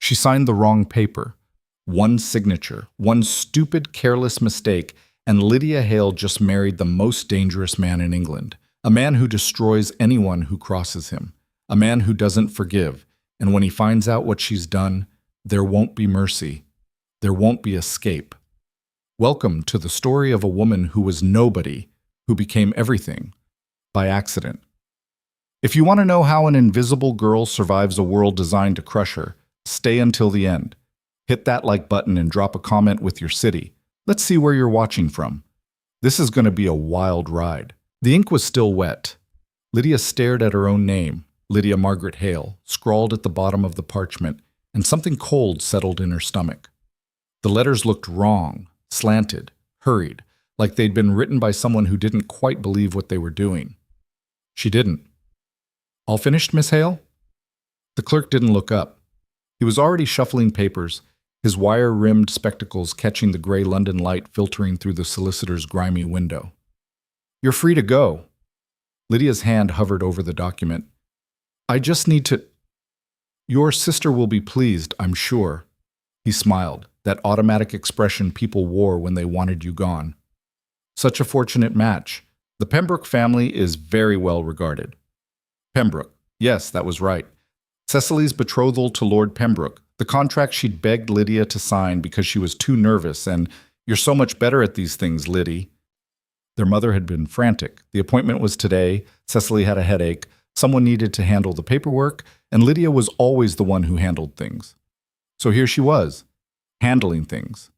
She signed the wrong paper. One signature, one stupid, careless mistake, and Lydia Hale just married the most dangerous man in England. A man who destroys anyone who crosses him. A man who doesn't forgive. And when he finds out what she's done, there won't be mercy. There won't be escape. Welcome to the story of a woman who was nobody, who became everything, by accident. If you want to know how an invisible girl survives a world designed to crush her, stay until the end. Hit that like button and drop a comment with your city. Let's see where you're watching from. This is going to be a wild ride. The ink was still wet. Lydia stared at her own name, Lydia Margaret Hale, scrawled at the bottom of the parchment, and something cold settled in her stomach. The letters looked wrong, slanted, hurried, like they'd been written by someone who didn't quite believe what they were doing. She didn't. All finished, Miss Hale? The clerk didn't look up. He was already shuffling papers, his wire-rimmed spectacles catching the gray London light filtering through the solicitor's grimy window. You're free to go. Lydia's hand hovered over the document. I just need to... Your sister will be pleased, I'm sure. He smiled, that automatic expression people wore when they wanted you gone. Such a fortunate match. The Pembroke family is very well regarded. Pembroke. Yes, that was right. Cecily's betrothal to Lord Pembroke, the contract she'd begged Lydia to sign because she was too nervous, and you're so much better at these things, Liddy. Their mother had been frantic. The appointment was today, Cecily had a headache, someone needed to handle the paperwork, and Lydia was always the one who handled things. So here she was, handling things.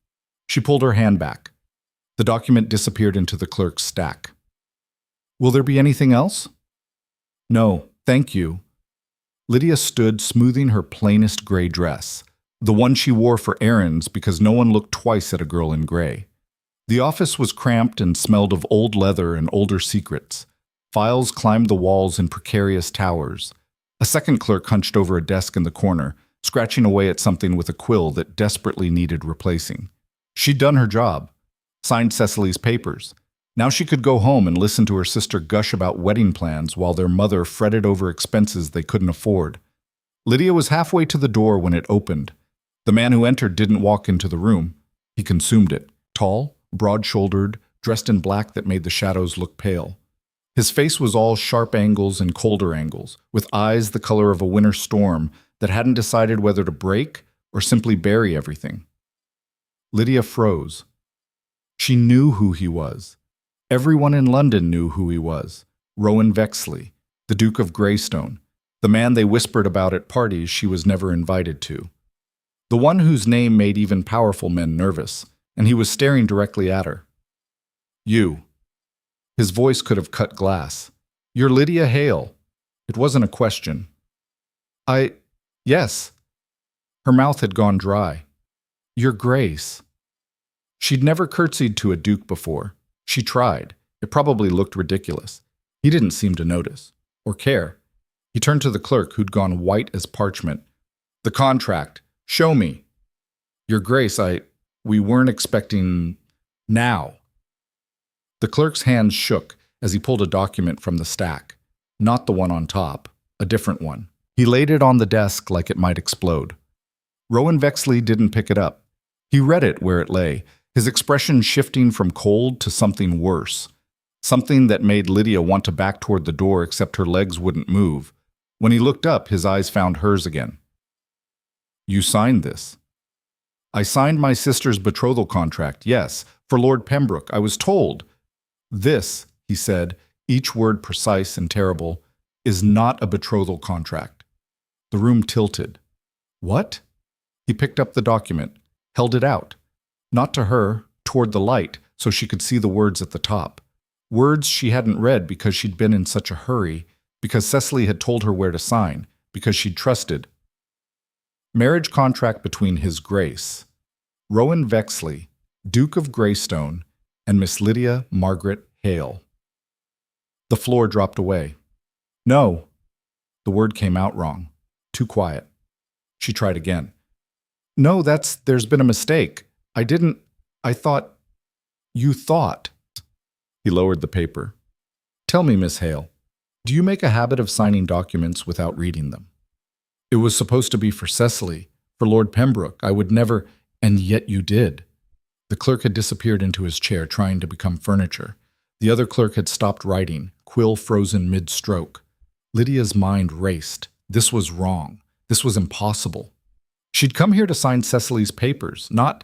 She pulled her hand back. The document disappeared into the clerk's stack. Will there be anything else? No, thank you. Lydia stood smoothing her plainest gray dress, the one she wore for errands because no one looked twice at a girl in gray. The office was cramped and smelled of old leather and older secrets. Files climbed the walls in precarious towers. A second clerk hunched over a desk in the corner, scratching away at something with a quill that desperately needed replacing. She'd done her job, signed Cecily's papers. Now she could go home and listen to her sister gush about wedding plans while their mother fretted over expenses they couldn't afford. Lydia was halfway to the door when it opened. The man who entered didn't walk into the room. He consumed it, tall, broad-shouldered, dressed in black that made the shadows look pale. His face was all sharp angles and colder angles, with eyes the color of a winter storm that hadn't decided whether to break or simply bury everything. Lydia froze. She knew who he was. Everyone in London knew who he was. Rowan Vexley, the Duke of Greystone, the man they whispered about at parties she was never invited to. The one whose name made even powerful men nervous, and he was staring directly at her. You. His voice could have cut glass. You're Lydia Hale. It wasn't a question. Yes. Her mouth had gone dry. Your Grace. She'd never curtsied to a duke before. She tried. It probably looked ridiculous. He didn't seem to notice, or care. He turned to the clerk, who'd gone white as parchment. The contract. Show me. Your Grace, we weren't expecting... Now. The clerk's hands shook as he pulled a document from the stack. Not the one on top, a different one. He laid it on the desk like it might explode. Rowan Vexley didn't pick it up. He read it where it lay, his expression shifting from cold to something worse. Something that made Lydia want to back toward the door except her legs wouldn't move. When he looked up, his eyes found hers again. You signed this. I signed my sister's betrothal contract, yes, for Lord Pembroke. I was told. This, he said, each word precise and terrible, is not a betrothal contract. The room tilted. What? He picked up the document, held it out. Not to her, toward the light, so she could see the words at the top. Words she hadn't read because she'd been in such a hurry, because Cecily had told her where to sign, because she'd trusted. Marriage contract between His Grace, Rowan Vexley, Duke of Greystone, and Miss Lydia Margaret Hale. The floor dropped away. No. The word came out wrong. Too quiet. She tried again. No, there's been a mistake. I thought... You thought. He lowered the paper. Tell me, Miss Hale, do you make a habit of signing documents without reading them? It was supposed to be for Cecily, For Lord Pembroke, I would never, and yet you did. The clerk had disappeared into his chair, trying to become furniture. The other clerk had stopped writing, quill frozen mid-stroke. Lydia's mind raced. This was wrong. This was impossible. She'd come here to sign Cecily's papers, not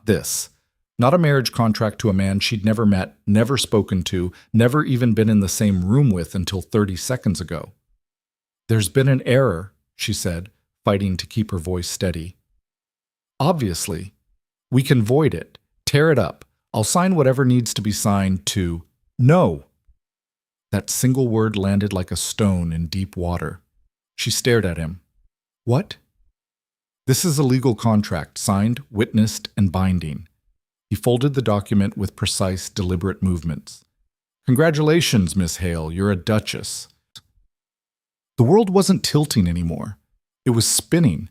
this. Not a marriage contract to a man she'd never met, never spoken to, never even been in the same room with until 30 seconds ago. There's been an error, she said, fighting to keep her voice steady. Obviously. We can void it. Tear it up. I'll sign whatever needs to be signed to no. That single word landed like a stone in deep water. She stared at him. What? This is a legal contract, signed, witnessed, and binding. He folded the document with precise, deliberate movements. Congratulations, Miss Hale, you're a duchess. The world wasn't tilting anymore. It was spinning.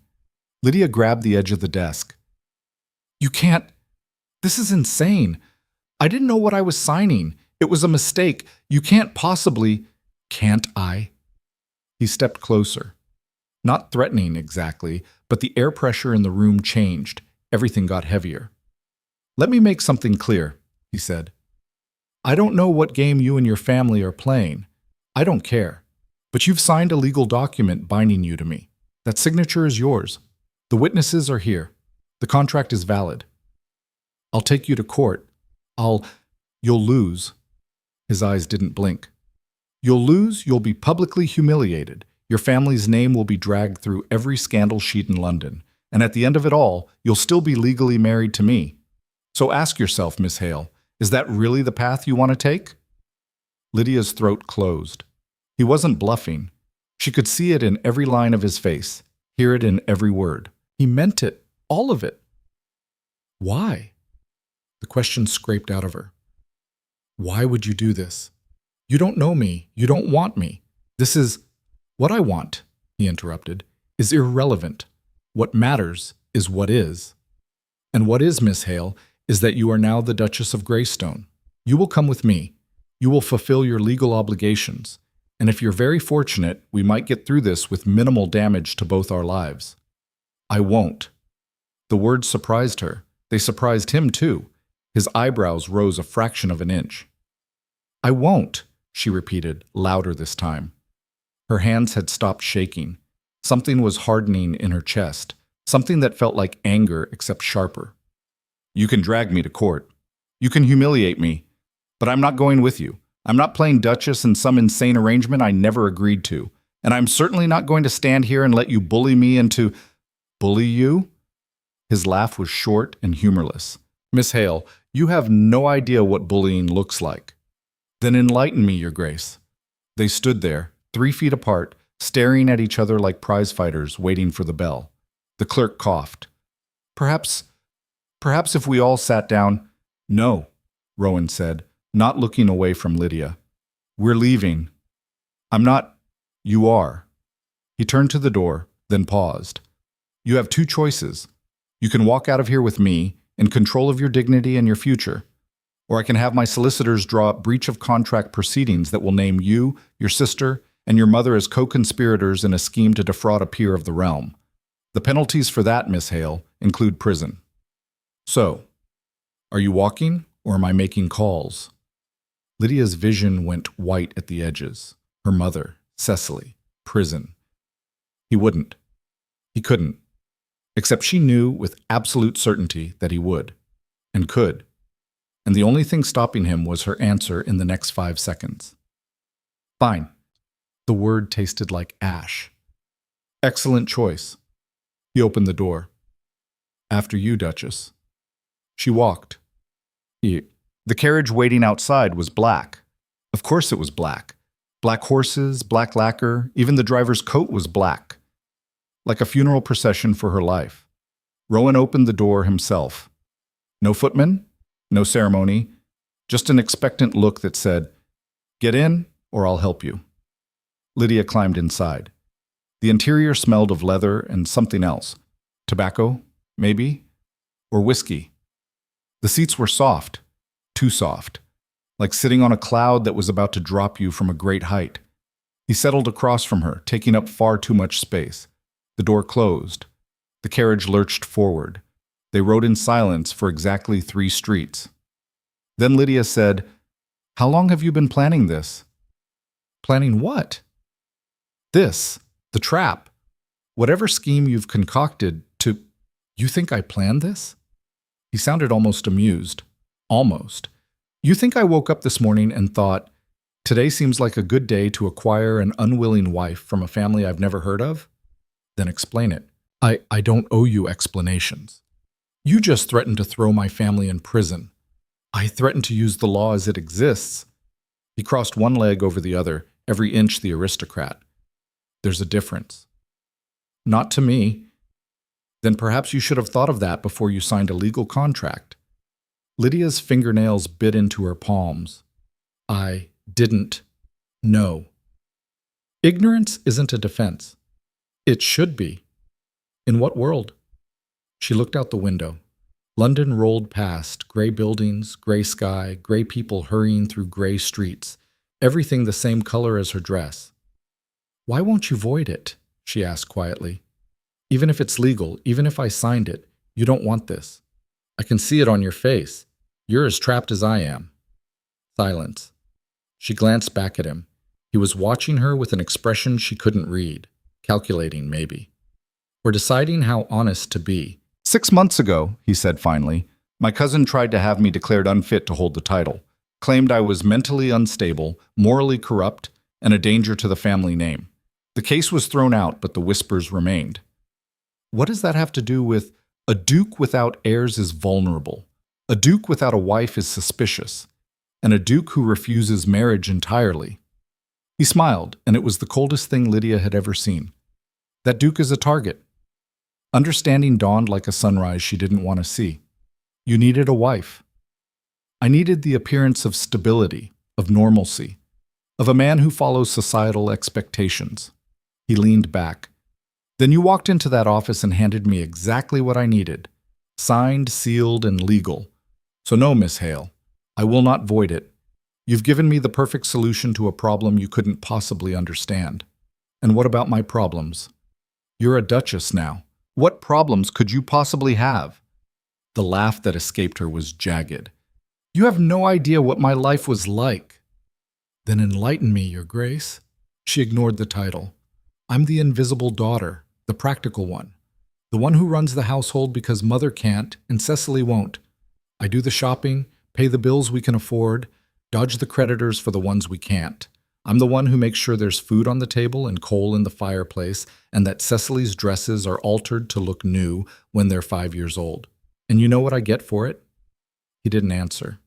Lydia grabbed the edge of the desk. You can't. This is insane. I didn't know what I was signing. It was a mistake. You can't possibly. Can't I? He stepped closer. Not threatening exactly, but the air pressure in the room changed. Everything got heavier. Let me make something clear, he said. I don't know what game you and your family are playing. I don't care. But you've signed a legal document binding you to me. That signature is yours. The witnesses are here. The contract is valid. I'll take you to court. You'll lose. His eyes didn't blink. You'll lose, you'll be publicly humiliated. Your family's name will be dragged through every scandal sheet in London. And at the end of it all, you'll still be legally married to me. So ask yourself, Miss Hale, is that really the path you want to take? Lydia's throat closed. He wasn't bluffing. She could see it in every line of his face, hear it in every word. He meant it, all of it. Why? The question scraped out of her. Why would you do this? You don't know me. You don't want me. This is what I want, he interrupted, is irrelevant. What matters is what is. And what is, Miss Hale, is that you are now the Duchess of Greystone. You will come with me. You will fulfill your legal obligations. And if you're very fortunate, we might get through this with minimal damage to both our lives. I won't. The words surprised her. They surprised him too. His eyebrows rose a fraction of an inch. I won't, she repeated, louder this time. Her hands had stopped shaking. Something was hardening in her chest, something that felt like anger except sharper. You can drag me to court. You can humiliate me. But I'm not going with you. I'm not playing Duchess in some insane arrangement I never agreed to. And I'm certainly not going to stand here and let you bully me into… Bully you? His laugh was short and humorless. Miss Hale, you have no idea what bullying looks like. Then enlighten me, Your Grace. They stood there, 3 feet apart, staring at each other like prize fighters waiting for the bell. The clerk coughed. Perhaps if we all sat down… No, Rowan said, not looking away from Lydia. We're leaving. I'm not… You are. He turned to the door, then paused. You have 2 choices. You can walk out of here with me, in control of your dignity and your future. Or I can have my solicitors draw up breach of contract proceedings that will name you, your sister, and your mother as co-conspirators in a scheme to defraud a peer of the realm. The penalties for that, Miss Hale, include prison. So, are you walking, or am I making calls? Lydia's vision went white at the edges. Her mother, Cecily, prison. He wouldn't. He couldn't. Except she knew with absolute certainty that he would, and could. And the only thing stopping him was her answer in the next 5 seconds. Fine. The word tasted like ash. Excellent choice. He opened the door. After you, Duchess. She walked. The carriage waiting outside was black. Of course it was black. Black horses, black lacquer, even the driver's coat was black. Like a funeral procession for her life. Rowan opened the door himself. No footman, no ceremony, just an expectant look that said, "Get in, or I'll help you." Lydia climbed inside. The interior smelled of leather and something else. Tobacco, maybe, or whiskey. The seats were soft, too soft, like sitting on a cloud that was about to drop you from a great height. He settled across from her, taking up far too much space. The door closed. The carriage lurched forward. They rode in silence for exactly 3 streets. Then Lydia said, "How long have you been planning this?" "Planning what?" "This. The trap. Whatever scheme you've concocted to— You think I planned this?" He sounded almost amused. Almost. "You think I woke up this morning and thought, today seems like a good day to acquire an unwilling wife from a family I've never heard of? Then explain it. I don't owe you explanations. You just threatened to throw my family in prison. I threatened to use the law as it exists." He crossed one leg over the other, every inch the aristocrat. "There's a difference." "Not to me." "Then perhaps you should have thought of that before you signed a legal contract." Lydia's fingernails bit into her palms. "I didn't know." Ignorance isn't a defense. It should be. In what world? She looked out the window. London rolled past, gray buildings, gray sky, gray people hurrying through gray streets, everything the same color as her dress. "Why won't you void it?" she asked quietly. "Even if it's legal, even if I signed it, you don't want this. I can see it on your face. You're as trapped as I am." Silence. She glanced back at him. He was watching her with an expression she couldn't read, calculating maybe. "We're deciding how honest to be." "6 months ago," he said finally, "my cousin tried to have me declared unfit to hold the title, claimed I was mentally unstable, morally corrupt, and a danger to the family name. The case was thrown out, but the whispers remained." What does that have to do with— A duke without heirs is vulnerable. A duke without a wife is suspicious. And a duke who refuses marriage entirely. He smiled, and it was the coldest thing Lydia had ever seen. That duke is a target. Understanding dawned like a sunrise she didn't want to see. You needed a wife. I needed the appearance of stability, of normalcy, of a man who follows societal expectations. He leaned back. Then you walked into that office and handed me exactly what I needed. Signed, sealed, and legal. So no, Miss Hale, I will not void it. You've given me the perfect solution to a problem you couldn't possibly understand. And what about my problems? You're a duchess now. What problems could you possibly have? The laugh that escaped her was jagged. You have no idea what my life was like. Then enlighten me, Your Grace. She ignored the title. I'm the invisible daughter, the practical one. The one who runs the household because Mother can't and Cecily won't. I do the shopping, pay the bills we can afford, dodge the creditors for the ones we can't. I'm the one who makes sure there's food on the table and coal in the fireplace, and that Cecily's dresses are altered to look new when they're 5 years old. And you know what I get for it? He didn't answer.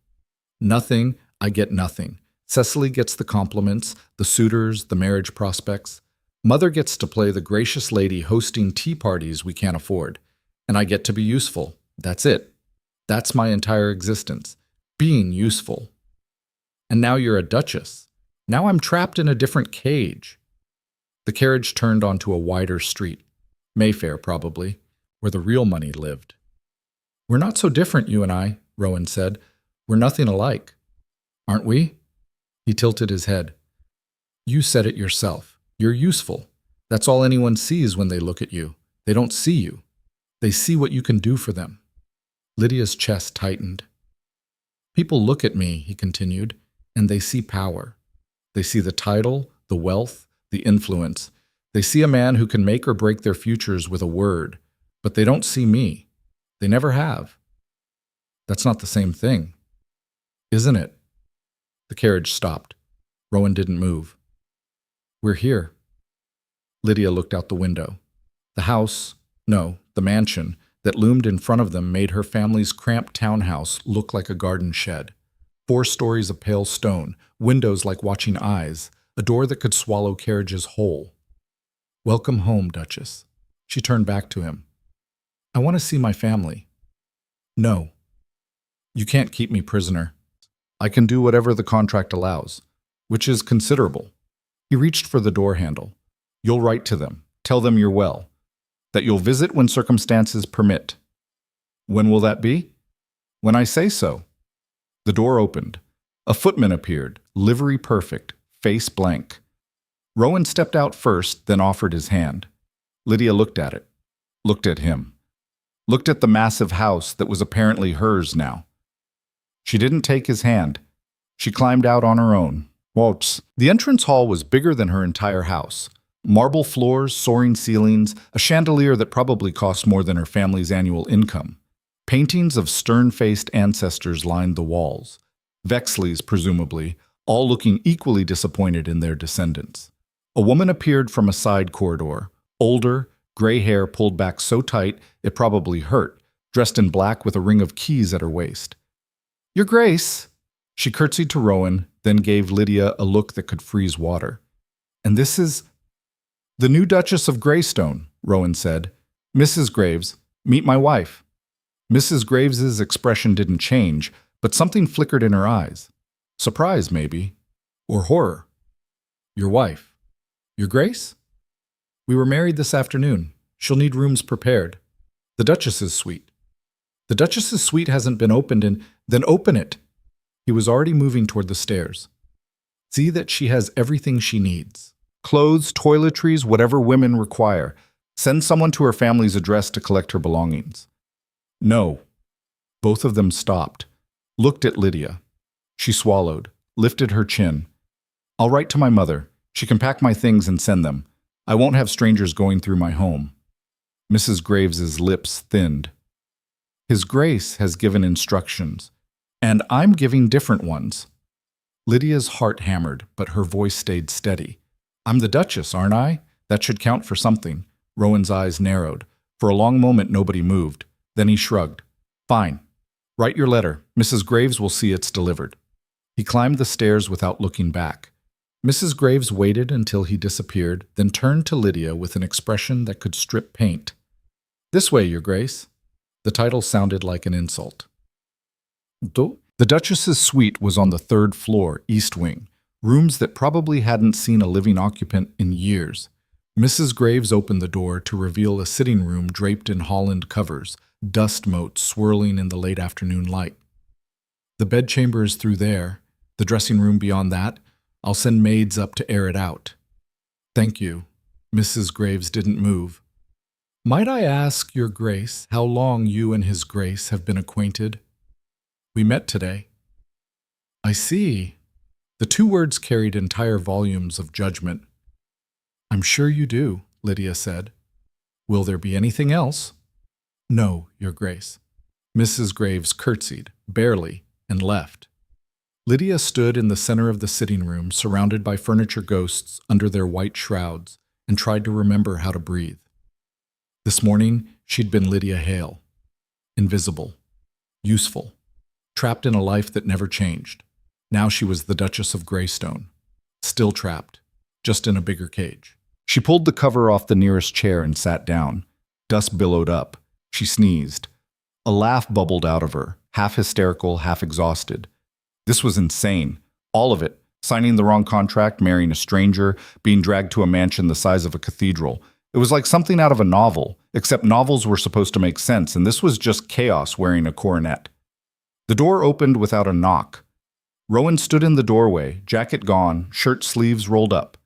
Nothing, I get nothing. Cecily gets the compliments, the suitors, the marriage prospects. Mother gets to play the gracious lady hosting tea parties we can't afford. And I get to be useful. That's it. That's my entire existence. Being useful. And now you're a duchess. Now I'm trapped in a different cage. The carriage turned onto a wider street. Mayfair, probably, where the real money lived. We're not so different, you and I, Rowan said. We're nothing alike. Aren't we? He tilted his head. You said it yourself. You're useful. That's all anyone sees when they look at you. They don't see you. They see what you can do for them. Lydia's chest tightened. People look at me, he continued, and they see power. They see the title, the wealth, the influence. They see a man who can make or break their futures with a word, but they don't see me. They never have. That's not the same thing. Isn't it? The carriage stopped. Rowan didn't move. We're here. Lydia looked out the window. The house, no, the mansion, that loomed in front of them made her family's cramped townhouse look like a garden shed. 4 stories of pale stone, windows like watching eyes, a door that could swallow carriages whole. Welcome home, Duchess. She turned back to him. I want to see my family. No. You can't keep me prisoner. I can do whatever the contract allows, which is considerable. He reached for the door handle. You'll write to them. Tell them you're well. That you'll visit when circumstances permit. When will that be? When I say so. The door opened. A footman appeared, livery perfect, face blank. Rowan stepped out first, then offered his hand. Lydia looked at it. looked at him, looked at the massive house that was apparently hers now. She didn't take his hand. She climbed out on her own. Waltz. The entrance hall was bigger than her entire house. Marble floors, soaring ceilings, a chandelier that probably cost more than her family's annual income. Paintings of stern-faced ancestors lined the walls. Vexleys, presumably, all looking equally disappointed in their descendants. A woman appeared from a side corridor, older, gray hair pulled back so tight it probably hurt, dressed in black with a ring of keys at her waist. "Your Grace!" She curtsied to Rowan, then gave Lydia a look that could freeze water. "And this is—" "The new Duchess of Greystone," Rowan said. "Mrs. Graves, meet my wife." Mrs. Graves's expression didn't change, but something flickered in her eyes. Surprise, maybe. Or horror. "Your wife. Your Grace? We were married this afternoon. She'll need rooms prepared. The Duchess's suite." "The Duchess's suite hasn't been opened in—" "Then open it." He was already moving toward the stairs. "See that she has everything she needs. Clothes, toiletries, whatever women require. Send someone to her family's address to collect her belongings." "No." Both of them stopped, looked at Lydia. She swallowed, lifted her chin. "I'll write to my mother. She can pack my things and send them. I won't have strangers going through my home." Mrs. Graves's lips thinned. "His Grace has given instructions, and I'm giving different ones." Lydia's heart hammered, but her voice stayed steady. "I'm the Duchess, aren't I? That should count for something." Rowan's eyes narrowed. For a long moment nobody moved. Then he shrugged. "Fine. Write your letter. Mrs. Graves will see it's delivered." He climbed the stairs without looking back. Mrs. Graves waited until he disappeared, then turned to Lydia with an expression that could strip paint. "This way, Your Grace." The title sounded like an insult. The Duchess's suite was on the third floor, east wing, rooms that probably hadn't seen a living occupant in years. Mrs. Graves opened the door to reveal a sitting room draped in Holland covers, dust motes swirling in the late afternoon light. "The bedchamber is through there. The dressing room beyond that. I'll send maids up to air it out." "Thank you." Mrs. Graves didn't move. "Might I ask, Your Grace, how long you and His Grace have been acquainted?" "We met today." "I see." The two words carried entire volumes of judgment. "I'm sure you do," Lydia said. "Will there be anything else?" "No, Your Grace." Mrs. Graves curtsied, barely, and left. Lydia stood in the center of the sitting room, surrounded by furniture ghosts under their white shrouds, and tried to remember how to breathe. This morning, she'd been Lydia Hale. Invisible. Useful. Trapped in a life that never changed. Now she was the Duchess of Greystone. Still trapped, just in a bigger cage. She pulled the cover off the nearest chair and sat down. Dust billowed up. She sneezed. A laugh bubbled out of her, half hysterical, half exhausted. This was insane. All of it. Signing the wrong contract, marrying a stranger, being dragged to a mansion the size of a cathedral. It was like something out of a novel, except novels were supposed to make sense, and this was just chaos wearing a coronet. The door opened without a knock. Rowan stood in the doorway, jacket gone, shirt sleeves rolled up.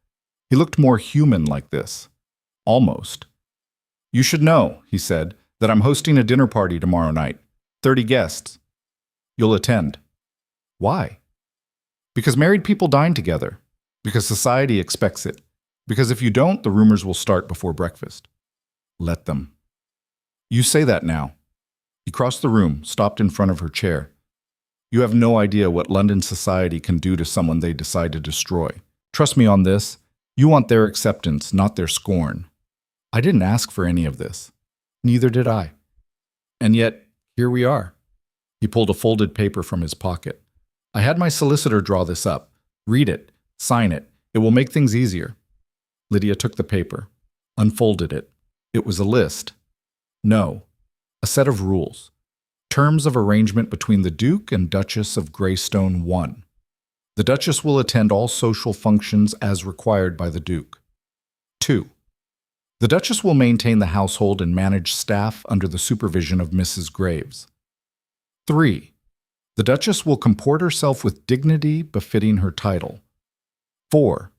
He looked more human like this. Almost. "You should know," he said, "that I'm hosting a dinner party tomorrow night. 30 guests. You'll attend." "Why?" "Because married people dine together. Because society expects it. Because if you don't, the rumors will start before breakfast." "Let them." "You say that now." He crossed the room, stopped in front of her chair. "You have no idea what London society can do to someone they decide to destroy. Trust me on this. You want their acceptance, not their scorn." "I didn't ask for any of this." "Neither did I. And yet, here we are." He pulled a folded paper from his pocket. "I had my solicitor draw this up. Read it. Sign it. It will make things easier." Lydia took the paper, unfolded it. It was a list. No. A set of rules. Terms of arrangement between the Duke and Duchess of Greystone 1. The Duchess will attend all social functions as required by the Duke. 2. The Duchess will maintain the household and manage staff under the supervision of Mrs. Graves. 3. The Duchess will comport herself with dignity befitting her title. 4.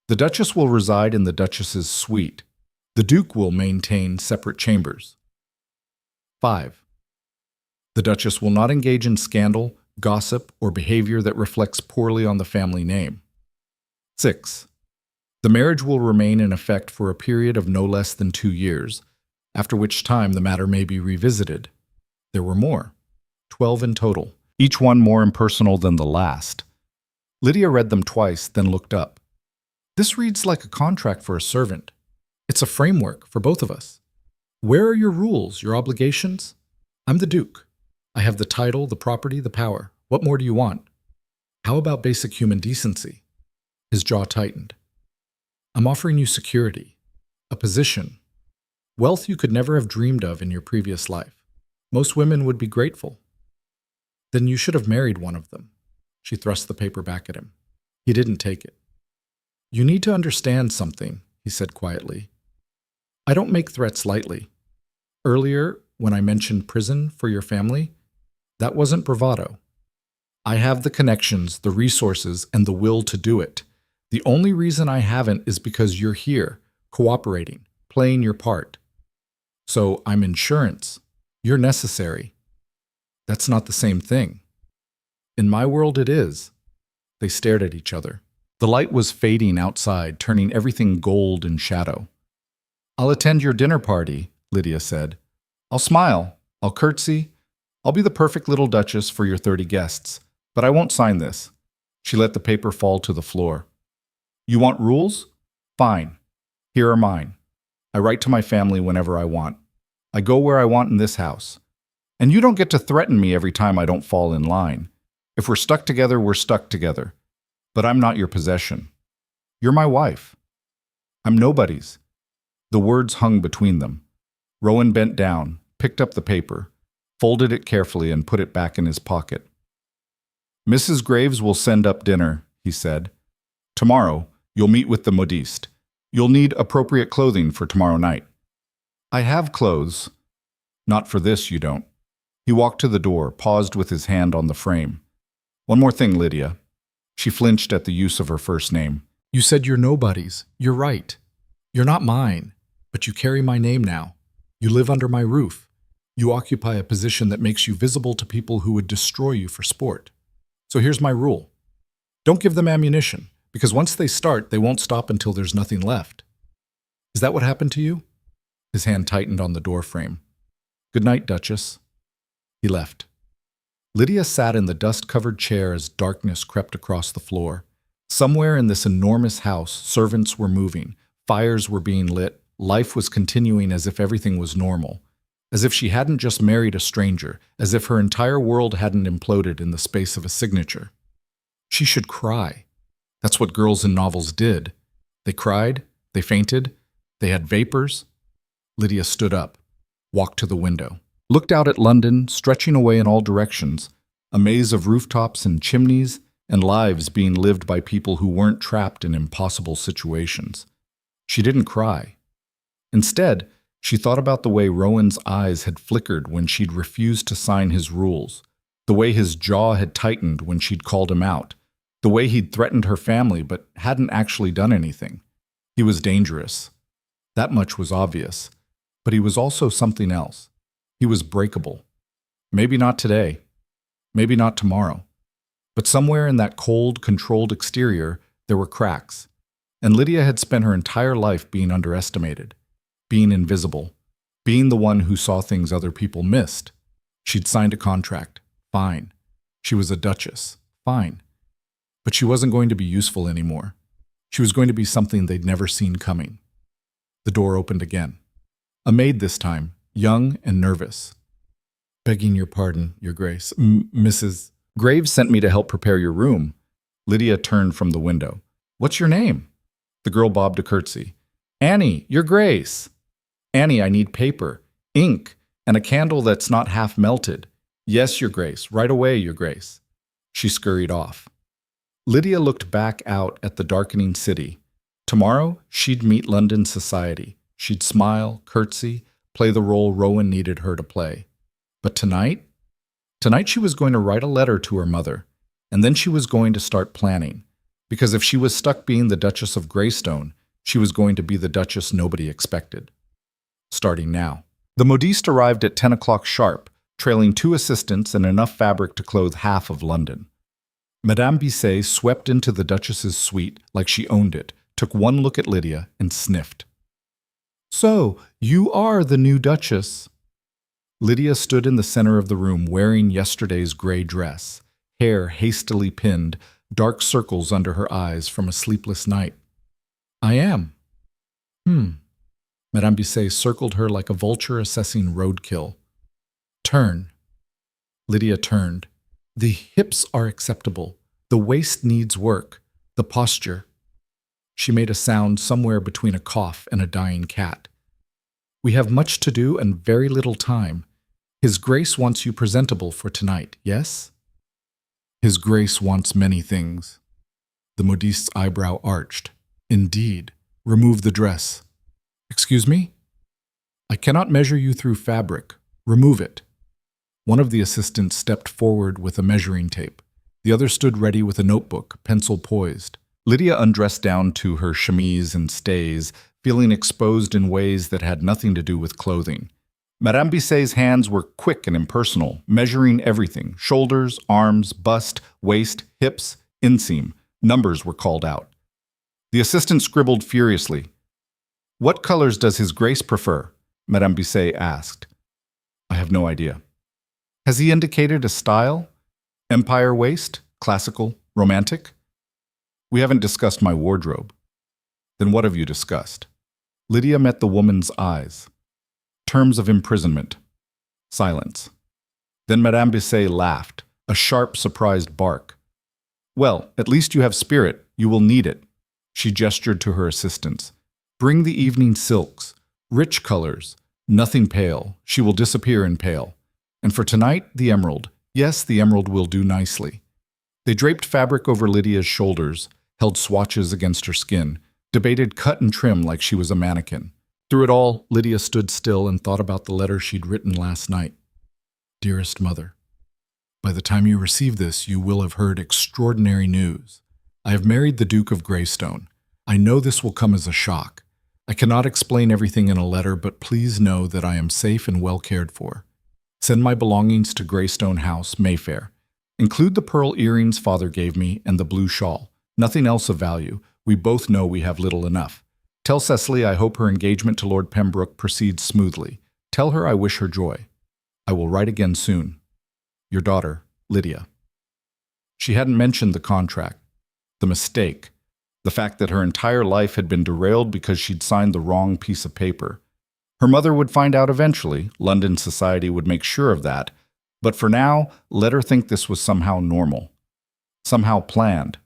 The Duchess will reside in the Duchess's suite. The Duke will maintain separate chambers. 5. The Duchess will not engage in scandal, gossip, or behavior that reflects poorly on the family name. 6. The marriage will remain in effect for a period of no less than 2 years, after which time the matter may be revisited. There were more, 12 in total, each one more impersonal than the last. Lydia read them twice, then looked up. This reads like a contract for a servant. It's a framework for both of us. Where are your rules, your obligations? I'm the Duke. I have the title, the property, the power. What more do you want? How about basic human decency? His jaw tightened. I'm offering you security, a position, wealth you could never have dreamed of in your previous life. Most women would be grateful. Then you should have married one of them. She thrust the paper back at him. He didn't take it. You need to understand something, he said quietly. I don't make threats lightly. Earlier, when I mentioned prison for your family, that wasn't bravado. I have the connections, the resources, and the will to do it. The only reason I haven't is because you're here, cooperating, playing your part. So I'm insurance. You're necessary. That's not the same thing. In my world, it is. They stared at each other. The light was fading outside, turning everything gold in shadow. I'll attend your dinner party, Lydia said. I'll smile. I'll curtsy. I'll be the perfect little duchess for your 30 guests. But I won't sign this. She let the paper fall to the floor. You want rules? Fine. Here are mine. I write to my family whenever I want. I go where I want in this house. And you don't get to threaten me every time I don't fall in line. If we're stuck together, we're stuck together. But I'm not your possession. You're my wife. I'm nobody's. The words hung between them. Rowan bent down, picked up the paper, folded it carefully, and put it back in his pocket. Mrs. Graves will send up dinner, he said. Tomorrow, you'll meet with the modiste. You'll need appropriate clothing for tomorrow night. I have clothes. Not for this, you don't. He walked to the door, paused with his hand on the frame. One more thing, Lydia. She flinched at the use of her first name. You said you're nobody's. You're right. You're not mine, but you carry my name now. You live under my roof. You occupy a position that makes you visible to people who would destroy you for sport. So here's my rule. Don't give them ammunition, because once they start, they won't stop until there's nothing left. Is that what happened to you? His hand tightened on the doorframe. Good night, Duchess. He left. Lydia sat in the dust-covered chair as darkness crept across the floor. Somewhere in this enormous house, servants were moving, fires were being lit, life was continuing as if everything was normal, as if she hadn't just married a stranger, as if her entire world hadn't imploded in the space of a signature. She should cry. That's what girls in novels did. They cried, they fainted, they had vapors. Lydia stood up, walked to the window, looked out at London, stretching away in all directions, a maze of rooftops and chimneys, and lives being lived by people who weren't trapped in impossible situations. She didn't cry. Instead, she thought about the way Rowan's eyes had flickered when she'd refused to sign his rules, the way his jaw had tightened when she'd called him out, the way he'd threatened her family but hadn't actually done anything. He was dangerous. That much was obvious. But he was also something else. He was breakable. Maybe not today. Maybe not tomorrow. But somewhere in that cold, controlled exterior, there were cracks. And Lydia had spent her entire life being underestimated, being invisible, being the one who saw things other people missed. She'd signed a contract. Fine. She was a duchess. Fine. But she wasn't going to be useful anymore. She was going to be something they'd never seen coming. The door opened again. A maid this time, young and nervous. Begging your pardon, Your Grace. Mrs. Graves sent me to help prepare your room. Lydia turned from the window. What's your name? The girl bobbed a curtsy. Annie, Your Grace. Annie, I need paper, ink, and a candle that's not half melted. Yes, Your Grace. Right away, Your Grace. She scurried off. Lydia looked back out at the darkening city. Tomorrow, she'd meet London society. She'd smile, curtsy, play the role Rowan needed her to play. But tonight? Tonight she was going to write a letter to her mother, and then she was going to start planning. Because if she was stuck being the Duchess of Greystone, She was going to be the Duchess nobody expected. Starting now. The modiste arrived at 10 o'clock sharp, trailing 2 assistants and enough fabric to clothe half of London. Madame Bisset swept into the Duchess's suite like she owned it, took one look at Lydia, and sniffed. "So, you are the new Duchess." Lydia stood in the center of the room wearing yesterday's gray dress, hair hastily pinned, dark circles under her eyes from a sleepless night. "I am." Madame Bisset circled her like a vulture assessing roadkill. "Turn." Lydia turned. "The hips are acceptable. The waist needs work. The posture." She made a sound somewhere between a cough and a dying cat. "We have much to do and very little time. His Grace wants you presentable for tonight, yes?" "His Grace wants many things." The modiste's eyebrow arched. "Indeed. Remove the dress." "Excuse me?" "I cannot measure you through fabric. Remove it." One of the assistants stepped forward with a measuring tape. The other stood ready with a notebook, pencil poised. Lydia undressed down to her chemise and stays, feeling exposed in ways that had nothing to do with clothing. Madame Bisset's hands were quick and impersonal, measuring everything: shoulders, arms, bust, waist, hips, inseam. Numbers were called out. The assistant scribbled furiously. "What colors does His Grace prefer?" Madame Bisset asked. "I have no idea." "Has he indicated a style? Empire waist? Classical? Romantic?" "We haven't discussed my wardrobe." "Then what have you discussed?" Lydia met the woman's eyes. "Terms of imprisonment." Silence. Then Madame Bisset laughed, a sharp, surprised bark. "Well, at least you have spirit. You will need it." She gestured to her assistants. "Bring the evening silks, rich colors, nothing pale. She will disappear in pale. And for tonight, the emerald. Yes, the emerald will do nicely." They draped fabric over Lydia's shoulders, held swatches against her skin, debated cut and trim like she was a mannequin. Through it all, Lydia stood still and thought about the letter she'd written last night. "Dearest Mother, by the time you receive this, you will have heard extraordinary news. I have married the Duke of Greystone. I know this will come as a shock. I cannot explain everything in a letter, but please know that I am safe and well cared for. Send my belongings to Greystone House, Mayfair. Include the pearl earrings Father gave me and the blue shawl. Nothing else of value. We both know we have little enough. Tell Cecily I hope her engagement to Lord Pembroke proceeds smoothly. Tell her I wish her joy. I will write again soon. Your daughter, Lydia." She hadn't mentioned the contract, the mistake, the fact that her entire life had been derailed because she'd signed the wrong piece of paper. Her mother would find out eventually. London society would make sure of that. But for now, let her think this was somehow normal, somehow planned.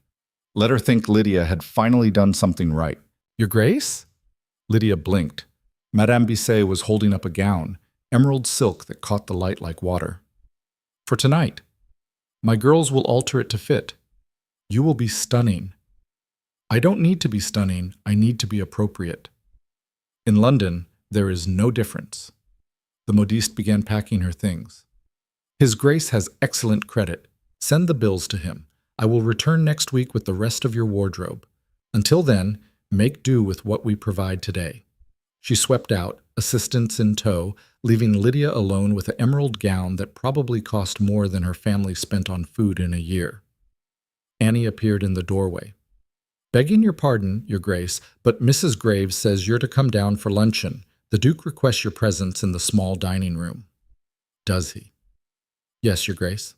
Let her think Lydia had finally done something right. "Your Grace?" Lydia blinked. Madame Bisset was holding up a gown, emerald silk that caught the light like water. "For tonight. My girls will alter it to fit. You will be stunning." "I don't need to be stunning. I need to be appropriate." In London, there is no difference. The modiste began packing her things. "His Grace has excellent credit. Send the bills to him. I will return next week with the rest of your wardrobe. Until then, make do with what we provide today." She swept out, assistants in tow, leaving Lydia alone with an emerald gown that probably cost more than her family spent on food in a year. Annie appeared in the doorway. "Begging your pardon, Your Grace, but Mrs. Graves says you're to come down for luncheon. The Duke requests your presence in the small dining room." "Does he?" "Yes, Your Grace."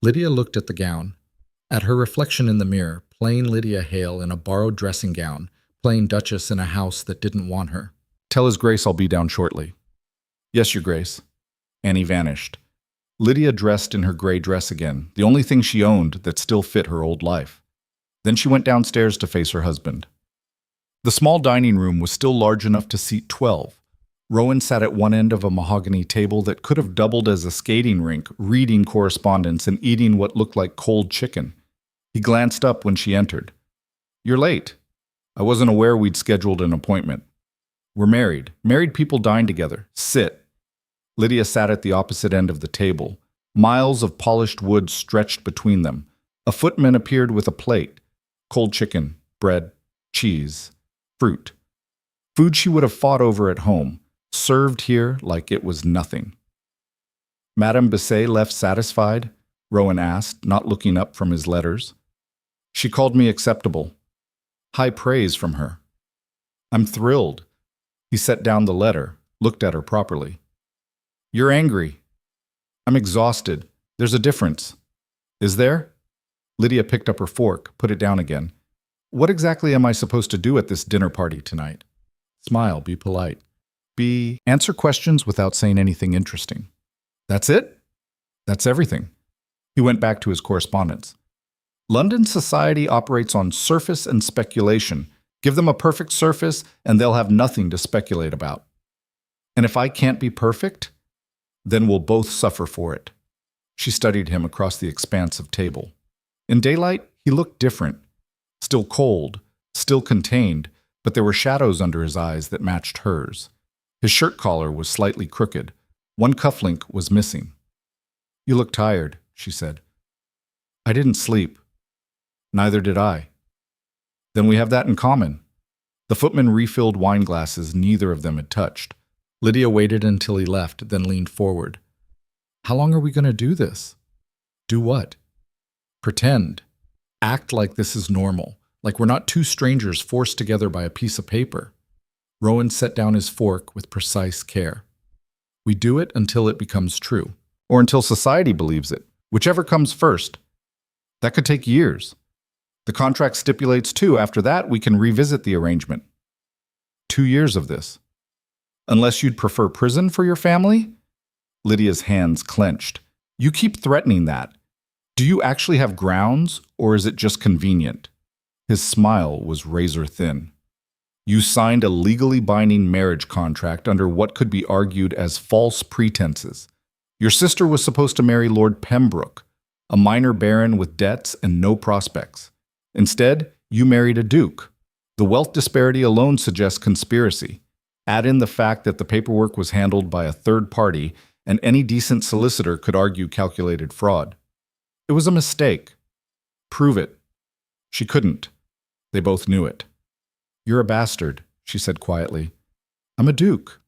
Lydia looked at the gown. At her reflection in the mirror, plain Lydia Hale in a borrowed dressing gown, plain Duchess in a house that didn't want her. "Tell His Grace I'll be down shortly." "Yes, Your Grace." Annie vanished. Lydia dressed in her gray dress again, the only thing she owned that still fit her old life. Then she went downstairs to face her husband. The small dining room was still large enough to seat 12. Rowan sat at one end of a mahogany table that could have doubled as a skating rink, reading correspondence and eating what looked like cold chicken. He glanced up when she entered. "You're late. I wasn't aware we'd scheduled an appointment." "We're married. Married people dine together. Sit." Lydia sat at the opposite end of the table. Miles of polished wood stretched between them. A footman appeared with a plate. Cold chicken, bread, cheese. Fruit. Food she would have fought over at home, served here like it was nothing. Madame Bisset left satisfied? Rowan asked, not looking up from his letters. She called me acceptable. High praise from her. I'm thrilled. He set down the letter, looked at her properly. You're angry. I'm exhausted. There's a difference. Is there? Lydia picked up her fork, put it down again. What exactly am I supposed to do at this dinner party tonight? Smile, be polite. Answer questions without saying anything interesting. That's it? That's everything. He went back to his correspondence. London society operates on surface and speculation. Give them a perfect surface, and they'll have nothing to speculate about. And if I can't be perfect, then we'll both suffer for it. She studied him across the expanse of table. In daylight, he looked different. Still cold, still contained, but there were shadows under his eyes that matched hers. His shirt collar was slightly crooked. One cufflink was missing. You look tired, she said. I didn't sleep. Neither did I. Then we have that in common. The footman refilled wine glasses neither of them had touched. Lydia waited until he left, then leaned forward. How long are we going to do this? Do what? Pretend. Act like this is normal, like we're not two strangers forced together by a piece of paper. Rowan set down his fork with precise care. We do it until it becomes true, or until society believes it, whichever comes first. That could take years. The contract stipulates 2. After that, we can revisit the arrangement. 2 years of this. Unless you'd prefer prison for your family? Lydia's hands clenched. You keep threatening that. Do you actually have grounds, or is it just convenient? His smile was razor thin. You signed a legally binding marriage contract under what could be argued as false pretenses. Your sister was supposed to marry Lord Pembroke, a minor baron with debts and no prospects. Instead, you married a duke. The wealth disparity alone suggests conspiracy. Add in the fact that the paperwork was handled by a third party, and any decent solicitor could argue calculated fraud. It was a mistake. Prove it. She couldn't. They both knew it. You're a bastard, she said quietly. I'm a duke.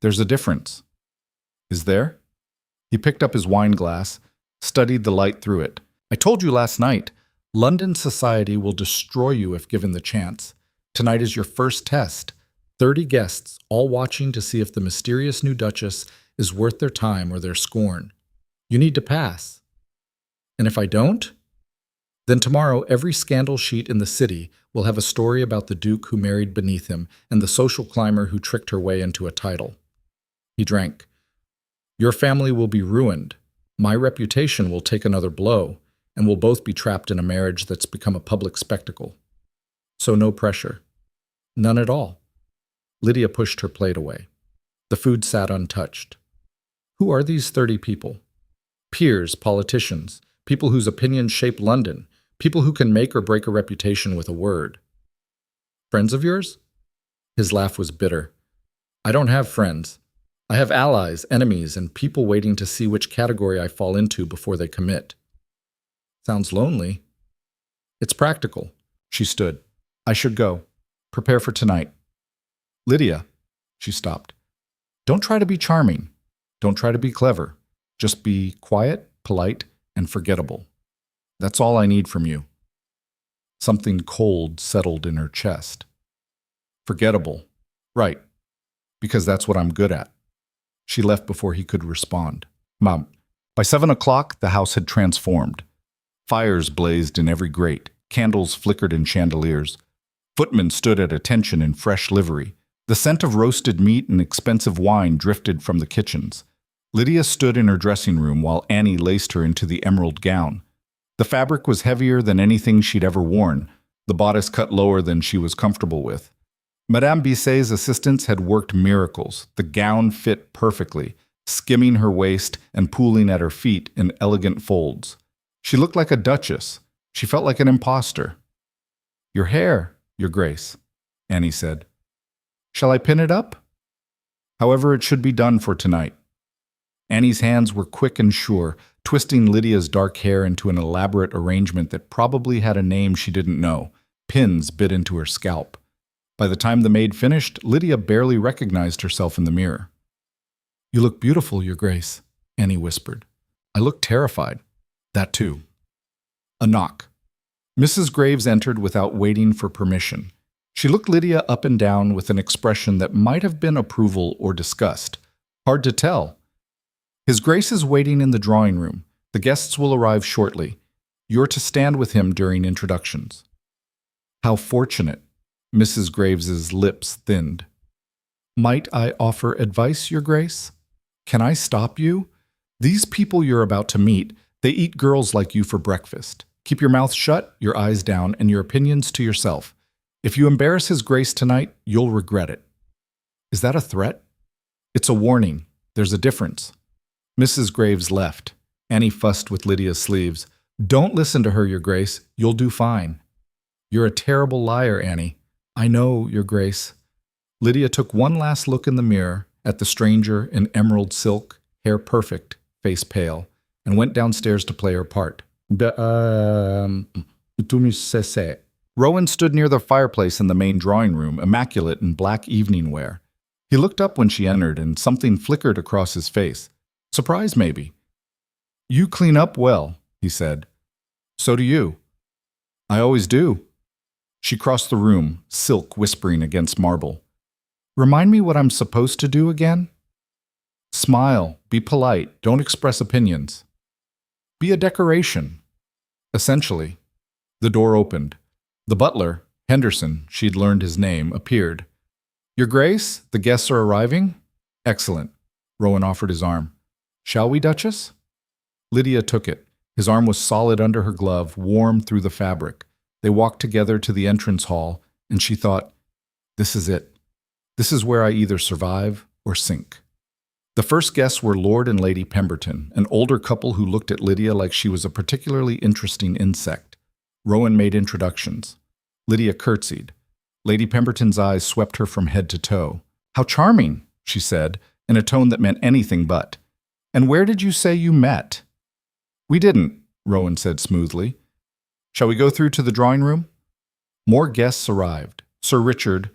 There's a difference. Is there? He picked up his wine glass, studied the light through it. I told you last night, London society will destroy you if given the chance. Tonight is your first test. 30 guests, all watching to see if the mysterious new Duchess is worth their time or their scorn. You need to pass. And if I don't? Then tomorrow every scandal sheet in the city will have a story about the Duke who married beneath him and the social climber who tricked her way into a title. He drank. Your family will be ruined. My reputation will take another blow, and we'll both be trapped in a marriage that's become a public spectacle. So no pressure. None at all. Lydia pushed her plate away. The food sat untouched. Who are these 30 people? Peers, politicians, people whose opinions shape London, people who can make or break a reputation with a word. Friends of yours? His laugh was bitter. I don't have friends. I have allies, enemies, and people waiting to see which category I fall into before they commit. Sounds lonely. It's practical. She stood. I should go. Prepare for tonight. Lydia. She stopped. Don't try to be charming. Don't try to be clever. Just be quiet, polite, and forgettable. That's all I need from you. Something cold settled in her chest. Forgettable. Right. Because that's what I'm good at. She left before he could respond. Mom. By 7 o'clock, the house had transformed. Fires blazed in every grate. Candles flickered in chandeliers. Footmen stood at attention in fresh livery. The scent of roasted meat and expensive wine drifted from the kitchens. Lydia stood in her dressing room while Annie laced her into the emerald gown. The fabric was heavier than anything she'd ever worn, the bodice cut lower than she was comfortable with. Madame Bisset's assistants had worked miracles. The gown fit perfectly, skimming her waist and pooling at her feet in elegant folds. She looked like a duchess. She felt like an imposter. Your hair, Your Grace, Annie said. Shall I pin it up? However, it should be done for tonight. Annie's hands were quick and sure, twisting Lydia's dark hair into an elaborate arrangement that probably had a name she didn't know. Pins bit into her scalp. By the time the maid finished, Lydia barely recognized herself in the mirror. "You look beautiful, Your Grace," Annie whispered. "I look terrified." "That too." A knock. Mrs. Graves entered without waiting for permission. She looked Lydia up and down with an expression that might have been approval or disgust. Hard to tell. "His Grace is waiting in the drawing room. The guests will arrive shortly. You're to stand with him during introductions." "How fortunate." Mrs. Graves's lips thinned. "Might I offer advice, Your Grace? Can I stop you? These people you're about to meet, they eat girls like you for breakfast. Keep your mouth shut, your eyes down, and your opinions to yourself. If you embarrass His Grace tonight, you'll regret it." "Is that a threat?" "It's a warning. There's a difference." Mrs. Graves left. Annie fussed with Lydia's sleeves. "Don't listen to her, Your Grace. You'll do fine." "You're a terrible liar, Annie." "I know, Your Grace." Lydia took one last look in the mirror at the stranger in emerald silk, hair perfect, face pale, and went downstairs to play her part. Tu me sais. Rowan stood near the fireplace in the main drawing room, immaculate in black evening wear. He looked up when she entered, and something flickered across his face. Surprise, maybe. "You clean up well," he said. "So do you." "I always do." She crossed the room, silk whispering against marble. "Remind me what I'm supposed to do again?" "Smile, be polite, don't express opinions." "Be a decoration." "Essentially." The door opened. The butler, Henderson, she'd learned his name, appeared. "Your Grace, the guests are arriving?" "Excellent." Rowan offered his arm. "Shall we, Duchess?" Lydia took it. His arm was solid under her glove, warm through the fabric. They walked together to the entrance hall, and she thought, "This is it. This is where I either survive or sink." The first guests were Lord and Lady Pemberton, an older couple who looked at Lydia like she was a particularly interesting insect. Rowan made introductions. Lydia curtsied. Lady Pemberton's eyes swept her from head to toe. "How charming," she said, in a tone that meant anything but. "And where did you say you met?" "We didn't," Rowan said smoothly. "Shall we go through to the drawing room?" More guests arrived. Sir Richard,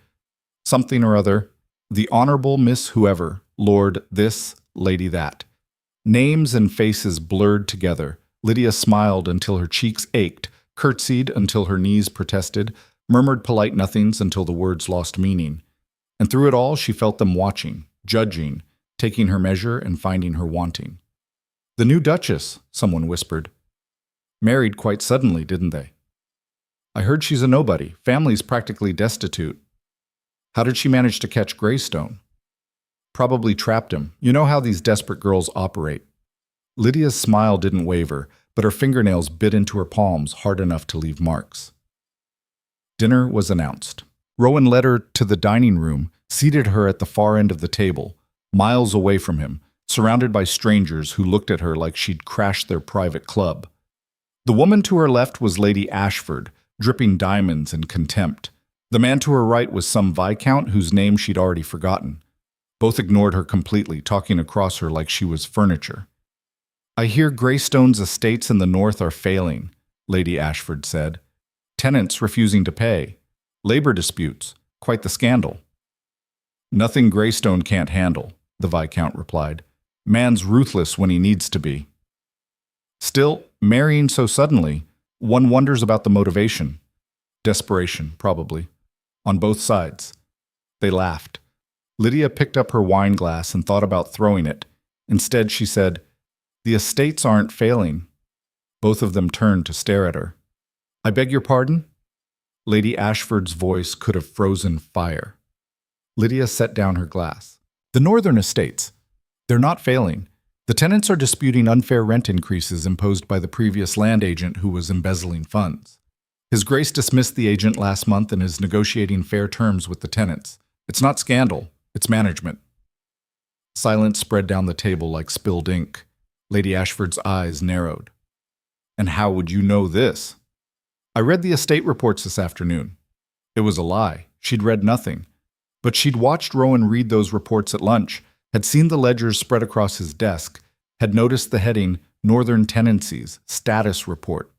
something or other, the Honourable Miss Whoever, Lord this, Lady that. Names and faces blurred together. Lydia smiled until her cheeks ached, curtsied until her knees protested, murmured polite nothings until the words lost meaning. And through it all she felt them watching, judging, taking her measure and finding her wanting. "The new Duchess," someone whispered. "Married quite suddenly, didn't they?" "I heard she's a nobody. Family's practically destitute." "How did she manage to catch Greystone?" "Probably trapped him. You know how these desperate girls operate." Lydia's smile didn't waver, but her fingernails bit into her palms hard enough to leave marks. Dinner was announced. Rowan led her to the dining room, seated her at the far end of the table, miles away from him, surrounded by strangers who looked at her like she'd crashed their private club. The woman to her left was Lady Ashford, dripping diamonds and contempt. The man to her right was some viscount whose name she'd already forgotten. Both ignored her completely, talking across her like she was furniture. "I hear Greystone's estates in the north are failing," Lady Ashford said. "Tenants refusing to pay. Labor disputes. Quite the scandal." "Nothing Greystone can't handle," the Viscount replied. "Man's ruthless when he needs to be." "Still, marrying so suddenly, one wonders about the motivation." "Desperation, probably. On both sides." They laughed. Lydia picked up her wine glass and thought about throwing it. Instead, she said, "The estates aren't failing." Both of them turned to stare at her. "I beg your pardon?" Lady Ashford's voice could have frozen fire. Lydia set down her glass. "The northern estates. They're not failing. The tenants are disputing unfair rent increases imposed by the previous land agent who was embezzling funds. His Grace dismissed the agent last month and is negotiating fair terms with the tenants. It's not scandal, it's management." Silence spread down the table like spilled ink. Lady Ashford's eyes narrowed. "And how would you know this?" "I read the estate reports this afternoon." It was a lie. She'd read nothing. But she'd watched Rowan read those reports at lunch, had seen the ledgers spread across his desk, had noticed the heading, Northern Tenancies, Status Report.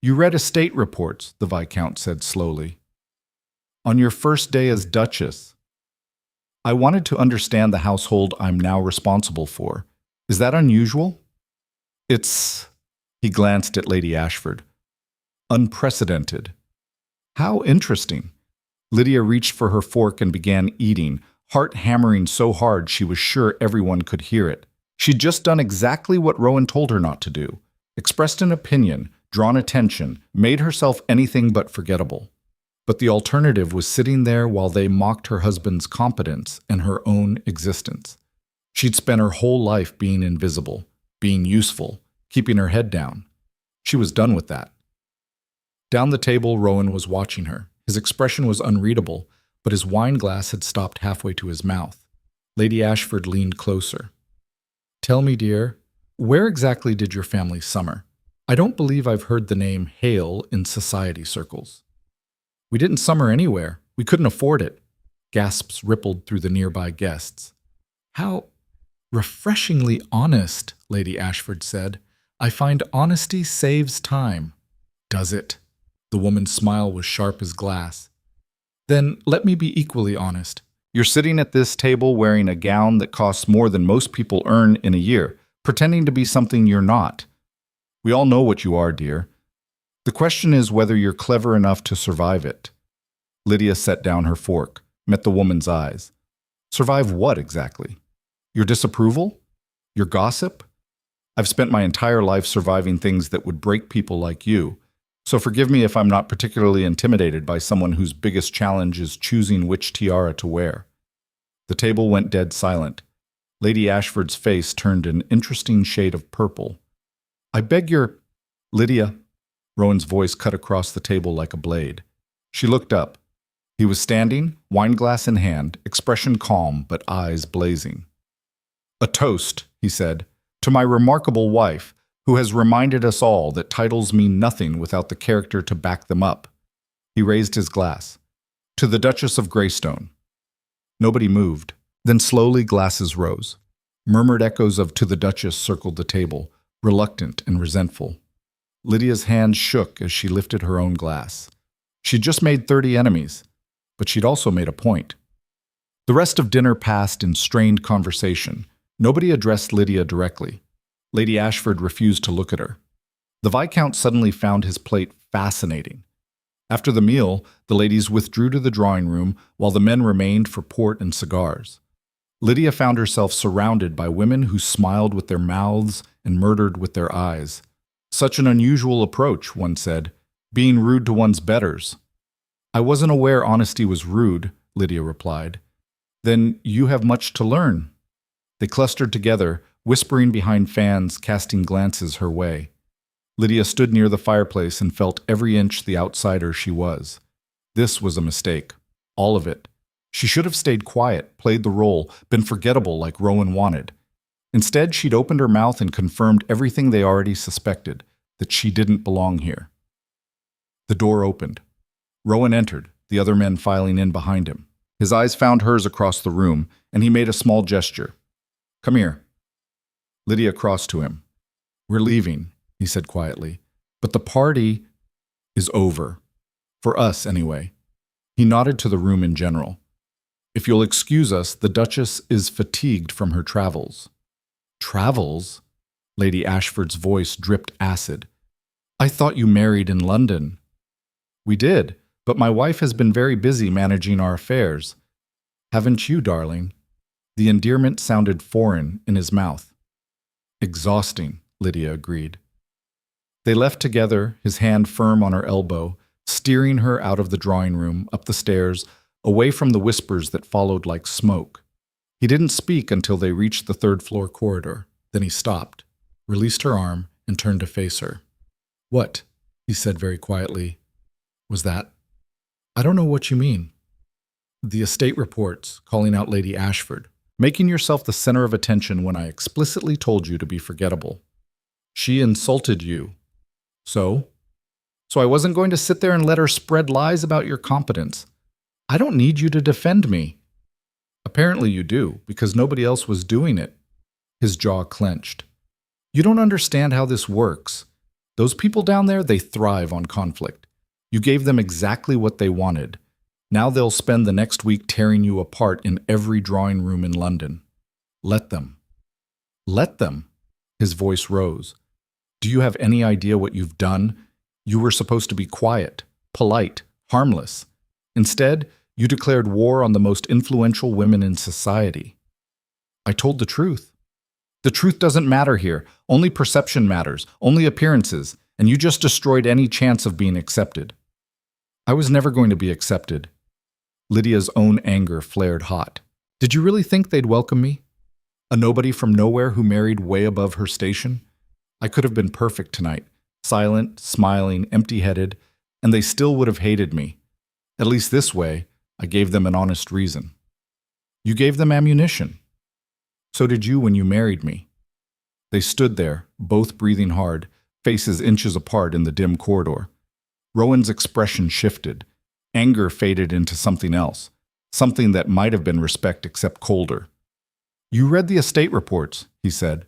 "You read estate reports," the Viscount said slowly. On your first day as Duchess. I wanted to understand the household I'm now responsible for. Is that unusual? It's, he glanced at Lady Ashford, unprecedented. How interesting. Lydia reached for her fork and began eating, heart hammering so hard she was sure everyone could hear it. She'd just done exactly what Rowan told her not to do, expressed an opinion, drawn attention, made herself anything but forgettable. But the alternative was sitting there while they mocked her husband's competence and her own existence. She'd spent her whole life being invisible, being useful, keeping her head down. She was done with that. Down the table, Rowan was watching her. His expression was unreadable, but his wine glass had stopped halfway to his mouth. Lady Ashford leaned closer. Tell me, dear, where exactly did your family summer? I don't believe I've heard the name Hale in society circles. We didn't summer anywhere. We couldn't afford it. Gasps rippled through the nearby guests. How refreshingly honest, Lady Ashford said. I find honesty saves time. Does it? The woman's smile was sharp as glass. Then let me be equally honest. You're sitting at this table wearing a gown that costs more than most people earn in a year, pretending to be something you're not. We all know what you are, dear. The question is whether you're clever enough to survive it. Lydia set down her fork, met the woman's eyes. Survive what exactly? Your disapproval? Your gossip? I've spent my entire life surviving things that would break people like you, so forgive me if I'm not particularly intimidated by someone whose biggest challenge is choosing which tiara to wear. The table went dead silent. Lady Ashford's face turned an interesting shade of purple. I beg your... Lydia. Rowan's voice cut across the table like a blade. She looked up. He was standing, wineglass in hand, expression calm but eyes blazing. A toast, he said, to my remarkable wife, who has reminded us all that titles mean nothing without the character to back them up. He raised his glass. To the Duchess of Greystone. Nobody moved. Then slowly glasses rose. Murmured echoes of "to the Duchess" circled the table, reluctant and resentful. Lydia's hand shook as she lifted her own glass. She'd just made 30 enemies, but she'd also made a point. The rest of dinner passed in strained conversation. Nobody addressed Lydia directly. Lady Ashford refused to look at her. The Viscount suddenly found his plate fascinating. After the meal, the ladies withdrew to the drawing room while the men remained for port and cigars. Lydia found herself surrounded by women who smiled with their mouths and murdered with their eyes. Such an unusual approach, one said, being rude to one's betters. I wasn't aware honesty was rude, Lydia replied. Then you have much to learn. They clustered together, whispering behind fans, casting glances her way. Lydia stood near the fireplace and felt every inch the outsider she was. This was a mistake. All of it. She should have stayed quiet, played the role, been forgettable like Rowan wanted. Instead, she'd opened her mouth and confirmed everything they already suspected, that she didn't belong here. The door opened. Rowan entered, the other men filing in behind him. His eyes found hers across the room, and he made a small gesture. Come here. Lydia crossed to him. We're leaving, he said quietly, but the party is over. For us, anyway. He nodded to the room in general. If you'll excuse us, the Duchess is fatigued from her travels. Travels? Lady Ashford's voice dripped acid. I thought you married in London. We did, but my wife has been very busy managing our affairs. Haven't you, darling? The endearment sounded foreign in his mouth. Exhausting, Lydia agreed. They left together, his hand firm on her elbow, steering her out of the drawing room, up the stairs, away from the whispers that followed like smoke. He didn't speak until they reached the third-floor corridor. Then he stopped, released her arm, and turned to face her. What? He said very quietly. Was that? I don't know what you mean. The estate reports, calling out Lady Ashford, making yourself the center of attention when I explicitly told you to be forgettable. She insulted you. So? So I wasn't going to sit there and let her spread lies about your competence. I don't need you to defend me. Apparently you do, because nobody else was doing it. His jaw clenched. You don't understand how this works. Those people down there, they thrive on conflict. You gave them exactly what they wanted. Now they'll spend the next week tearing you apart in every drawing room in London. Let them. Let them. His voice rose. Do you have any idea what you've done? You were supposed to be quiet, polite, harmless. Instead, you declared war on the most influential women in society. I told the truth. The truth doesn't matter here. Only perception matters, only appearances, and you just destroyed any chance of being accepted. I was never going to be accepted. Lydia's own anger flared hot. Did you really think they'd welcome me? A nobody from nowhere who married way above her station? I could have been perfect tonight, silent, smiling, empty-headed, and they still would have hated me. At least this way, I gave them an honest reason. You gave them ammunition. So did you when you married me. They stood there, both breathing hard, faces inches apart in the dim corridor. Rowan's expression shifted. Anger faded into something else, something that might have been respect except colder. You read the estate reports, he said.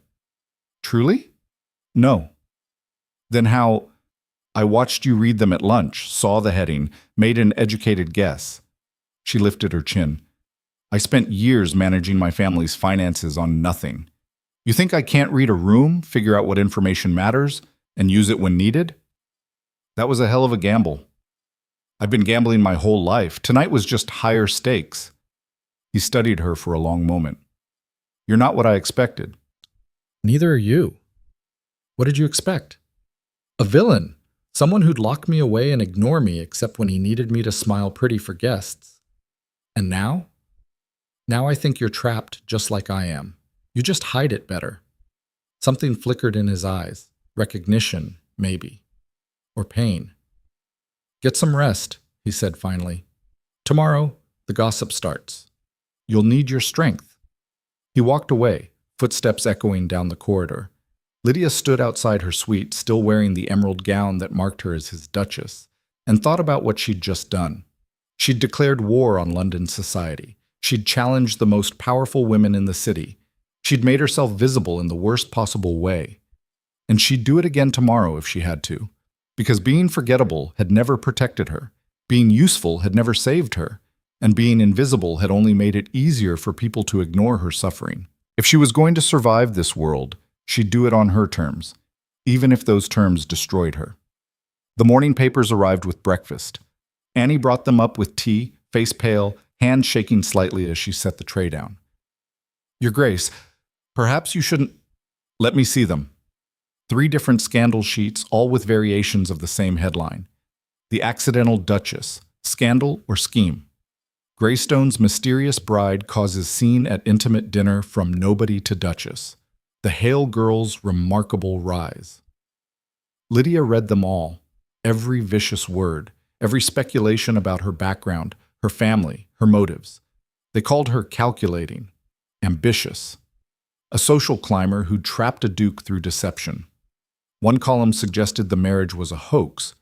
Truly? No. Then how? I watched you read them at lunch, saw the heading, made an educated guess. She lifted her chin. I spent years managing my family's finances on nothing. You think I can't read a room, figure out what information matters, and use it when needed? That was a hell of a gamble. I've been gambling my whole life. Tonight was just higher stakes. He studied her for a long moment. You're not what I expected. Neither are you. What did you expect? A villain. Someone who'd lock me away and ignore me except when he needed me to smile pretty for guests. And now? Now I think you're trapped just like I am. You just hide it better. Something flickered in his eyes. Recognition, maybe. Or pain. Get some rest, he said finally. Tomorrow, the gossip starts. You'll need your strength. He walked away, footsteps echoing down the corridor. Lydia stood outside her suite, still wearing the emerald gown that marked her as his duchess, and thought about what she'd just done. She'd declared war on London society. She'd challenged the most powerful women in the city. She'd made herself visible in the worst possible way. And she'd do it again tomorrow if she had to. Because being forgettable had never protected her, being useful had never saved her, and being invisible had only made it easier for people to ignore her suffering. If she was going to survive this world, she'd do it on her terms, even if those terms destroyed her. The morning papers arrived with breakfast. Annie brought them up with tea, face pale, hand shaking slightly as she set the tray down. Your Grace, perhaps you shouldn't... Let me see them. 3 different scandal sheets, all with variations of the same headline. The Accidental Duchess, Scandal or Scheme. Greystone's mysterious bride causes scene at intimate dinner from nobody to Duchess. The Hale girl's remarkable rise. Lydia read them all, every vicious word, every speculation about her background, her family, her motives. They called her calculating, ambitious, a social climber who trapped a duke through deception. One column suggested the marriage was a hoax.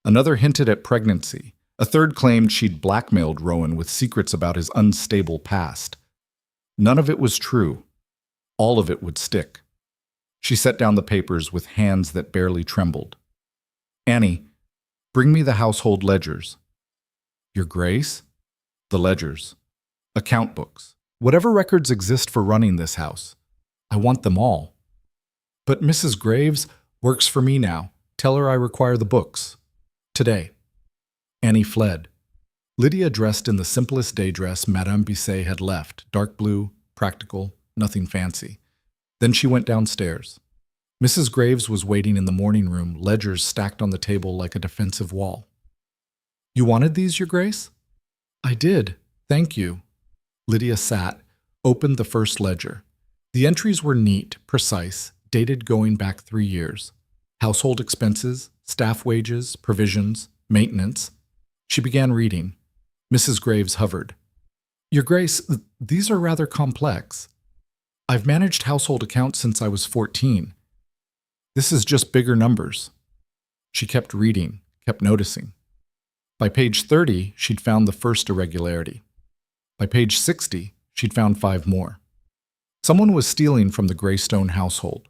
Another hinted at pregnancy. A third claimed she'd blackmailed Rowan with secrets about his unstable past. None of it was true. All of it would stick. She set down the papers with hands that barely trembled. Annie, bring me the household ledgers. Your Grace? The ledgers. Account books. Whatever records exist for running this house. I want them all. But Mrs. Graves works for me now. Tell her I require the books. Today. Annie fled. Lydia dressed in the simplest day dress Madame Bisset had left, dark blue, practical, nothing fancy. Then she went downstairs. Mrs. Graves was waiting in the morning room, ledgers stacked on the table like a defensive wall. You wanted these, Your Grace? I did, thank you. Lydia sat, opened the first ledger. The entries were neat, precise, dated going back 3 years. Household expenses, staff wages, provisions, maintenance. She began reading. Mrs. Graves hovered. Your Grace, these are rather complex. I've managed household accounts since I was 14. This is just bigger numbers. She kept reading, kept noticing. By page 30, she'd found the first irregularity. By page 60, she'd found 5 more. Someone was stealing from the Greystone household.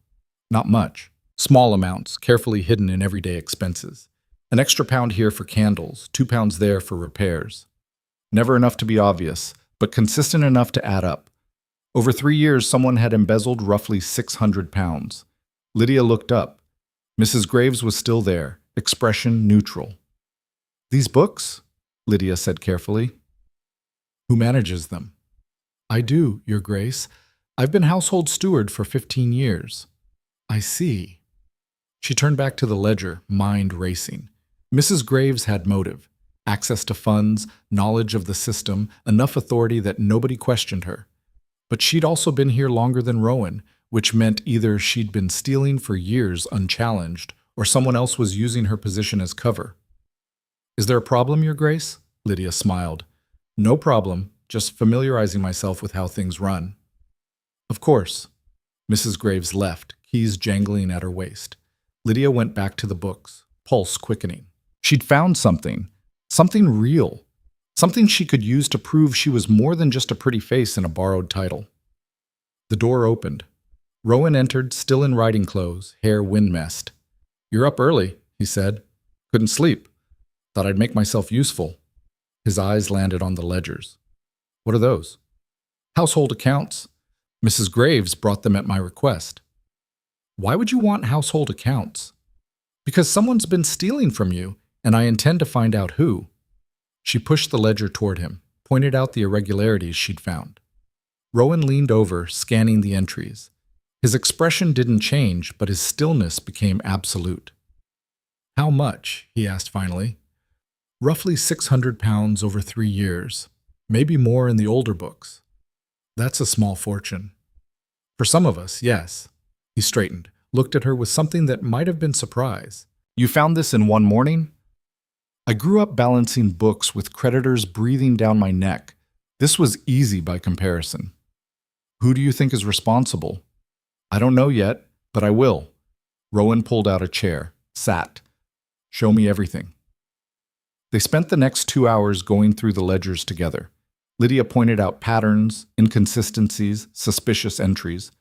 Not much. Small amounts, carefully hidden in everyday expenses. An extra £1 here for candles, £2 there for repairs. Never enough to be obvious, but consistent enough to add up. Over 3 years, someone had embezzled roughly 600 pounds. Lydia looked up. Mrs. Graves was still there, expression neutral. "These books?" Lydia said carefully. "Who manages them?" "I do, Your Grace. I've been household steward for 15 years. "I see." She turned back to the ledger, mind racing. Mrs. Graves had motive, access to funds, knowledge of the system, enough authority that nobody questioned her. But she'd also been here longer than Rowan, which meant either she'd been stealing for years unchallenged, or someone else was using her position as cover. "Is there a problem, Your Grace?" Lydia smiled. "No problem, just familiarizing myself with how things run." "Of course." Mrs. Graves left, keys jangling at her waist. Lydia went back to the books, pulse quickening. She'd found something real, something she could use to prove she was more than just a pretty face in a borrowed title. The door opened. Rowan entered, still in riding clothes, hair wind-messed. "You're up early," he said. "Couldn't sleep. Thought I'd make myself useful." His eyes landed on the ledgers. "What are those?" "Household accounts. Mrs. Graves brought them at my request." "Why would you want household accounts?" "Because someone's been stealing from you, and I intend to find out who." She pushed the ledger toward him, pointed out the irregularities she'd found. Rowan leaned over, scanning the entries. His expression didn't change, but his stillness became absolute. "How much?" he asked finally. "Roughly 600 pounds over 3 years. Maybe more in the older books." "That's a small fortune." "For some of us, yes." He straightened, looked at her with something that might have been surprise. "You found this in one morning?" "I grew up balancing books with creditors breathing down my neck. This was easy by comparison." "Who do you think is responsible?" "I don't know yet, but I will." Rowan pulled out a chair, sat. "Show me everything." They spent the next 2 hours going through the ledgers together. Lydia pointed out patterns, inconsistencies, suspicious entries.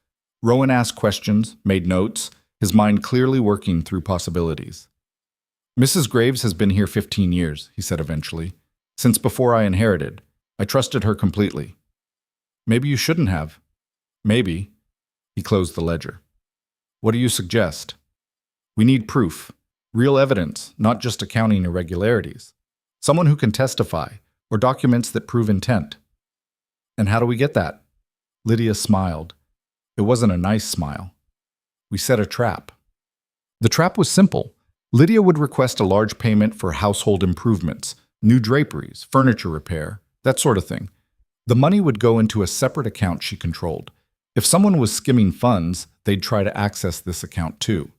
Rowan asked questions, made notes, his mind clearly working through possibilities. "Mrs. Graves has been here 15 years, he said eventually. "Since before I inherited. I trusted her completely." "Maybe you shouldn't have." "Maybe." He closed the ledger. "What do you suggest?" "We need proof. Real evidence, not just accounting irregularities. Someone who can testify, or documents that prove intent." "And how do we get that?" Lydia smiled. It wasn't a nice smile. "We set a trap." The trap was simple. Lydia would request a large payment for household improvements, new draperies, furniture repair, that sort of thing. The money would go into a separate account she controlled. If someone was skimming funds, they'd try to access this account too.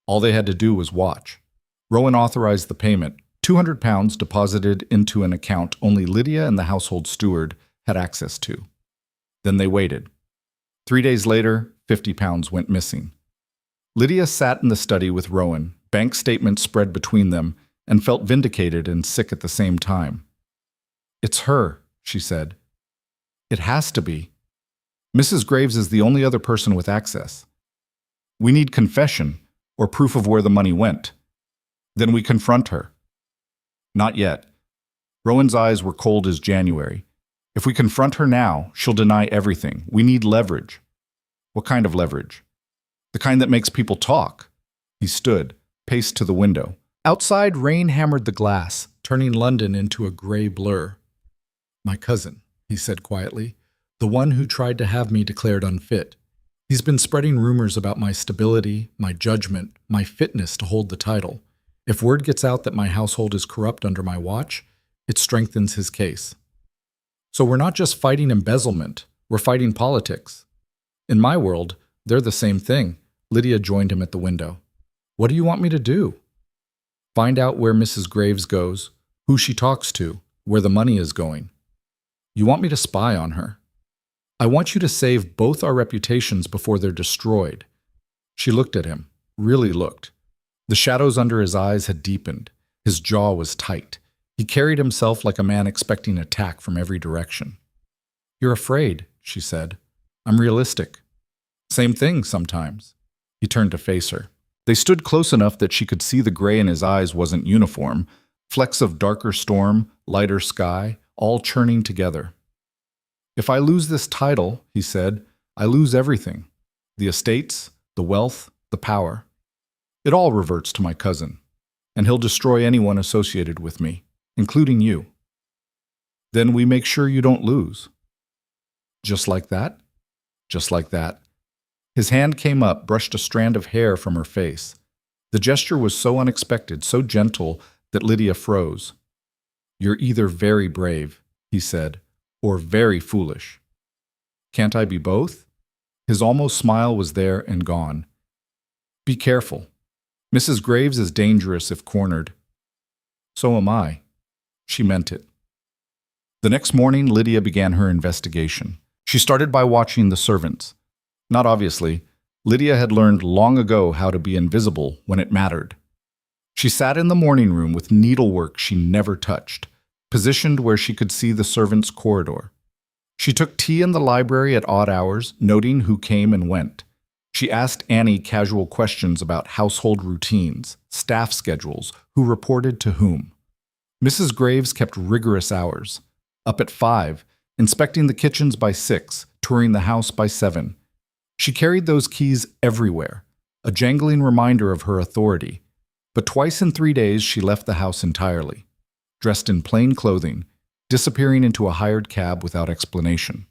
All they had to do was watch. Rowan authorized the payment, 200 pounds deposited into an account only Lydia and the household steward had access to. Then they waited. 3 days later, 50 pounds went missing. Lydia sat in the study with Rowan, bank statements spread between them, and felt vindicated and sick at the same time. "It's her," she said. "It has to be. Mrs. Graves is the only other person with access. We need confession, or proof of where the money went. Then we confront her." "Not yet." Rowan's eyes were cold as January. "If we confront her now, she'll deny everything. We need leverage." "What kind of leverage?" "The kind that makes people talk." He stood, paced to the window. Outside, rain hammered the glass, turning London into a gray blur. "My cousin," he said quietly, "the one who tried to have me declared unfit. He's been spreading rumors about my stability, my judgment, my fitness to hold the title. If word gets out that my household is corrupt under my watch, it strengthens his case. So we're not just fighting embezzlement, we're fighting politics. In my world, they're the same thing." Lydia joined him at the window. "What do you want me to do?" "Find out where Mrs. Graves goes, who she talks to, where the money is going." "You want me to spy on her?" "I want you to save both our reputations before they're destroyed." She looked at him, really looked. The shadows under his eyes had deepened. His jaw was tight. He carried himself like a man expecting attack from every direction. "You're afraid," she said. "I'm realistic." "Same thing sometimes." He turned to face her. They stood close enough that she could see the gray in his eyes wasn't uniform. Flecks of darker storm, lighter sky, all churning together. "If I lose this title," he said, "I lose everything. The estates, the wealth, the power. It all reverts to my cousin, and he'll destroy anyone associated with me, including you. Then we make sure you don't lose." "Just like that?" "Just like that." His hand came up, brushed a strand of hair from her face. The gesture was so unexpected, so gentle, that Lydia froze. "You're either very brave," he said, "or very foolish. Can't I be both?" His almost smile was there and gone. "Be careful. Mrs. Graves is dangerous if cornered." "So am I." She meant it. The next morning, Lydia began her investigation. She started by watching the servants. Not obviously, Lydia had learned long ago how to be invisible when it mattered. She sat in the morning room with needlework she never touched, positioned where she could see the servants' corridor. She took tea in the library at odd hours, noting who came and went. She asked Annie casual questions about household routines, staff schedules, who reported to whom. Mrs. Graves kept rigorous hours. Up at 5, inspecting the kitchens by 6, touring the house by 7. She carried those keys everywhere, a jangling reminder of her authority. But twice in 3 days she left the house entirely, dressed in plain clothing, disappearing into a hired cab without explanation.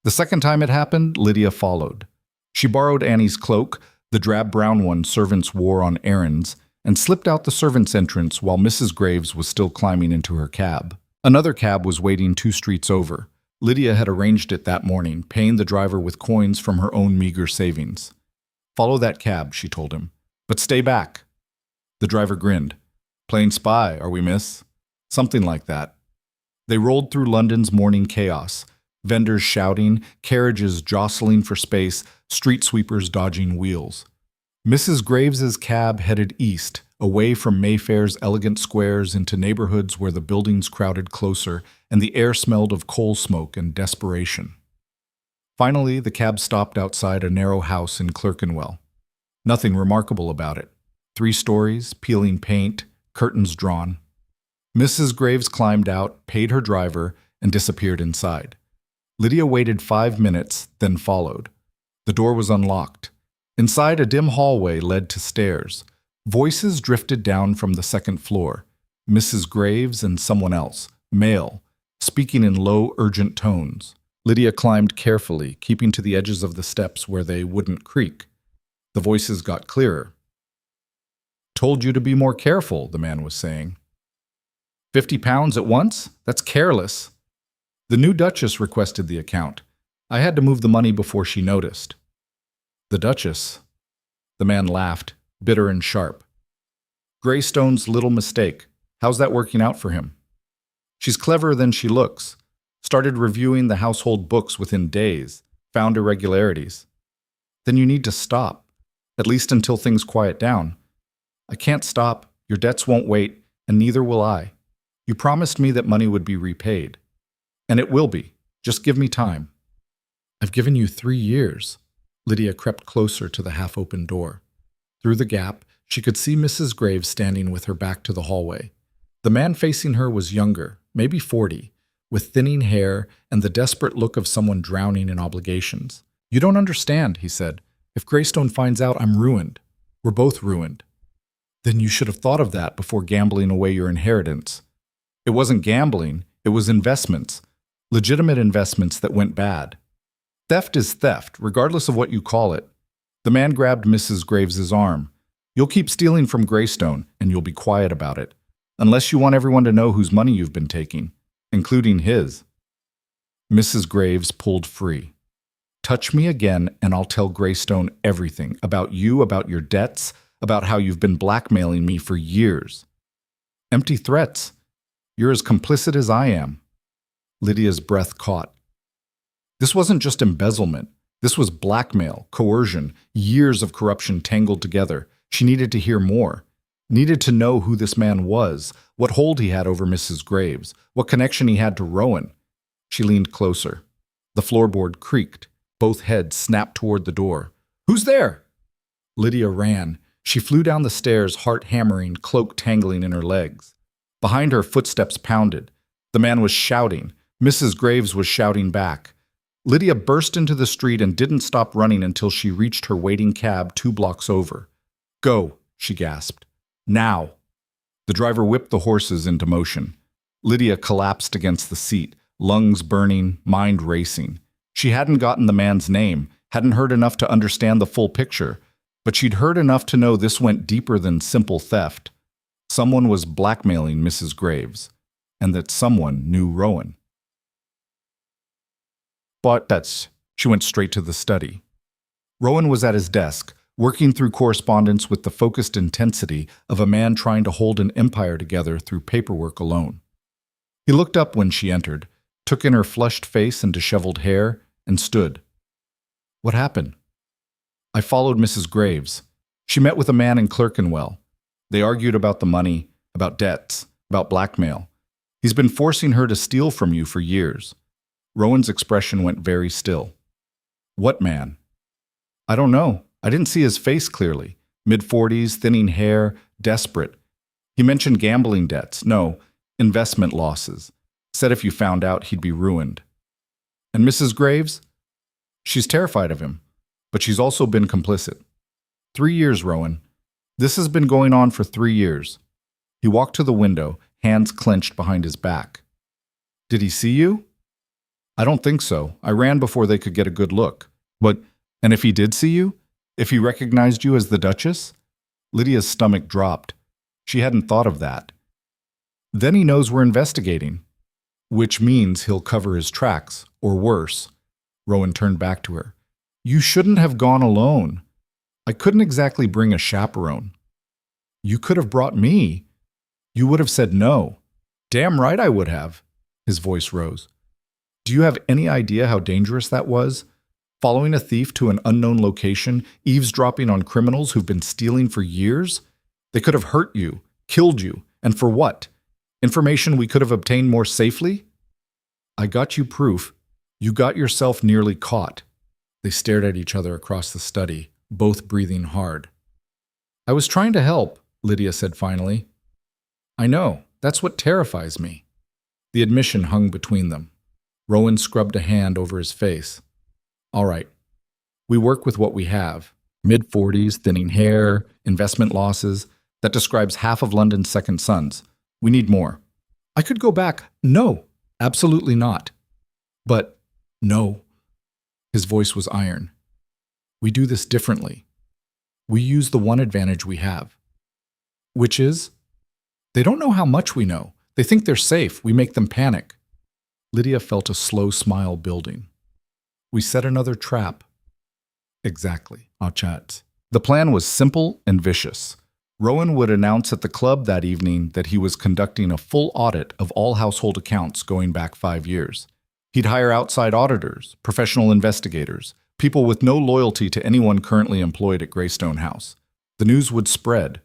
The second time it happened, Lydia followed. She borrowed Annie's cloak, the drab brown one servants wore on errands, and slipped out the servants' entrance while Mrs. Graves was still climbing into her cab. Another cab was waiting 2 streets over. Lydia had arranged it that morning, paying the driver with coins from her own meager savings. "Follow that cab," she told him, "but stay back." The driver grinned. "Plain spy, are we, miss?" Something like that. They rolled through London's morning chaos, vendors shouting, carriages jostling for space, street sweepers dodging wheels. Mrs. Graves's cab headed east, away from Mayfair's elegant squares into neighborhoods where the buildings crowded closer and the air smelled of coal smoke and desperation. Finally, the cab stopped outside a narrow house in Clerkenwell. Nothing remarkable about it. 3 stories, peeling paint, curtains drawn. Mrs. Graves climbed out, paid her driver, and disappeared inside. Lydia waited 5 minutes, then followed. The door was unlocked. Inside, a dim hallway led to stairs. Voices drifted down from the second floor. Mrs. Graves and someone else, male, speaking in low, urgent tones. Lydia climbed carefully, keeping to the edges of the steps where they wouldn't creak. The voices got clearer. "Told you to be more careful," the man was saying. £50 at once? That's careless." "The new Duchess requested the account. I had to move the money before she noticed." "The Duchess?" The man laughed, bitter and sharp. "Greystone's little mistake. How's that working out for him?" "She's cleverer than she looks. Started reviewing the household books within days. Found irregularities." "Then you need to stop, at least until things quiet down." "I can't stop. Your debts won't wait, and neither will I. You promised me that money would be repaid. And it will be. Just give me time." "I've given you 3 years." Lydia crept closer to the half-open door. Through the gap, she could see Mrs. Graves standing with her back to the hallway. The man facing her was younger, maybe 40, with thinning hair and the desperate look of someone drowning in obligations. "You don't understand," he said. "If Greystone finds out, I'm ruined. We're both ruined." "Then you should have thought of that before gambling away your inheritance." "It wasn't gambling, it was investments. Legitimate investments that went bad. Theft is theft, regardless of what you call it." The man grabbed Mrs. Graves's arm. "You'll keep stealing from Greystone, and you'll be quiet about it. Unless you want everyone to know whose money you've been taking, including his." Mrs. Graves pulled free. "Touch me again, and I'll tell Greystone everything. About you, about your debts, about how you've been blackmailing me for years." "Empty threats. You're as complicit as I am." Lydia's breath caught. This wasn't just embezzlement. This was blackmail, coercion, years of corruption tangled together. She needed to hear more. Needed to know who this man was, what hold he had over Mrs. Graves, what connection he had to Rowan. She leaned closer. The floorboard creaked. Both heads snapped toward the door. "Who's there?" Lydia ran. She flew down the stairs, heart hammering, cloak tangling in her legs. Behind her, footsteps pounded. The man was shouting. Mrs. Graves was shouting back. Lydia burst into the street and didn't stop running until she reached her waiting cab 2 blocks over. "Go," she gasped. "Now." The driver whipped the horses into motion. Lydia collapsed against the seat, lungs burning, mind racing. She hadn't gotten the man's name, hadn't heard enough to understand the full picture, but she'd heard enough to know this went deeper than simple theft. Someone was blackmailing Mrs. Graves, and that someone knew Rowan. She went straight to the study. Rowan was at his desk, working through correspondence with the focused intensity of a man trying to hold an empire together through paperwork alone. He looked up when she entered, took in her flushed face and disheveled hair, and stood. "What happened?" "I followed Mrs. Graves. She met with a man in Clerkenwell. They argued about the money, about debts, about blackmail. He's been forcing her to steal from you for years." Rowan's expression went very still. "What man?" "I don't know. I didn't see his face clearly. Mid-40s, thinning hair, desperate. He mentioned gambling debts. No, investment losses. Said if you found out, he'd be ruined." "And Mrs. Graves?" "She's terrified of him, but she's also been complicit. 3 years, Rowan. This has been going on for 3 years." He walked to the window, hands clenched behind his back. "Did he see you?" "I don't think so. I ran before they could get a good look." And if he did see you? If he recognized you as the Duchess?" Lydia's stomach dropped. She hadn't thought of that. "Then he knows we're investigating." "Which means he'll cover his tracks, or worse." Rowan turned back to her. "You shouldn't have gone alone. I couldn't exactly bring a chaperone." "You could have brought me." "You would have said no." "Damn right I would have." His voice rose. "Do you have any idea how dangerous that was? Following a thief to an unknown location, eavesdropping on criminals who've been stealing for years? They could have hurt you, killed you, and for what? Information we could have obtained more safely?" "I got you proof. You got yourself nearly caught." They stared at each other across the study, both breathing hard. "I was trying to help," Lydia said finally. "I know. That's what terrifies me." The admission hung between them. Rowan scrubbed a hand over his face. "All right. We work with what we have. Mid-40s, thinning hair, investment losses. That describes half of London's second sons. We need more." "I could go back." "No, absolutely not." "But, no." His voice was iron. "We do this differently. We use the one advantage we have." "Which is?" "They don't know how much we know. They think they're safe. We make them panic." Lydia felt a slow smile building. "We set another trap." "Exactly, our chat." The plan was simple and vicious. Rowan would announce at the club that evening that he was conducting a full audit of all household accounts going back 5 years. He'd hire outside auditors, professional investigators, people with no loyalty to anyone currently employed at Greystone House. The news would spread.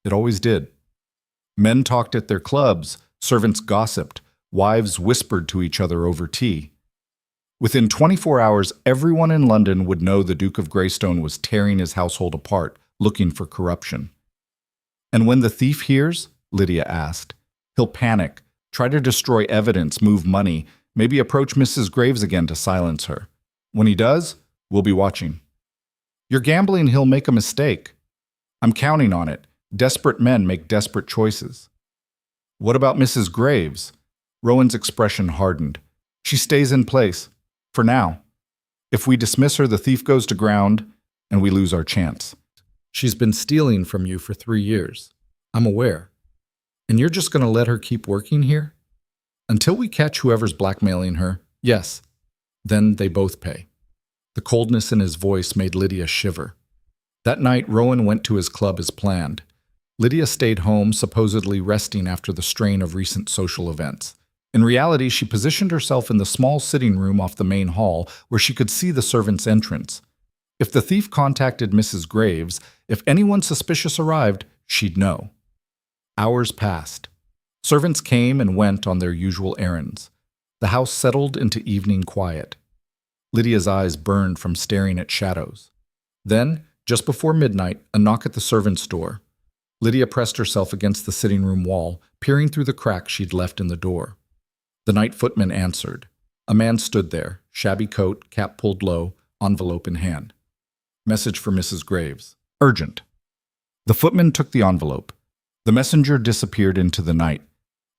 It always did. Men talked at their clubs, servants gossiped, wives whispered to each other over tea. Within 24 hours, everyone in London would know the Duke of Greystone was tearing his household apart, looking for corruption. "And when the thief hears," Lydia asked, "he'll panic, try to destroy evidence, move money, maybe approach Mrs. Graves again to silence her. When he does, we'll be watching." "You're gambling he'll make a mistake." "I'm counting on it. Desperate men make desperate choices." "What about Mrs. Graves?" Rowan's expression hardened. "She stays in place. For now. If we dismiss her, the thief goes to ground, and we lose our chance. She's been stealing from you for 3 years. I'm aware. And you're just going to let her keep working here? Until we catch whoever's blackmailing her, yes. Then they both pay." The coldness in his voice made Lydia shiver. That night, Rowan went to his club as planned. Lydia stayed home, supposedly resting after the strain of recent social events. In reality, she positioned herself in the small sitting room off the main hall where she could see the servants' entrance. If the thief contacted Mrs. Graves, if anyone suspicious arrived, she'd know. Hours passed. Servants came and went on their usual errands. The house settled into evening quiet. Lydia's eyes burned from staring at shadows. Then, just before midnight, a knock at the servants' door. Lydia pressed herself against the sitting room wall, peering through the crack she'd left in the door. The night footman answered. A man stood there, shabby coat, cap pulled low, envelope in hand. Message for Mrs. Graves. Urgent. The footman took the envelope. The messenger disappeared into the night.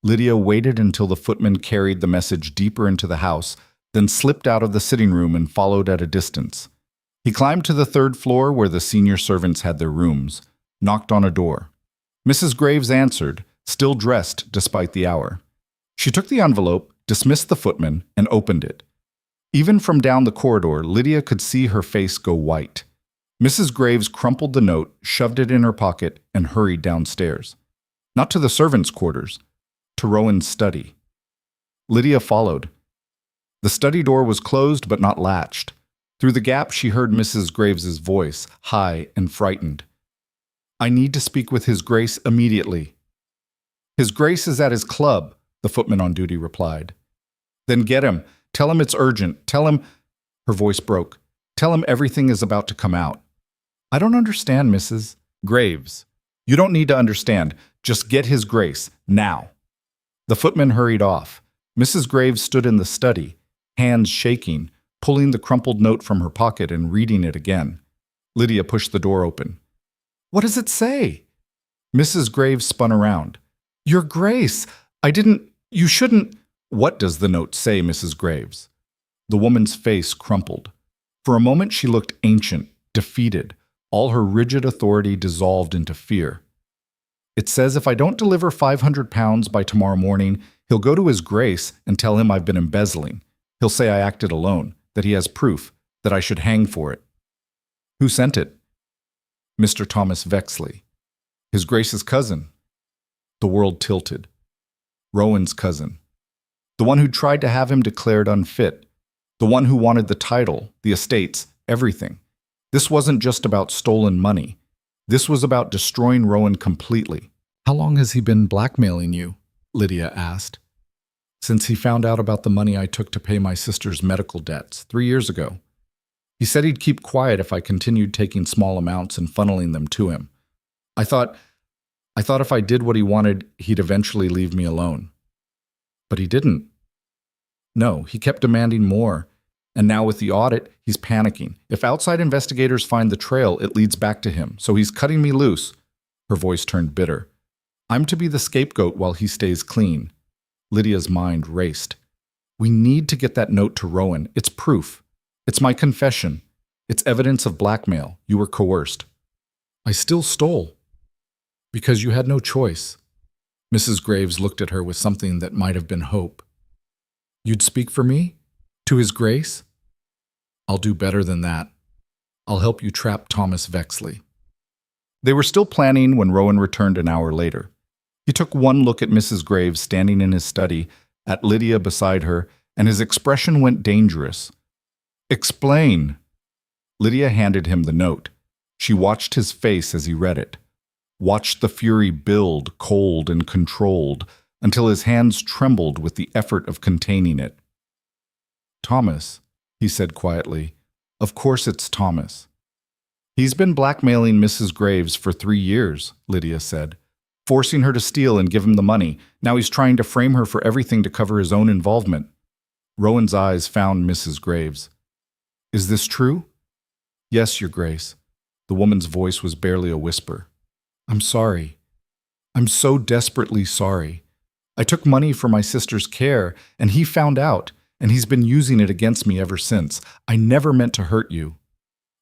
Lydia waited until the footman carried the message deeper into the house, then slipped out of the sitting room and followed at a distance. He climbed to the third floor where the senior servants had their rooms, knocked on a door. Mrs. Graves answered, still dressed despite the hour. She took the envelope, dismissed the footman, and opened it. Even from down the corridor, Lydia could see her face go white. Mrs. Graves crumpled the note, shoved it in her pocket, and hurried downstairs. Not to the servants' quarters, to Rowan's study. Lydia followed. The study door was closed but not latched. Through the gap she heard Mrs. Graves's voice, high and frightened. "I need to speak with His Grace immediately." "His Grace is at his club," the footman on duty replied. "Then get him. Tell him it's urgent. Tell him—" Her voice broke. "Tell him everything is about to come out." "I don't understand, Mrs. Graves." "You don't need to understand. Just get His Grace, now." The footman hurried off. Mrs. Graves stood in the study, hands shaking, pulling the crumpled note from her pocket and reading it again. Lydia pushed the door open. "What does it say?" Mrs. Graves spun around. "Your Grace, you shouldn't—" "What does the note say, Mrs. Graves?" The woman's face crumpled. For a moment she looked ancient, defeated, all her rigid authority dissolved into fear. "It says if I don't deliver £500 by tomorrow morning, he'll go to His Grace and tell him I've been embezzling. He'll say I acted alone, that he has proof, that I should hang for it." "Who sent it?" "Mr. Thomas Vexley. His Grace's cousin." The world tilted. Rowan's cousin. The one who tried to have him declared unfit. The one who wanted the title, the estates, everything. This wasn't just about stolen money. This was about destroying Rowan completely. "How long has he been blackmailing you?" Lydia asked. "Since he found out about the money I took to pay my sister's medical debts 3 years ago. He said he'd keep quiet if I continued taking small amounts and funneling them to him. I thought if I did what he wanted, he'd eventually leave me alone. But he didn't. No, he kept demanding more. And now with the audit, he's panicking. If outside investigators find the trail, it leads back to him. So he's cutting me loose." Her voice turned bitter. "I'm to be the scapegoat while he stays clean." Lydia's mind raced. "We need to get that note to Rowan. It's proof. It's my confession. It's evidence of blackmail. You were coerced." "I still stole." "Because you had no choice." Mrs. Graves looked at her with something that might have been hope. "You'd speak for me? To His Grace?" "I'll do better than that. I'll help you trap Thomas Vexley." They were still planning when Rowan returned an hour later. He took one look at Mrs. Graves standing in his study, at Lydia beside her, and his expression went dangerous. "Explain." Lydia handed him the note. She watched his face as he read it. Watched the fury build, cold and controlled, until his hands trembled with the effort of containing it. "Thomas," he said quietly. "Of course it's Thomas." "He's been blackmailing Mrs. Graves for 3 years," Lydia said, "forcing her to steal and give him the money. Now he's trying to frame her for everything to cover his own involvement." Rowan's eyes found Mrs. Graves. "Is this true?" "Yes, Your Grace." The woman's voice was barely a whisper. "I'm sorry. I'm so desperately sorry. I took money for my sister's care, and he found out, and he's been using it against me ever since. I never meant to hurt you.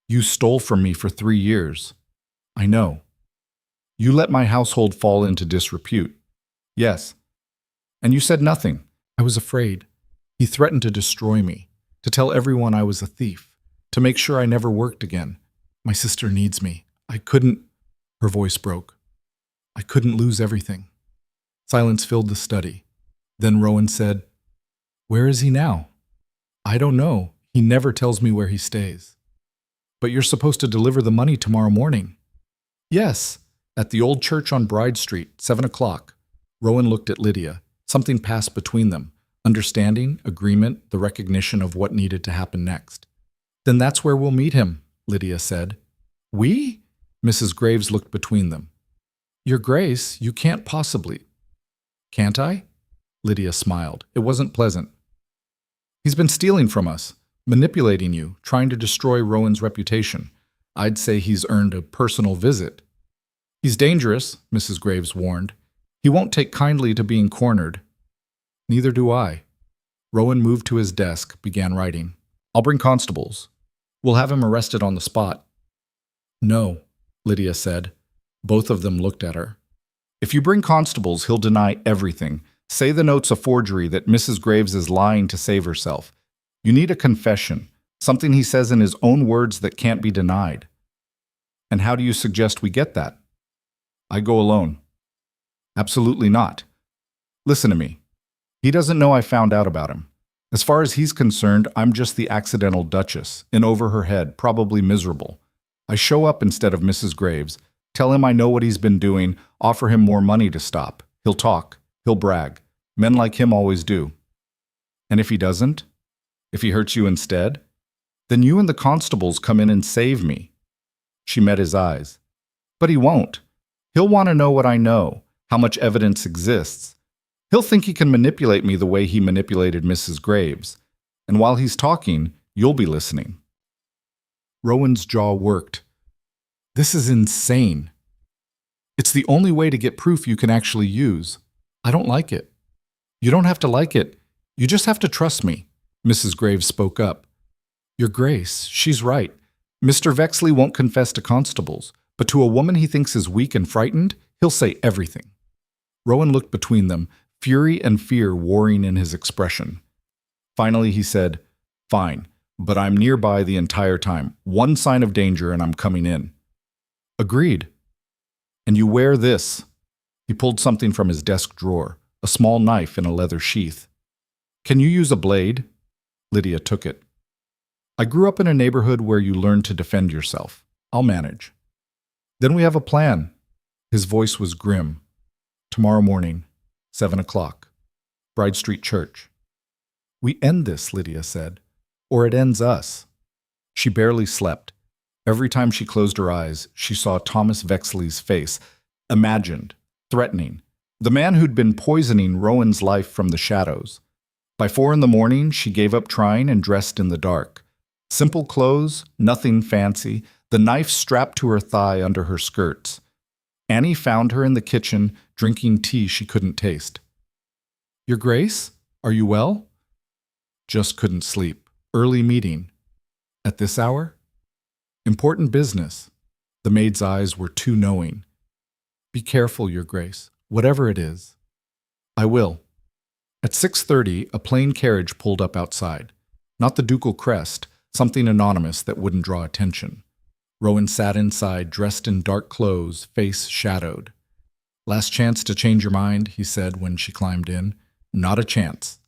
You stole from me for 3 years. I know. You let my household fall into disrepute. Yes. And you said nothing. I was afraid. He threatened to destroy me, to tell everyone I was a thief, to make sure I never worked again. My sister needs me. I couldn't—" Her voice broke. "I couldn't lose everything." Silence filled the study. Then Rowan said, "Where is he now?" "I don't know. He never tells me where he stays." "But you're supposed to deliver the money tomorrow morning." "Yes, at the old church on Bride Street, 7 o'clock. Rowan looked at Lydia. Something passed between them. Understanding, agreement, the recognition of what needed to happen next. "Then that's where we'll meet him," Lydia said. "We?" Mrs. Graves looked between them. "Your Grace, you can't possibly—" "Can't I?" Lydia smiled. It wasn't pleasant. He's been stealing from us, manipulating you, trying to destroy Rowan's reputation. I'd say he's earned a personal visit. He's dangerous, Mrs. Graves warned. He won't take kindly to being cornered. Neither do I. Rowan moved to his desk, began writing. I'll bring constables. We'll have him arrested on the spot. No, Lydia said. Both of them looked at her. If you bring constables, he'll deny everything. Say the note's a forgery, that Mrs. Graves is lying to save herself. You need a confession, something he says in his own words that can't be denied. And how do you suggest we get that? I go alone. Absolutely not. Listen to me. He doesn't know I found out about him. As far as he's concerned, I'm just the accidental duchess, in over her head, probably miserable. I show up instead of Mrs. Graves, tell him I know what he's been doing, offer him more money to stop. He'll talk. He'll brag. Men like him always do. And if he doesn't? If he hurts you instead? Then you and the constables come in and save me. She met his eyes. But he won't. He'll want to know what I know, how much evidence exists. He'll think he can manipulate me the way he manipulated Mrs. Graves. And while he's talking, you'll be listening. Rowan's jaw worked. This is insane. It's the only way to get proof you can actually use. I don't like it. You don't have to like it. You just have to trust me, Mrs. Graves spoke up. Your Grace, she's right. Mr. Vexley won't confess to constables, but to a woman he thinks is weak and frightened, he'll say everything. Rowan looked between them, fury and fear warring in his expression. Finally he said, Fine, but I'm nearby the entire time. One sign of danger and I'm coming in. Agreed. And you wear this. He pulled something from his desk drawer, a small knife in a leather sheath. Can you use a blade? Lydia took it. I grew up in a neighborhood where you learn to defend yourself. I'll manage. Then we have a plan. His voice was grim. Tomorrow morning, 7 o'clock. Bride Street Church. We end this, Lydia said, or it ends us. She barely slept. Every time she closed her eyes, she saw Thomas Vexley's face, imagined, threatening, the man who'd been poisoning Rowan's life from the shadows. By 4 a.m, she gave up trying and dressed in the dark. Simple clothes, nothing fancy, the knife strapped to her thigh under her skirts. Annie found her in the kitchen, drinking tea she couldn't taste. Your Grace, are you well? Just couldn't sleep. Early meeting. At this hour? Important business. The maid's eyes were too knowing. Be careful, Your Grace, whatever it is. I will. At 6:30, a plain carriage pulled up outside. Not the ducal crest, something anonymous that wouldn't draw attention. Rowan sat inside, dressed in dark clothes, face shadowed. Last chance to change your mind, he said when she climbed in. Not a chance.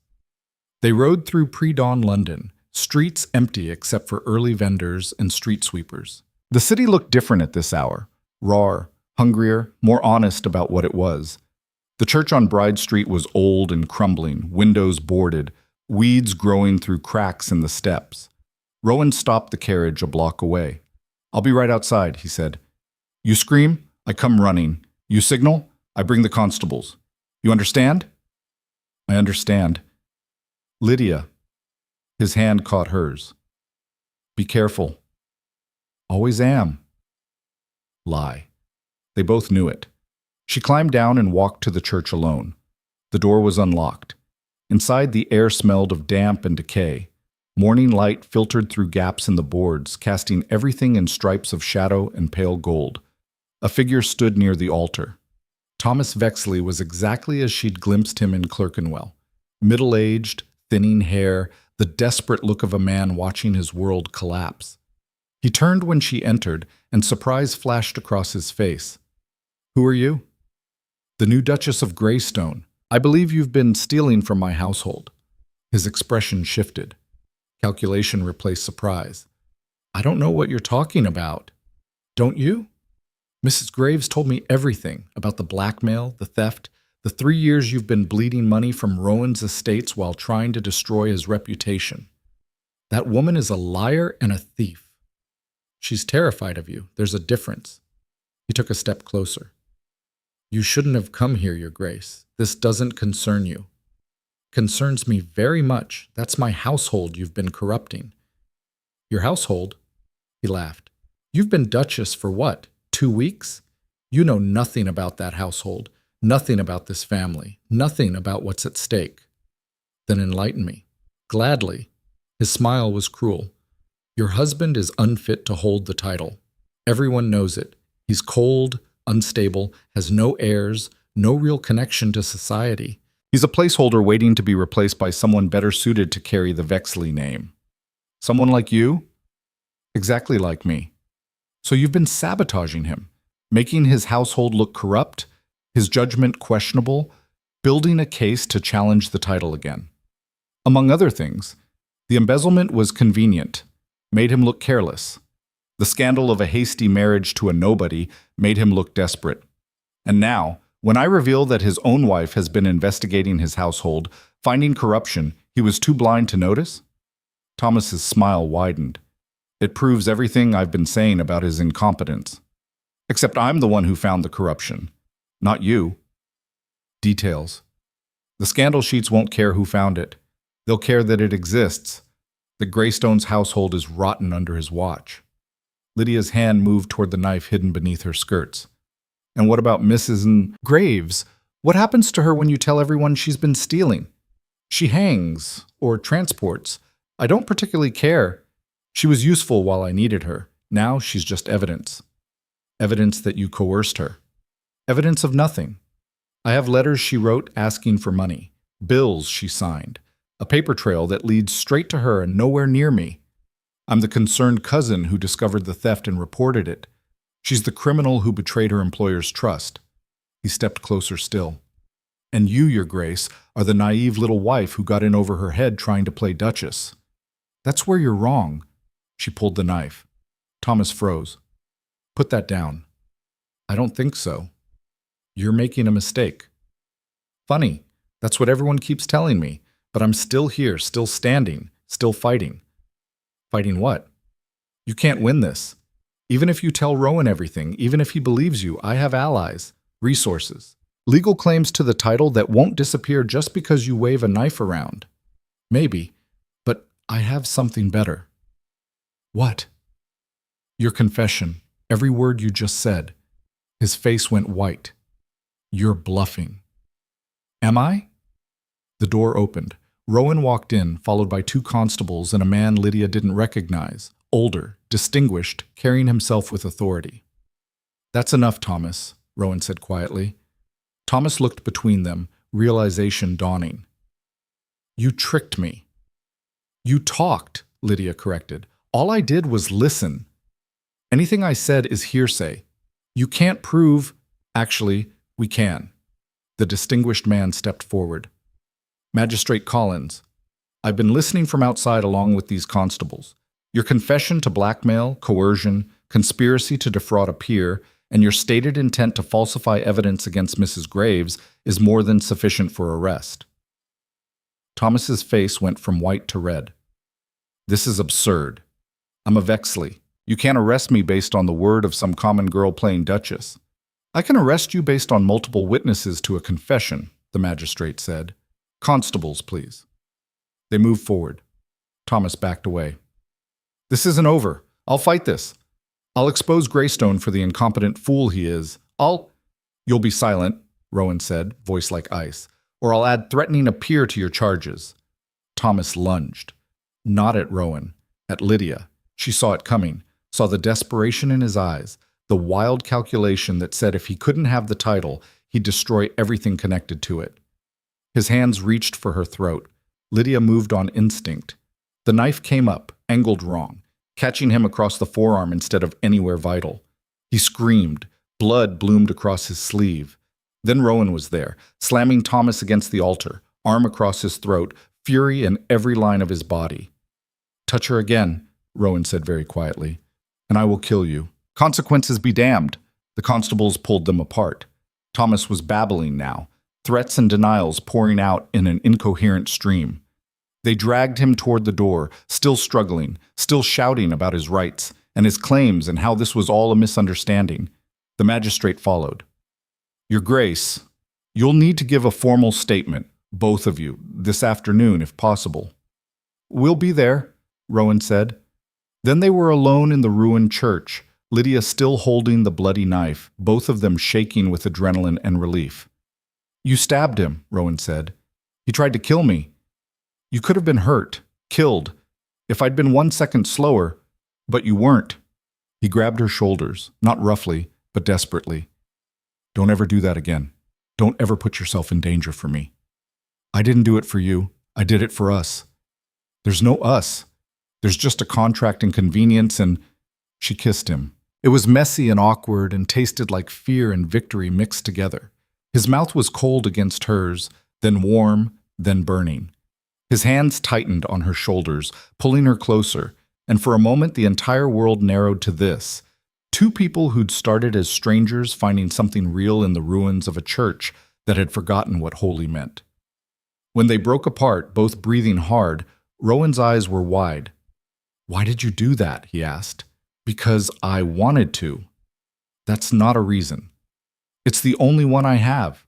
They rode through pre-dawn London, streets empty except for early vendors and street sweepers. The city looked different at this hour, raw, hungrier, more honest about what it was. The church on Bride Street was old and crumbling, windows boarded, weeds growing through cracks in the steps. Rowan stopped the carriage a block away. I'll be right outside, he said. You scream, I come running. You signal, I bring the constables. You understand? I understand. Lydia. His hand caught hers. Be careful. Always am. Lie. They both knew it. She climbed down and walked to the church alone. The door was unlocked. Inside, the air smelled of damp and decay. Morning light filtered through gaps in the boards, casting everything in stripes of shadow and pale gold. A figure stood near the altar. Thomas Vexley was exactly as she'd glimpsed him in Clerkenwell. Middle-aged, thinning hair, the desperate look of a man watching his world collapse. He turned when she entered, and surprise flashed across his face. Who are you? The new Duchess of Greystone. I believe you've been stealing from my household. His expression shifted. Calculation replaced surprise. I don't know what you're talking about. Don't you? Mrs. Graves told me everything about the blackmail, the theft, the 3 years you've been bleeding money from Rowan's estates while trying to destroy his reputation. That woman is a liar and a thief. She's terrified of you. There's a difference. He took a step closer. You shouldn't have come here, Your Grace. This doesn't concern you. Concerns me very much. That's my household you've been corrupting. Your household? He laughed. You've been Duchess for what, 2 weeks? You know nothing about that household, nothing about this family, nothing about what's at stake. Then enlighten me. Gladly. His smile was cruel. Your husband is unfit to hold the title. Everyone knows it. He's cold, unstable, has no heirs, no real connection to society. He's a placeholder waiting to be replaced by someone better suited to carry the Vexley name. Someone like you? Exactly like me. So you've been sabotaging him, making his household look corrupt, his judgment questionable, building a case to challenge the title again. Among other things, the embezzlement was convenient, made him look careless. The scandal of a hasty marriage to a nobody made him look desperate. And now, when I reveal that his own wife has been investigating his household, finding corruption, he was too blind to notice? Thomas's smile widened. It proves everything I've been saying about his incompetence. Except I'm the one who found the corruption, not you. Details. The scandal sheets won't care who found it. They'll care that it exists. That Greystone's household is rotten under his watch. Lydia's hand moved toward the knife hidden beneath her skirts. And what about Mrs. Graves? What happens to her when you tell everyone she's been stealing? She hangs, or transports. I don't particularly care. She was useful while I needed her. Now she's just evidence. Evidence that you coerced her. Evidence of nothing. I have letters she wrote asking for money. Bills she signed. A paper trail that leads straight to her and nowhere near me. I'm the concerned cousin who discovered the theft and reported it. She's the criminal who betrayed her employer's trust. He stepped closer still. And you, Your Grace, are the naive little wife who got in over her head trying to play Duchess. That's where you're wrong. She pulled the knife. Thomas froze. Put that down. I don't think so. You're making a mistake. Funny. That's what everyone keeps telling me. But I'm still here, still standing, still fighting. Fighting what? You can't win this. Even if you tell Rowan everything, even if he believes you, I have allies, resources, legal claims to the title that won't disappear just because you wave a knife around. Maybe, but I have something better. What? Your confession, every word you just said. His face went white. You're bluffing. Am I? The door opened. Rowan walked in, followed by 2 constables and a man Lydia didn't recognize, older, distinguished, carrying himself with authority. That's enough, Thomas, Rowan said quietly. Thomas looked between them, realization dawning. You tricked me. You talked, Lydia corrected. All I did was listen. Anything I said is hearsay. You can't prove… Actually, we can. The distinguished man stepped forward. Magistrate Collins, I've been listening from outside along with these constables. Your confession to blackmail, coercion, conspiracy to defraud a peer, and your stated intent to falsify evidence against Mrs. Graves is more than sufficient for arrest. Thomas's face went from white to red. This is absurd. I'm a Vexley. You can't arrest me based on the word of some common girl playing Duchess. I can arrest you based on multiple witnesses to a confession, the magistrate said. Constables, please. They moved forward. Thomas backed away. This isn't over. I'll fight this. I'll expose Greystone for the incompetent fool he is. You'll be silent, Rowan said, voice like ice, or I'll add threatening a peer to your charges. Thomas lunged. Not at Rowan, at Lydia. She saw it coming, saw the desperation in his eyes, the wild calculation that said if he couldn't have the title, he'd destroy everything connected to it. His hands reached for her throat. Lydia moved on instinct. The knife came up, angled wrong, catching him across the forearm instead of anywhere vital. He screamed. Blood bloomed across his sleeve. Then Rowan was there, slamming Thomas against the altar, arm across his throat, fury in every line of his body. Touch her again, Rowan said very quietly, and I will kill you. Consequences be damned. The constables pulled them apart. Thomas was babbling now, threats and denials pouring out in an incoherent stream. They dragged him toward the door, still struggling, still shouting about his rights and his claims and how this was all a misunderstanding. The magistrate followed. Your Grace, you'll need to give a formal statement, Both of you, this afternoon, if possible. We'll be there, Rowan said. Then they were alone in the ruined church, Lydia still holding the bloody knife, both of them shaking with adrenaline and relief. You stabbed him, Rowan said. He tried to kill me. You could have been hurt, killed, if I'd been 1 second slower, but you weren't. He grabbed her shoulders, not roughly, but desperately. Don't ever do that again. Don't ever put yourself in danger for me. I didn't do it for you. I did it for us. There's no us. There's just a contract and convenience and… She kissed him. It was messy and awkward and tasted like fear and victory mixed together. His mouth was cold against hers, then warm, then burning. His hands tightened on her shoulders, pulling her closer, and for a moment the entire world narrowed to this. Two people who'd started as strangers finding something real in the ruins of a church that had forgotten what holy meant. When they broke apart, both breathing hard, Rowan's eyes were wide. Why did you do that? He asked. Because I wanted to. That's not a reason. It's the only one I have.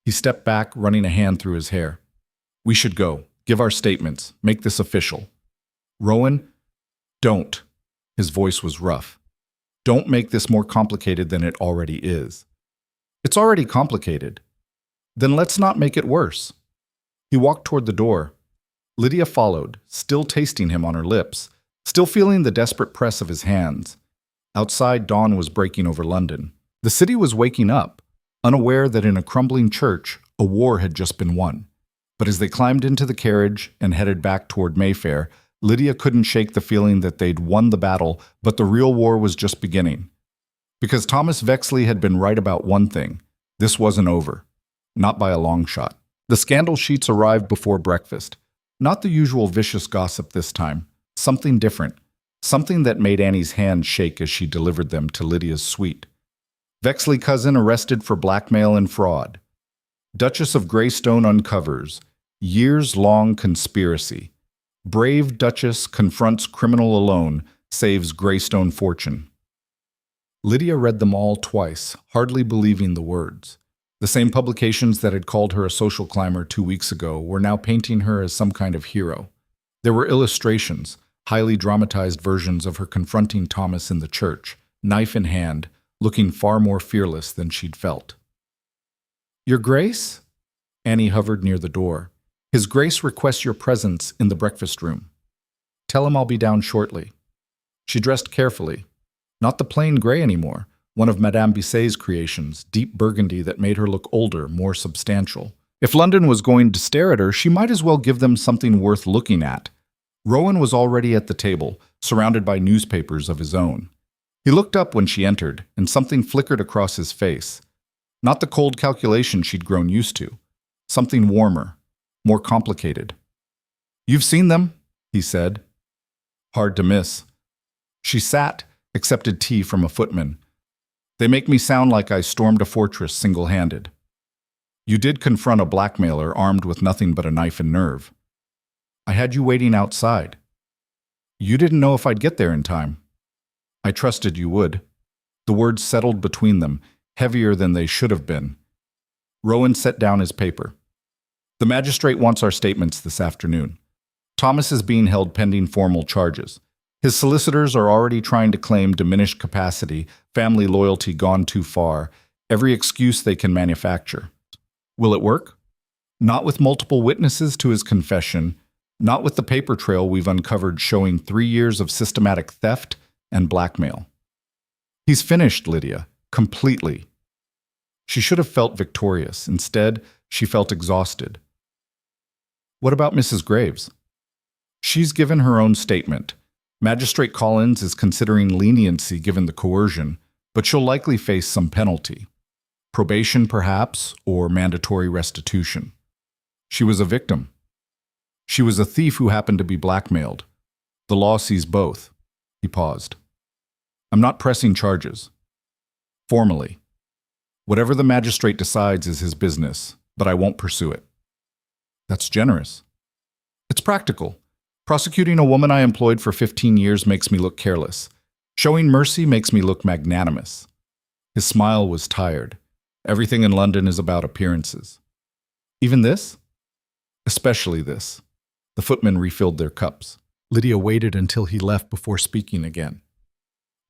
He stepped back, running a hand through his hair. We should go. Give our statements. Make this official. Rowan, don't. His voice was rough. Don't make this more complicated than it already is. It's already complicated. Then let's not make it worse. He walked toward the door. Lydia followed, still tasting him on her lips, still feeling the desperate press of his hands. Outside, dawn was breaking over London. The city was waking up, unaware that in a crumbling church, a war had just been won. But as they climbed into the carriage and headed back toward Mayfair, Lydia couldn't shake the feeling that they'd won the battle, but the real war was just beginning. Because Thomas Vexley had been right about one thing. This wasn't over. Not by a long shot. The scandal sheets arrived before breakfast. Not the usual vicious gossip this time. Something different. Something that made Annie's hand shake as she delivered them to Lydia's suite. Vexley cousin arrested for blackmail and fraud. Duchess of Greystone uncovers. Years-long conspiracy. Brave Duchess confronts criminal alone, saves Greystone fortune. Lydia read them all twice, hardly believing the words. The same publications that had called her a social climber 2 weeks ago were now painting her as some kind of hero. There were illustrations, highly dramatized versions of her confronting Thomas in the church, knife in hand, looking far more fearless than she'd felt. Your Grace? Annie hovered near the door. His Grace requests your presence in the breakfast room. Tell him I'll be down shortly. She dressed carefully. Not the plain gray anymore, one of Madame Bisset's creations, deep burgundy that made her look older, more substantial. If London was going to stare at her, she might as well give them something worth looking at. Rowan was already at the table, surrounded by newspapers of his own. He looked up when she entered, and something flickered across his face. Not the cold calculation she'd grown used to. Something warmer, more complicated. You've seen them, he said. Hard to miss. She sat, accepted tea from a footman. They make me sound like I stormed a fortress single-handed. You did confront a blackmailer armed with nothing but a knife and nerve. I had you waiting outside. You didn't know if I'd get there in time. I trusted you would. The words settled between them, heavier than they should have been. Rowan set down his paper. The magistrate wants our statements this afternoon. Thomas is being held pending formal charges. His solicitors are already trying to claim diminished capacity, family loyalty gone too far, every excuse they can manufacture. Will it work? Not with multiple witnesses to his confession, not with the paper trail we've uncovered showing 3 years of systematic theft and blackmail. He's finished, Lydia, completely. She should have felt victorious. Instead, she felt exhausted. What about Mrs. Graves? She's given her own statement. Magistrate Collins is considering leniency given the coercion, but she'll likely face some penalty. Probation, perhaps, or mandatory restitution. She was a victim. She was a thief who happened to be blackmailed. The law sees both. He paused. I'm not pressing charges. Formally. Whatever the magistrate decides is his business, but I won't pursue it. That's generous. It's practical. Prosecuting a woman I employed for 15 years makes me look careless. Showing mercy makes me look magnanimous. His smile was tired. Everything in London is about appearances. Even this? Especially this. The footmen refilled their cups. Lydia waited until he left before speaking again.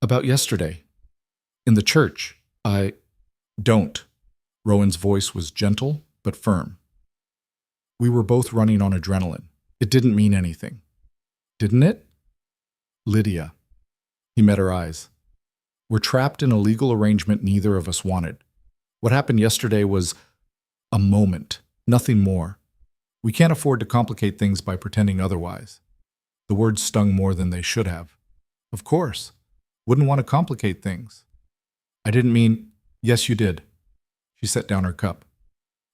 About yesterday. In the church. Don't. Rowan's voice was gentle but firm. We were both running on adrenaline. It didn't mean anything. Didn't it? Lydia. He met her eyes. We're trapped in a legal arrangement neither of us wanted. What happened yesterday was a moment, nothing more. We can't afford to complicate things by pretending otherwise. The words stung more than they should have. Of course. Wouldn't want to complicate things. I didn't mean, yes, you did. She set down her cup.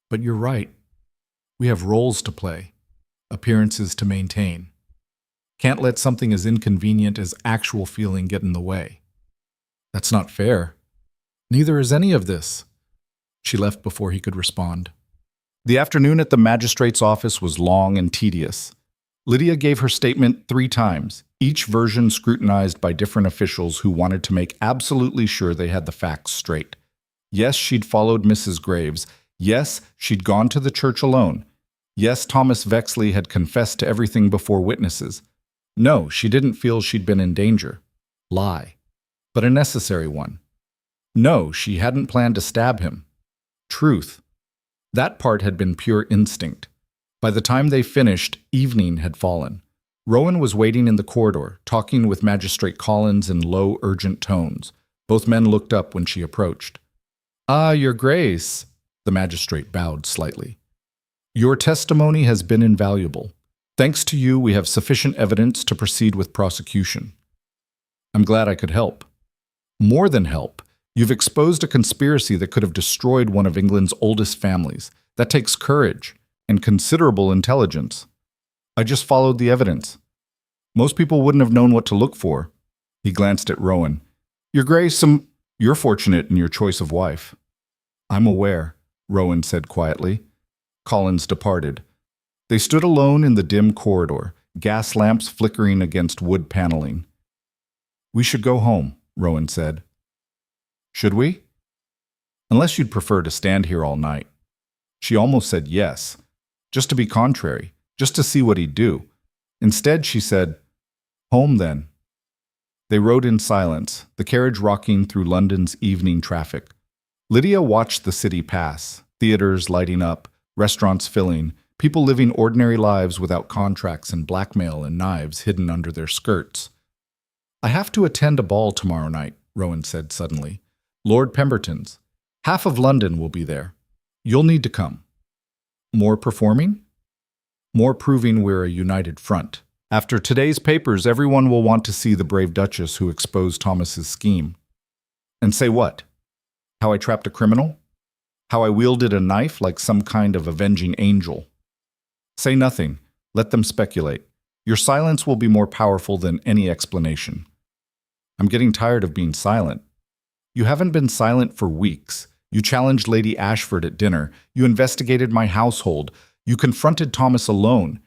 But you're right. We have roles to play, appearances to maintain. Can't let something as inconvenient as actual feeling get in the way. That's not fair. Neither is any of this. She left before he could respond. The afternoon at the magistrate's office was long and tedious. Lydia gave her statement 3 times, each version scrutinized by different officials who wanted to make absolutely sure they had the facts straight. Yes, she'd followed Mrs. Graves. Yes, she'd gone to the church alone. Yes, Thomas Vexley had confessed to everything before witnesses. No, she didn't feel she'd been in danger. Lie. But a necessary one. No, she hadn't planned to stab him. Truth. That part had been pure instinct. By the time they finished, evening had fallen. Rowan was waiting in the corridor, talking with Magistrate Collins in low, urgent tones. Both men looked up when she approached. "Ah, Your Grace," the magistrate bowed slightly. "Your testimony has been invaluable. Thanks to you, we have sufficient evidence to proceed with prosecution. I'm glad I could help. More than help. You've exposed a conspiracy that could have destroyed one of England's oldest families. That takes courage and considerable intelligence. I just followed the evidence. Most people wouldn't have known what to look for." He glanced at Rowan. "Your Grace, you're fortunate in your choice of wife." "I'm aware," Rowan said quietly. Collins departed. They stood alone in the dim corridor, gas lamps flickering against wood paneling. "We should go home," Rowan said. "Should we?" "Unless you'd prefer to stand here all night." She almost said yes, just to be contrary, just to see what he'd do. Instead, she said, "Home, then." They rode in silence, the carriage rocking through London's evening traffic. Lydia watched the city pass, theaters lighting up, restaurants filling, people living ordinary lives without contracts and blackmail and knives hidden under their skirts. "I have to attend a ball tomorrow night," Rowan said suddenly. "Lord Pemberton's. Half of London will be there. You'll need to come." "More performing?" "More proving we're a united front. After today's papers, everyone will want to see the brave Duchess who exposed Thomas's scheme." "And say what? How I trapped a criminal? How I wielded a knife like some kind of avenging angel?" "Say nothing. Let them speculate. Your silence will be more powerful than any explanation." "I'm getting tired of being silent." "You haven't been silent for weeks. You challenged Lady Ashford at dinner. You investigated my household. You confronted Thomas alone.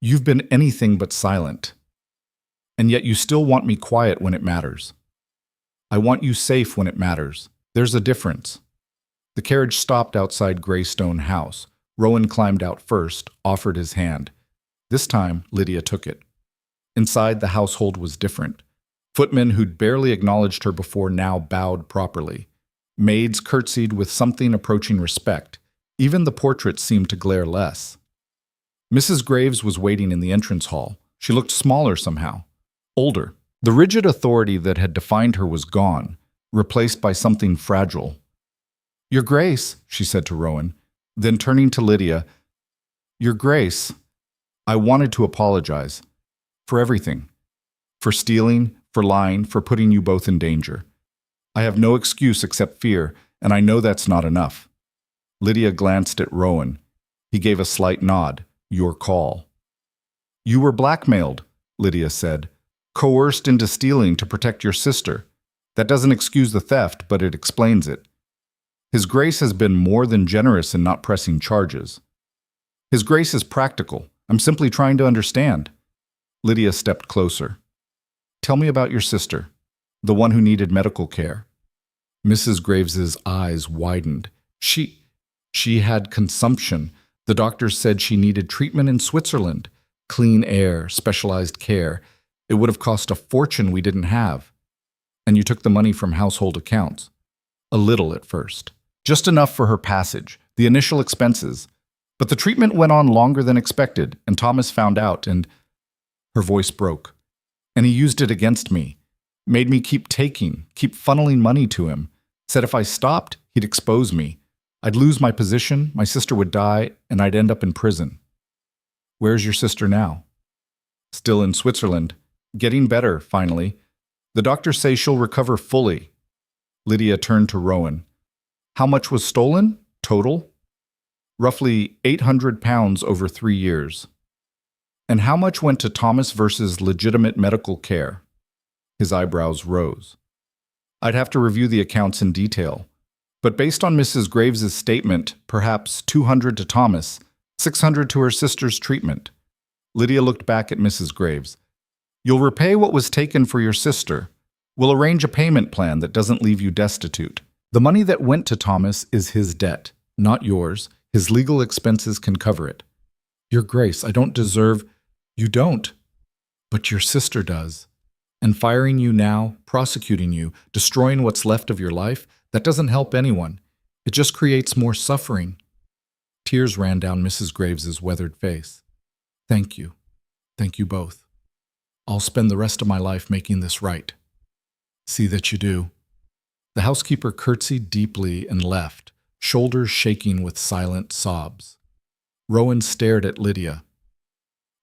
You've been anything but silent. And yet you still want me quiet when it matters. I want you safe when it matters. There's a difference." The carriage stopped outside Greystone House. Rowan climbed out first, offered his hand. This time, Lydia took it. Inside, the household was different. Footmen who'd barely acknowledged her before now bowed properly. Maids curtsied with something approaching respect. Even the portraits seemed to glare less. Mrs. Graves was waiting in the entrance hall. She looked smaller somehow. Older. The rigid authority that had defined her was gone, replaced by something fragile. "Your Grace," she said to Rowan. Then turning to Lydia, "Your Grace, I wanted to apologize. For everything. For stealing, for lying, for putting you both in danger. I have no excuse except fear, and I know that's not enough." Lydia glanced at Rowan. He gave a slight nod. "Your call." "You were blackmailed," Lydia said. "Coerced into stealing to protect your sister. That doesn't excuse the theft, but it explains it. His Grace has been more than generous in not pressing charges. His Grace is practical. I'm simply trying to understand." Lydia stepped closer. "Tell me about your sister, the one who needed medical care." Mrs. Graves's eyes widened. She had consumption. The doctors said she needed treatment in Switzerland, clean air, specialized care. It would have cost a fortune we didn't have. And you took the money from household accounts. A little at first. Just enough for her passage, the initial expenses. But the treatment went on longer than expected, and Thomas found out, and her voice broke. And he used it against me. Made me keep funneling money to him. Said if I stopped, he'd expose me. I'd lose my position, my sister would die, and I'd end up in prison. Where's your sister now? Still in Switzerland. Getting better, finally. The doctors say she'll recover fully. Lydia turned to Rowan. How much was stolen? Total? Roughly 800 pounds over 3 years. And how much went to Thomas versus legitimate medical care? His eyebrows rose. I'd have to review the accounts in detail. But based on Mrs. Graves's statement, perhaps 200 to Thomas, 600 to her sister's treatment. Lydia looked back at Mrs. Graves. You'll repay what was taken for your sister. We'll arrange a payment plan that doesn't leave you destitute. The money that went to Thomas is his debt, not yours. His legal expenses can cover it. Your Grace, I don't deserve... You don't. But your sister does. And firing you now, prosecuting you, destroying what's left of your life, that doesn't help anyone. It just creates more suffering. Tears ran down Mrs. Graves's weathered face. Thank you. Thank you both. I'll spend the rest of my life making this right. See that you do. The housekeeper curtsied deeply and left, shoulders shaking with silent sobs. Rowan stared at Lydia.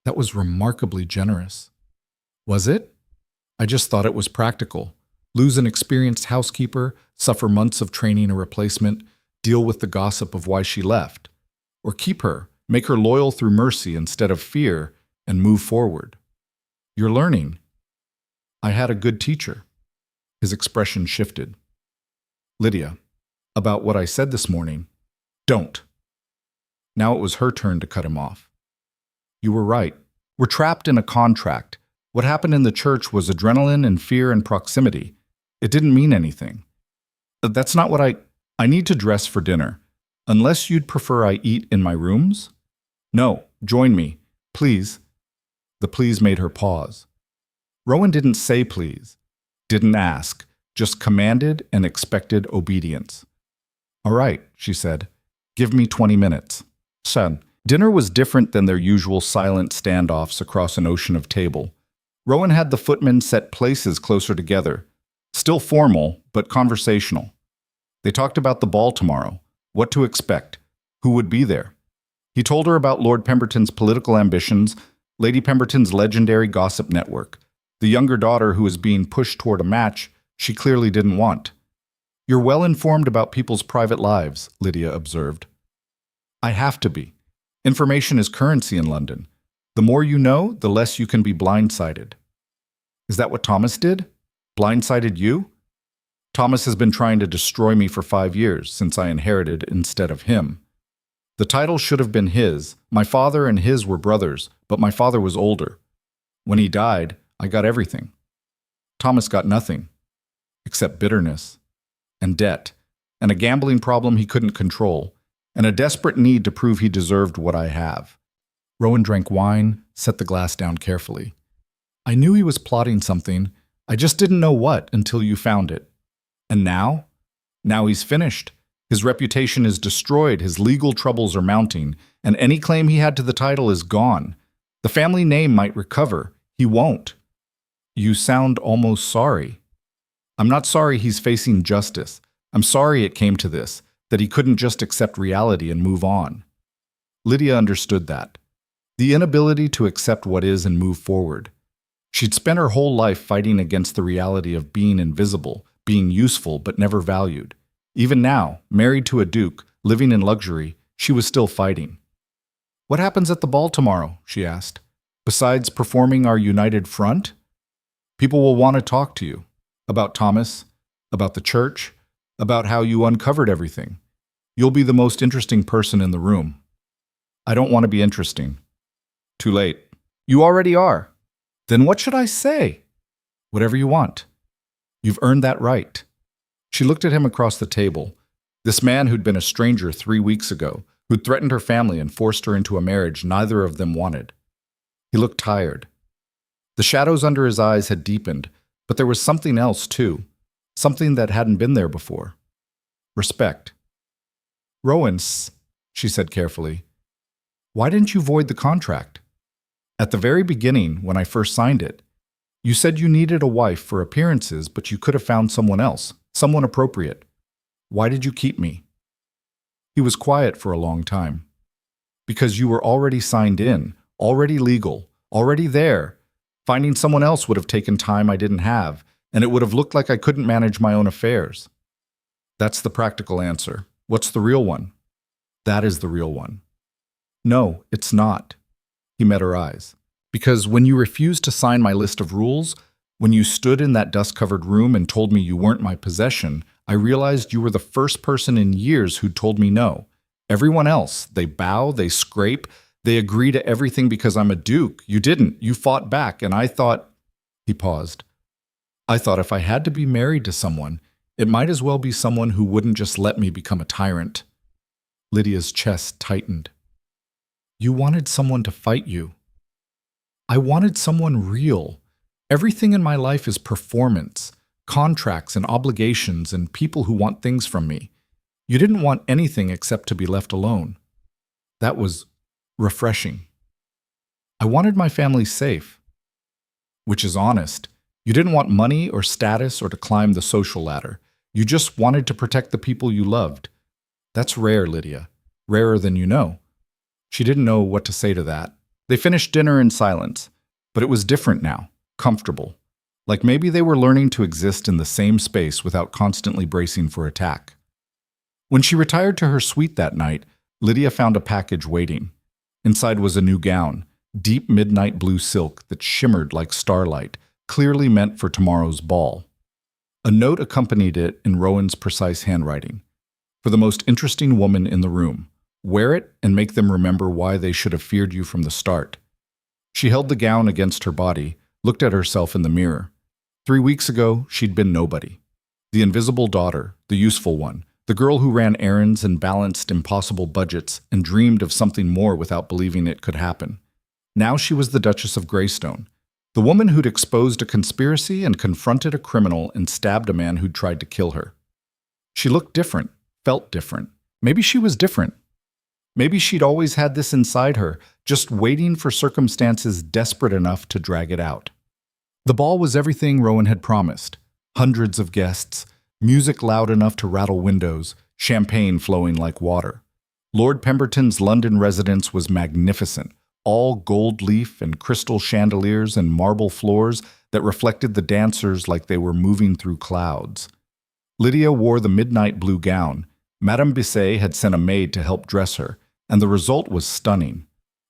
That was remarkably generous. Was it? I just thought it was practical. Lose an experienced housekeeper, suffer months of training a replacement, deal with the gossip of why she left. Or keep her, make her loyal through mercy instead of fear, and move forward. You're learning. I had a good teacher. His expression shifted. Lydia, about what I said this morning, don't. Now it was her turn to cut him off. You were right. We're trapped in a contract. What happened in the church was adrenaline and fear and proximity. It didn't mean anything. That's not what I need to dress for dinner. Unless you'd prefer I eat in my rooms? No, join me. Please. The please made her pause. Rowan didn't say please, didn't ask, just commanded and expected obedience. All right, she said. Give me 20 minutes. Son. Dinner was different than their usual silent standoffs across an ocean of table. Rowan had the footmen set places closer together. Still formal, but conversational. They talked about the ball tomorrow, what to expect, who would be there. He told her about Lord Pemberton's political ambitions, Lady Pemberton's legendary gossip network, the younger daughter who was being pushed toward a match she clearly didn't want. You're well informed about people's private lives, Lydia observed. I have to be. Information is currency in London. The more you know, the less you can be blindsided. Is that what Thomas did? Blindsided you? Thomas has been trying to destroy me for 5 years, since I inherited instead of him. The title should have been his. My father and his were brothers, but my father was older. When he died, I got everything. Thomas got nothing, except bitterness, and debt, and a gambling problem he couldn't control, and a desperate need to prove he deserved what I have. Rowan drank wine, set the glass down carefully. I knew he was plotting something. I just didn't know what until you found it. And now? Now he's finished. His reputation is destroyed, his legal troubles are mounting, and any claim he had to the title is gone. The family name might recover. He won't. You sound almost sorry. I'm not sorry he's facing justice. I'm sorry it came to this, that he couldn't just accept reality and move on. Lydia understood that. The inability to accept what is and move forward. She'd spent her whole life fighting against the reality of being invisible, being useful but never valued. Even now, married to a duke, living in luxury, she was still fighting. What happens at the ball tomorrow? She asked. Besides performing our united front? People will want to talk to you. About Thomas, about the church, about how you uncovered everything. You'll be the most interesting person in the room. I don't want to be interesting. Too late. You already are. Then what should I say? Whatever you want. You've earned that right. She looked at him across the table. This man who'd been a stranger 3 weeks ago, who'd threatened her family and forced her into a marriage neither of them wanted. He looked tired. The shadows under his eyes had deepened, but there was something else too, something that hadn't been there before. Respect. "Rowan," she said carefully, "why didn't you void the contract? At the very beginning, when I first signed it, you said you needed a wife for appearances, but you could have found someone else, someone appropriate. Why did you keep me?" He was quiet for a long time. "Because you were already signed in, already legal, already there. Finding someone else would have taken time I didn't have, and it would have looked like I couldn't manage my own affairs." That's the practical answer. What's the real one? That is the real one. No, it's not. He met her eyes. Because when you refused to sign my list of rules, when you stood in that dust-covered room and told me you weren't my possession, I realized you were the first person in years who'd told me no. Everyone else, they bow, they scrape, they agree to everything because I'm a duke. You didn't. You fought back, and I thought— He paused. I thought if I had to be married to someone, it might as well be someone who wouldn't just let me become a tyrant. Lydia's chest tightened. You wanted someone to fight you. I wanted someone real. Everything in my life is performance, contracts and obligations and people who want things from me. You didn't want anything except to be left alone. That was refreshing. I wanted my family safe. Which is honest. You didn't want money or status or to climb the social ladder. You just wanted to protect the people you loved. That's rare, Lydia. Rarer than you know. She didn't know what to say to that. They finished dinner in silence, but it was different now, comfortable. Like maybe they were learning to exist in the same space without constantly bracing for attack. When she retired to her suite that night, Lydia found a package waiting. Inside was a new gown, deep midnight blue silk that shimmered like starlight, clearly meant for tomorrow's ball. A note accompanied it in Rowan's precise handwriting. For the most interesting woman in the room. Wear it and make them remember why they should have feared you from the start. She held the gown against her body, looked at herself in the mirror. 3 weeks ago, she'd been nobody. The invisible daughter, the useful one, the girl who ran errands and balanced impossible budgets and dreamed of something more without believing it could happen. Now she was the Duchess of Greystone, the woman who'd exposed a conspiracy and confronted a criminal and stabbed a man who'd tried to kill her. She looked different, felt different. Maybe she was different. Maybe she'd always had this inside her, just waiting for circumstances desperate enough to drag it out. The ball was everything Rowan had promised. Hundreds of guests, music loud enough to rattle windows, champagne flowing like water. Lord Pemberton's London residence was magnificent, all gold leaf and crystal chandeliers and marble floors that reflected the dancers like they were moving through clouds. Lydia wore the midnight blue gown. Madame Bisset had sent a maid to help dress her, and the result was stunning.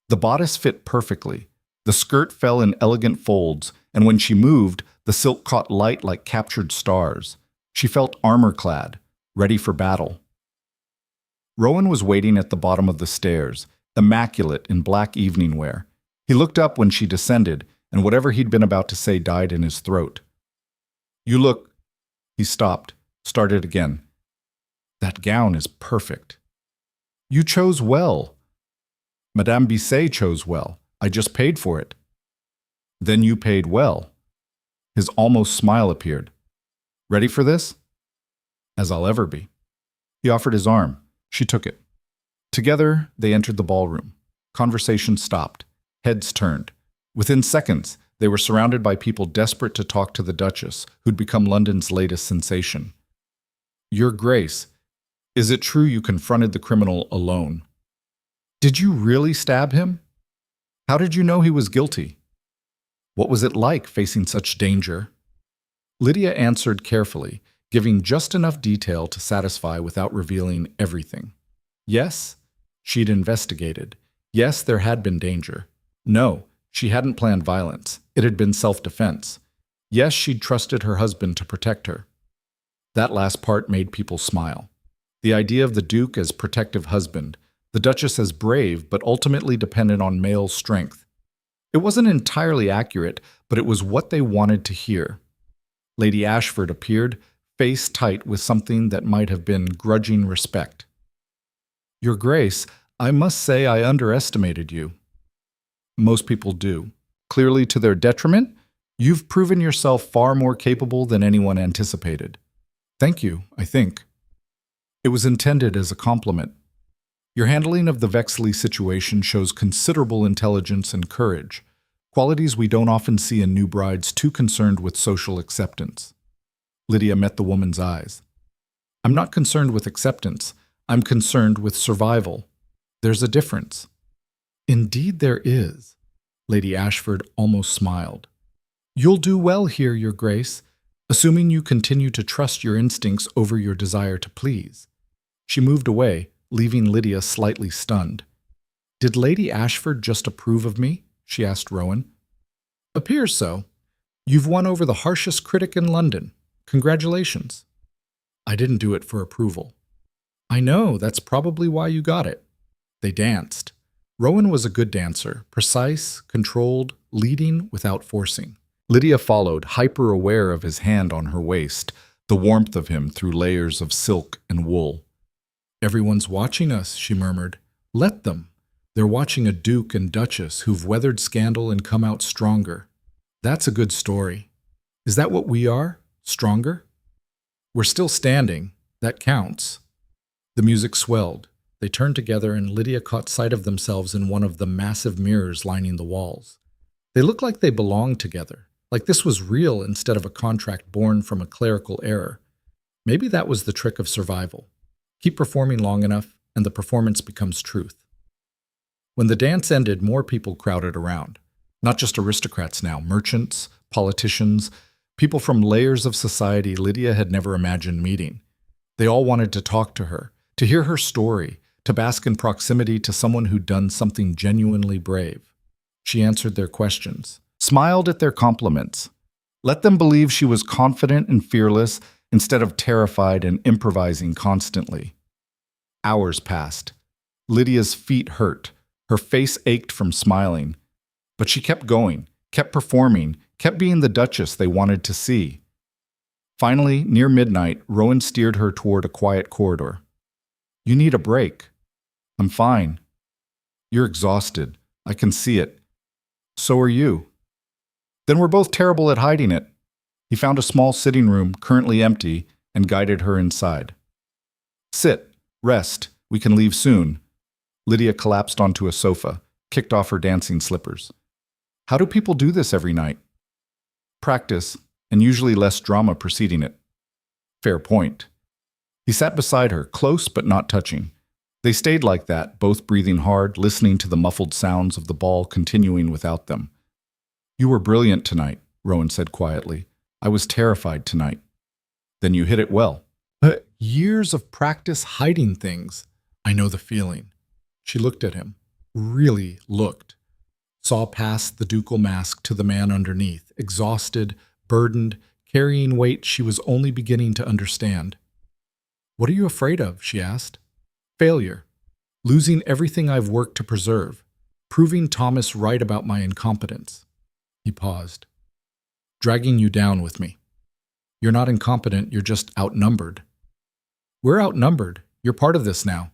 The bodice fit perfectly. The skirt fell in elegant folds, and when she moved, the silk caught light like captured stars. She felt armor-clad, ready for battle. Rowan was waiting at the bottom of the stairs, immaculate in black evening wear. He looked up when she descended, and whatever he'd been about to say died in his throat. "You look—" He stopped, started again. "That gown is perfect." "You chose well." "Madame Bisset chose well. I just paid for it." "Then you paid well." His almost smile appeared. "Ready for this?" "As I'll ever be." He offered his arm. She took it. Together, they entered the ballroom. Conversation stopped. Heads turned. Within seconds, they were surrounded by people desperate to talk to the Duchess, who'd become London's latest sensation. "Your Grace, is it true you confronted the criminal alone? Did you really stab him? How did you know he was guilty? What was it like facing such danger?" Lydia answered carefully, giving just enough detail to satisfy without revealing everything. Yes, she'd investigated. Yes, there had been danger. No, she hadn't planned violence. It had been self-defense. Yes, she'd trusted her husband to protect her. That last part made people smile. The idea of the Duke as protective husband, the Duchess as brave but ultimately dependent on male strength. It wasn't entirely accurate, but it was what they wanted to hear. Lady Ashford appeared, face tight with something that might have been grudging respect. "Your Grace, I must say I underestimated you. Most people do. Clearly to their detriment, you've proven yourself far more capable than anyone anticipated. Thank you, I think. It was intended as a compliment. Your handling of the Vexley situation shows considerable intelligence and courage, qualities we don't often see in new brides too concerned with social acceptance. Lydia met the woman's eyes. I'm not concerned with acceptance. I'm concerned with survival. There's a difference. Indeed there is. Lady Ashford almost smiled. You'll do well here, Your Grace, assuming you continue to trust your instincts over your desire to please. She moved away, leaving Lydia slightly stunned. Did Lady Ashford just approve of me? She asked Rowan. Appears so. You've won over the harshest critic in London. Congratulations. I didn't do it for approval. I know, that's probably why you got it. They danced. Rowan was a good dancer, precise, controlled, leading without forcing. Lydia followed, hyper-aware of his hand on her waist, the warmth of him through layers of silk and wool. Everyone's watching us, she murmured. Let them. They're watching a duke and duchess who've weathered scandal and come out stronger. That's a good story. Is that what we are? Stronger? We're still standing. That counts. The music swelled. They turned together and Lydia caught sight of themselves in one of the massive mirrors lining the walls. They looked like they belonged together, like this was real instead of a contract born from a clerical error. Maybe that was the trick of survival. Keep performing long enough, and the performance becomes truth. When the dance ended, more people crowded around. Not just aristocrats now, merchants, politicians, people from layers of society Lydia had never imagined meeting. They all wanted to talk to her, to hear her story, to bask in proximity to someone who'd done something genuinely brave. She answered their questions, smiled at their compliments. Let them believe she was confident and fearless instead of terrified and improvising constantly. Hours passed. Lydia's feet hurt. Her face ached from smiling. But she kept going, kept performing, kept being the Duchess they wanted to see. Finally, near midnight, Rowan steered her toward a quiet corridor. You need a break. I'm fine. You're exhausted. I can see it. So are you. Then we're both terrible at hiding it. He found a small sitting room, currently empty, and guided her inside. Sit. Rest. We can leave soon. Lydia collapsed onto a sofa, kicked off her dancing slippers. How do people do this every night? Practice, and usually less drama preceding it. Fair point. He sat beside her, close but not touching. They stayed like that, both breathing hard, listening to the muffled sounds of the ball continuing without them. You were brilliant tonight, Rowan said quietly. I was terrified tonight. Then you hit it well. Years of practice hiding things. I know the feeling. She looked at him. Really looked. Saw past the ducal mask to the man underneath, exhausted, burdened, carrying weight she was only beginning to understand. What are you afraid of? She asked. Failure. Losing everything I've worked to preserve. Proving Thomas right about my incompetence. He paused. Dragging you down with me. You're not incompetent, you're just outnumbered. We're outnumbered. You're part of this now.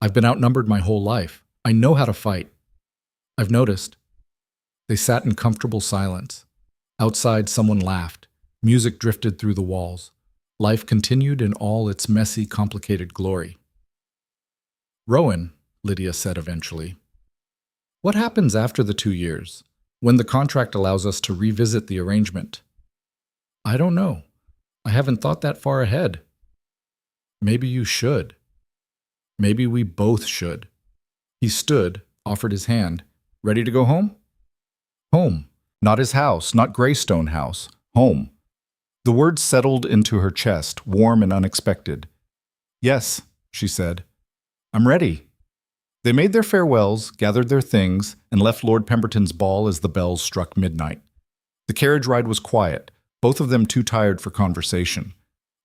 I've been outnumbered my whole life. I know how to fight. I've noticed. They sat in comfortable silence. Outside, someone laughed. Music drifted through the walls. Life continued in all its messy, complicated glory. Rowan, Lydia said eventually, what happens after the 2 years, when the contract allows us to revisit the arrangement? I don't know. I haven't thought that far ahead. Maybe you should. Maybe we both should. He stood, offered his hand. Ready to go home? Home. Not his house, not Greystone House. Home. The words settled into her chest, warm and unexpected. Yes, she said. I'm ready. They made their farewells, gathered their things, and left Lord Pemberton's ball as the bells struck midnight. The carriage ride was quiet, both of them too tired for conversation.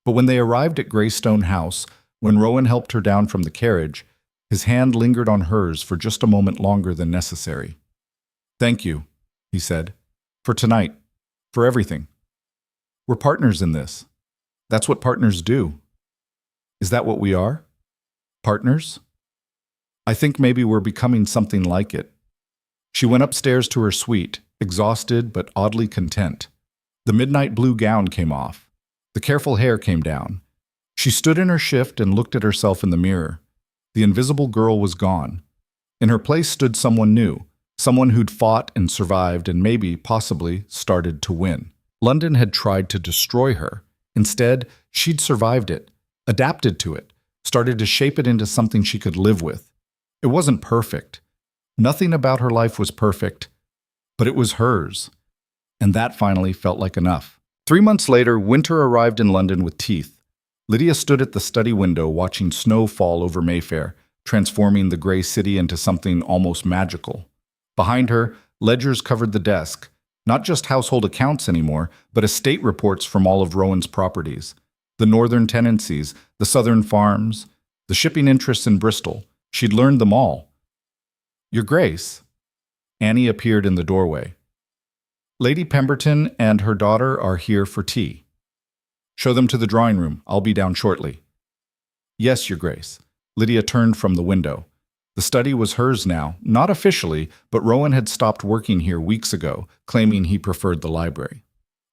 But when they arrived at Greystone House, when Rowan helped her down from the carriage, his hand lingered on hers for just a moment longer than necessary. Thank you, he said, for tonight, for everything. We're partners in this. That's what partners do. Is that what we are? Partners? I think maybe we're becoming something like it. She went upstairs to her suite, exhausted but oddly content. The midnight blue gown came off. The careful hair came down. She stood in her shift and looked at herself in the mirror. The invisible girl was gone. In her place stood someone new, someone who'd fought and survived and maybe, possibly, started to win. London had tried to destroy her. Instead, she'd survived it, adapted to it, started to shape it into something she could live with. It wasn't perfect. Nothing about her life was perfect, but it was hers. And that finally felt like enough. 3 months later, winter arrived in London with teeth. Lydia stood at the study window watching snow fall over Mayfair, transforming the gray city into something almost magical. Behind her, ledgers covered the desk, not just household accounts anymore, but estate reports from all of Rowan's properties. The northern tenancies, the southern farms, the shipping interests in Bristol. She'd learned them all. "Your Grace." Annie appeared in the doorway. "Lady Pemberton and her daughter are here for tea. Show them to the drawing room. I'll be down shortly." "Yes, Your Grace." Lydia turned from the window. The study was hers now, not officially, but Rowan had stopped working here weeks ago, claiming he preferred the library.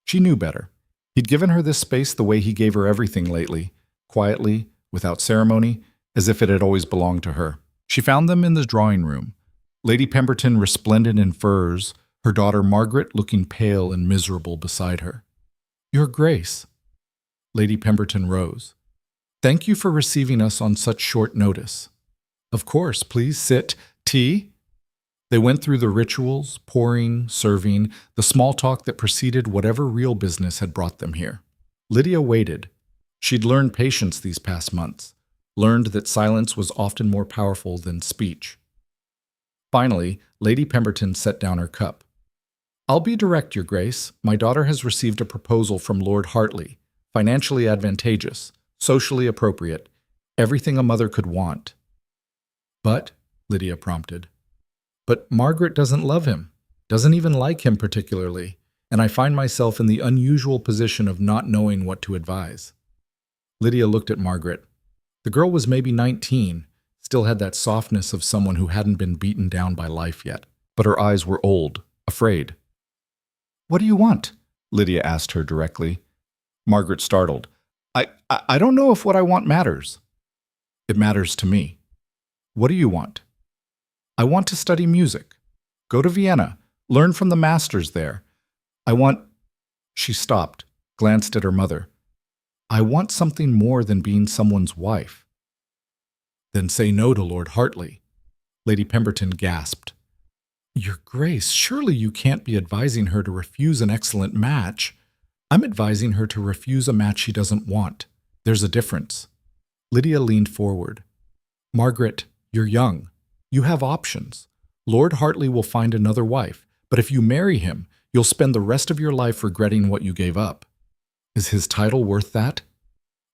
She knew better. He'd given her this space the way he gave her everything lately, quietly, without ceremony, as if it had always belonged to her. She found them in the drawing room. Lady Pemberton resplendent in furs, her daughter Margaret looking pale and miserable beside her. "Your Grace." Lady Pemberton rose. "Thank you for receiving us on such short notice." "Of course, please sit. Tea?" They went through the rituals, pouring, serving, the small talk that preceded whatever real business had brought them here. Lydia waited. She'd learned patience these past months, learned that silence was often more powerful than speech. Finally, Lady Pemberton set down her cup. "I'll be direct, Your Grace. My daughter has received a proposal from Lord Hartley, financially advantageous, socially appropriate, everything a mother could want." "But," Lydia prompted, "but Margaret doesn't love him, doesn't even like him particularly, and I find myself in the unusual position of not knowing what to advise." Lydia looked at Margaret. The girl was maybe 19, still had that softness of someone who hadn't been beaten down by life yet, but her eyes were old, afraid. "What do you want?" Lydia asked her directly. Margaret startled. I don't know if what I want matters." "It matters to me." "What do you want?" "I want to study music. Go to Vienna. Learn from the masters there. I want—" She stopped, glanced at her mother. "I want something more than being someone's wife." "Then say no to Lord Hartley." Lady Pemberton gasped. "Your Grace, surely you can't be advising her to refuse an excellent match." "I'm advising her to refuse a match she doesn't want. There's a difference." Lydia leaned forward. "Margaret, you're young. You have options. Lord Hartley will find another wife, but if you marry him, you'll spend the rest of your life regretting what you gave up. Is his title worth that?"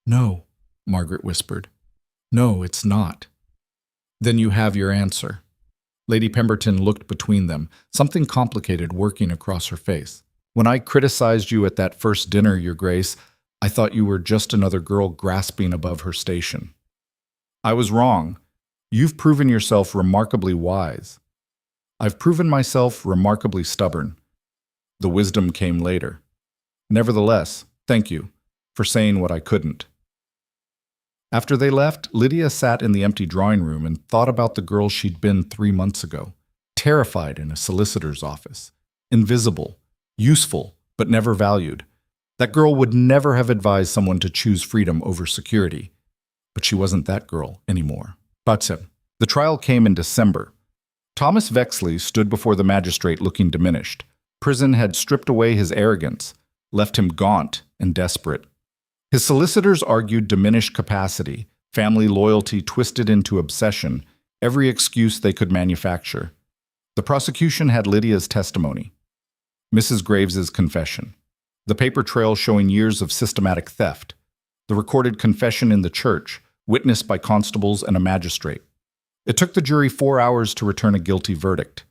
"No," Margaret whispered. "No, it's not." "Then you have your answer." Lady Pemberton looked between them, something complicated working across her face. "When I criticized you at that first dinner, Your Grace, I thought you were just another girl grasping above her station. I was wrong. You've proven yourself remarkably wise. I've proven myself remarkably stubborn. The wisdom came later. Nevertheless, thank you for saying what I couldn't." After they left, Lydia sat in the empty drawing room and thought about the girl she'd been 3 months ago, terrified in a solicitor's office, invisible, useful, but never valued. That girl would never have advised someone to choose freedom over security. But she wasn't that girl anymore. The trial came in December. Thomas Vexley stood before the magistrate looking diminished. Prison had stripped away his arrogance, left him gaunt and desperate. His solicitors argued diminished capacity, family loyalty twisted into obsession, every excuse they could manufacture. The prosecution had Lydia's testimony, Mrs. Graves's confession, the paper trail showing years of systematic theft, the recorded confession in the church, witnessed by constables and a magistrate. It took the jury 4 hours to return a guilty verdict.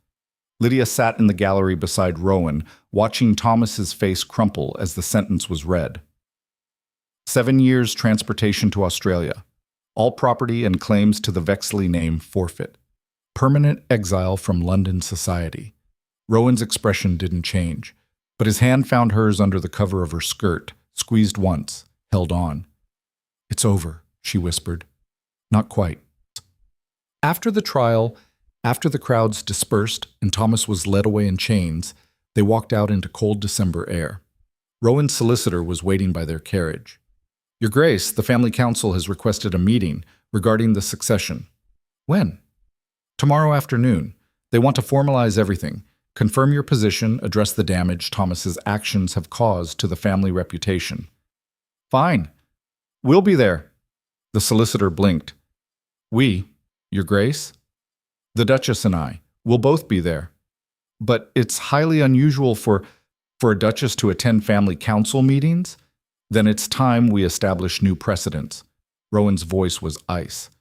Lydia sat in the gallery beside Rowan, watching Thomas's face crumple as the sentence was read. 7 years transportation to Australia, All property and claims to the Vexley name forfeit. Permanent exile from London society. Rowan's expression didn't change, but his hand found hers under the cover of her skirt, squeezed once, held on. "It's over," she whispered. "Not quite." After the trial, after the crowds dispersed and Thomas was led away in chains, they walked out into cold December air. Rowan's solicitor was waiting by their carriage. "Your Grace, the family council has requested a meeting regarding the succession." "When?" "Tomorrow afternoon. They want to formalize everything, confirm your position, address the damage Thomas's actions have caused to the family reputation." "Fine. We'll be there." The solicitor blinked. "We, Your Grace?" "The Duchess and I. We'll both be there." "But it's highly unusual for a Duchess to attend family council meetings?" "Then it's time we establish new precedents." Rowan's voice was ice.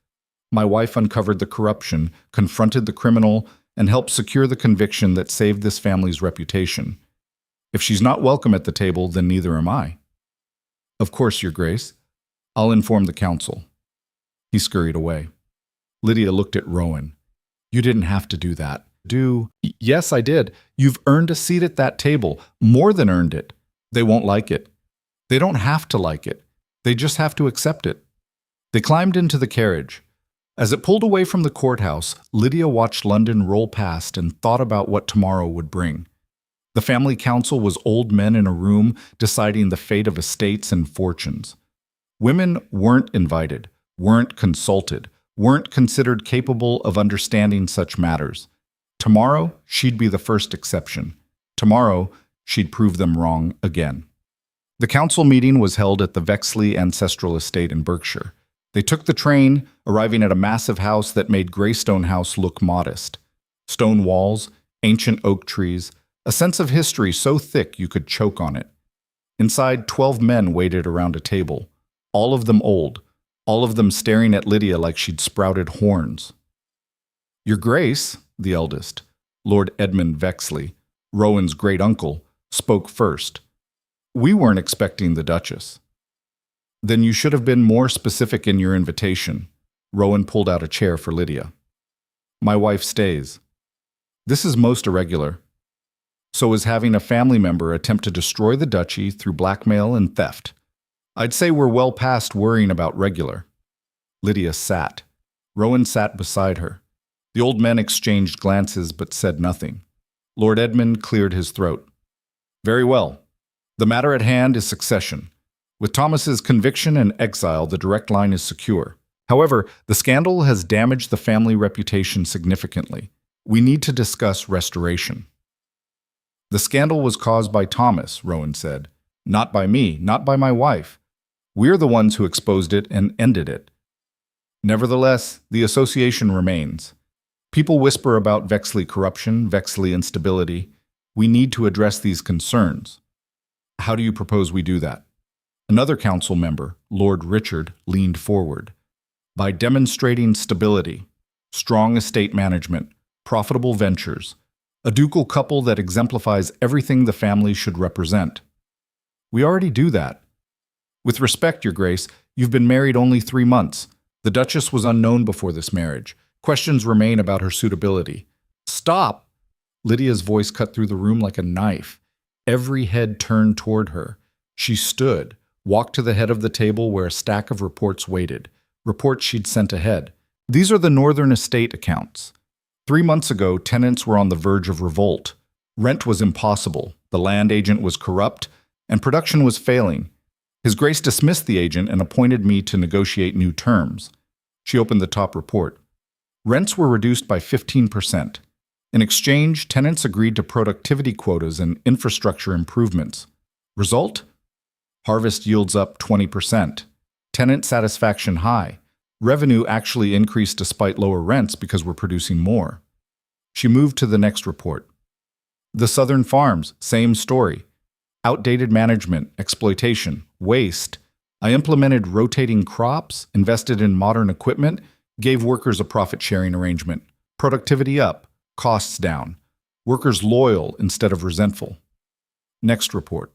"My wife uncovered the corruption, confronted the criminal, and helped secure the conviction that saved this family's reputation. If she's not welcome at the table, then neither am I." "Of course, Your Grace. I'll inform the council." He scurried away. Lydia looked at Rowan. "You didn't have to do that." "Yes, I did. You've earned a seat at that table. More than earned it. They won't like it." "They don't have to like it. They just have to accept it." They climbed into the carriage. As it pulled away from the courthouse, Lydia watched London roll past and thought about what tomorrow would bring. The family council was old men in a room deciding the fate of estates and fortunes. Women weren't invited, weren't consulted, weren't considered capable of understanding such matters. Tomorrow, she'd be the first exception. Tomorrow, she'd prove them wrong again. The council meeting was held at the Vexley Ancestral Estate in Berkshire. They took the train, arriving at a massive house that made Greystone House look modest. Stone walls, ancient oak trees, a sense of history so thick you could choke on it. Inside, 12 men waited around a table, all of them old, all of them staring at Lydia like she'd sprouted horns. "Your Grace," the eldest, Lord Edmund Vexley, Rowan's great-uncle, spoke first. "We weren't expecting the Duchess." "Then you should have been more specific in your invitation." Rowan pulled out a chair for Lydia. "My wife stays." "This is most irregular." "So is having a family member attempt to destroy the duchy through blackmail and theft. I'd say we're well past worrying about regular." Lydia sat. Rowan sat beside her. The old men exchanged glances but said nothing. Lord Edmund cleared his throat. "Very well. The matter at hand is succession. With Thomas's conviction and exile, the direct line is secure. However, the scandal has damaged the family reputation significantly. We need to discuss restoration." "The scandal was caused by Thomas," Rowan said. "Not by me, not by my wife. We're the ones who exposed it and ended it. Nevertheless, the association remains. People whisper about Vexley corruption, Vexley instability. We need to address these concerns." "How do you propose we do that?" Another council member, Lord Richard, leaned forward. "By demonstrating stability, strong estate management, profitable ventures, a ducal couple that exemplifies everything the family should represent." "We already do that." "With respect, Your Grace, you've been married only 3 months. The Duchess was unknown before this marriage. Questions remain about her suitability." "Stop!" Lydia's voice cut through the room like a knife. Every head turned toward her. She stood, walked to the head of the table where a stack of reports waited, reports she'd sent ahead. "These are the Northern Estate accounts. 3 months ago, tenants were on the verge of revolt. Rent was impossible, the land agent was corrupt, and production was failing. His Grace dismissed the agent and appointed me to negotiate new terms." She opened the top report. Rents were reduced by 15%. In exchange, tenants agreed to productivity quotas and infrastructure improvements. Result? Harvest yields up 20%. Tenant satisfaction high. Revenue actually increased despite lower rents because we're producing more. She moved to the next report. The Southern Farms, same story. Outdated management, exploitation, waste. I implemented rotating crops, invested in modern equipment, gave workers a profit-sharing arrangement. Productivity up, costs down. Workers loyal instead of resentful. Next report.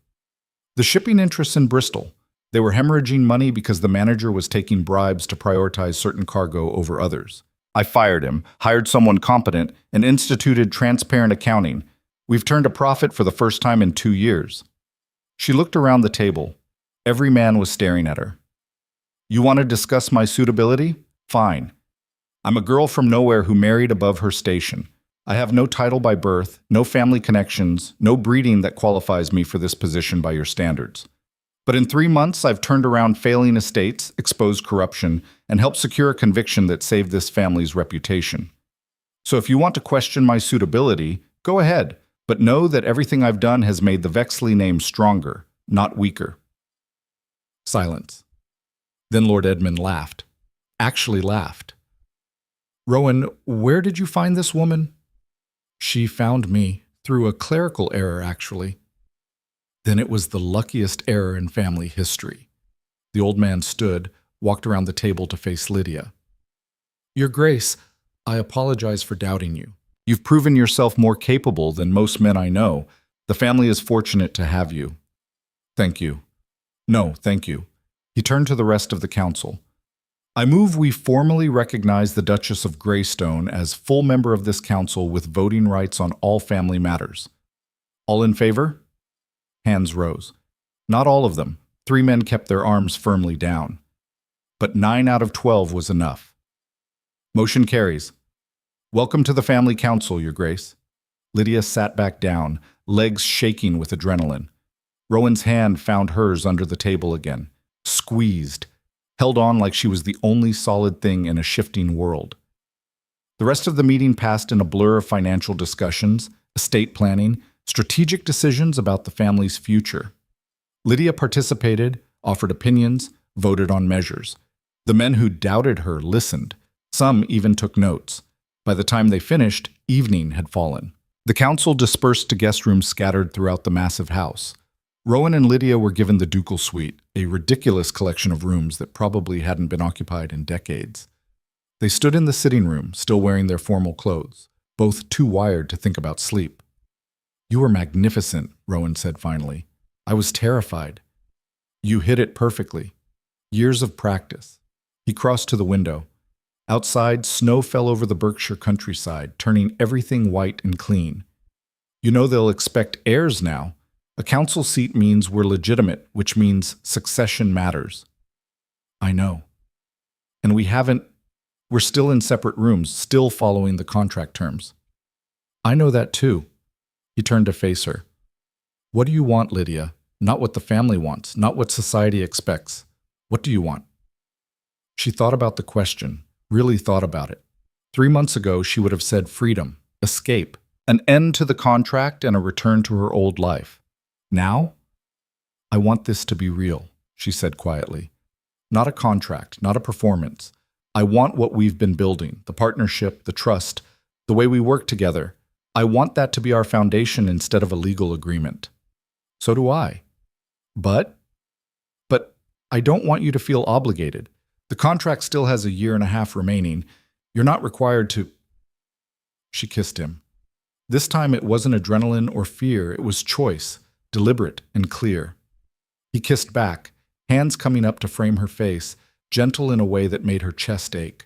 The shipping interests in Bristol. They were hemorrhaging money because the manager was taking bribes to prioritize certain cargo over others. I fired him, hired someone competent, and instituted transparent accounting. We've turned a profit for the first time in 2 years. She looked around the table. Every man was staring at her. You want to discuss my suitability? Fine. I'm a girl from nowhere who married above her station. I have no title by birth, no family connections, no breeding that qualifies me for this position by your standards. But in 3 months, I've turned around failing estates, exposed corruption, and helped secure a conviction that saved this family's reputation. So if you want to question my suitability, go ahead, but know that everything I've done has made the Vexley name stronger, not weaker. Silence. Then Lord Edmund laughed. Actually laughed. Rowan, where did you find this woman? She found me, through a clerical error, actually. Then it was the luckiest error in family history. The old man stood, walked around the table to face Lydia. Your Grace, I apologize for doubting you. You've proven yourself more capable than most men I know. The family is fortunate to have you. Thank you. No, thank you. He turned to the rest of the council. I move we formally recognize the Duchess of Greystone as full member of this council with voting rights on all family matters. All in favor? Hands rose. Not all of them. 3 men kept their arms firmly down. But 9 out of 12 was enough. Motion carries. Welcome to the family council, Your Grace. Lydia sat back down, legs shaking with adrenaline. Rowan's hand found hers under the table again, squeezed, held on like she was the only solid thing in a shifting world. The rest of the meeting passed in a blur of financial discussions, estate planning, strategic decisions about the family's future. Lydia participated, offered opinions, voted on measures. The men who doubted her listened. Some even took notes. By the time they finished, evening had fallen. The council dispersed to guest rooms scattered throughout the massive house. Rowan and Lydia were given the ducal suite, a ridiculous collection of rooms that probably hadn't been occupied in decades. They stood in the sitting room, still wearing their formal clothes, both too wired to think about sleep. You were magnificent, Rowan said finally. I was terrified. You hit it perfectly. Years of practice. He crossed to the window. Outside, snow fell over the Berkshire countryside, turning everything white and clean. You know they'll expect heirs now. A council seat means we're legitimate, which means succession matters. I know. And we're still in separate rooms, still following the contract terms. I know that too. He turned to face her. What do you want, Lydia? Not what the family wants, not what society expects. What do you want? She thought about the question, really thought about it. 3 months ago, she would have said freedom, escape, an end to the contract and a return to her old life. Now? I want this to be real, she said quietly. Not a contract, not a performance. I want what we've been building, the partnership, the trust, the way we work together. I want that to be our foundation instead of a legal agreement. So do I. But I don't want you to feel obligated. The contract still has 1.5 years remaining. You're not required to... She kissed him. This time it wasn't adrenaline or fear, it was choice, deliberate and clear. He kissed back, hands coming up to frame her face, gentle in a way that made her chest ache.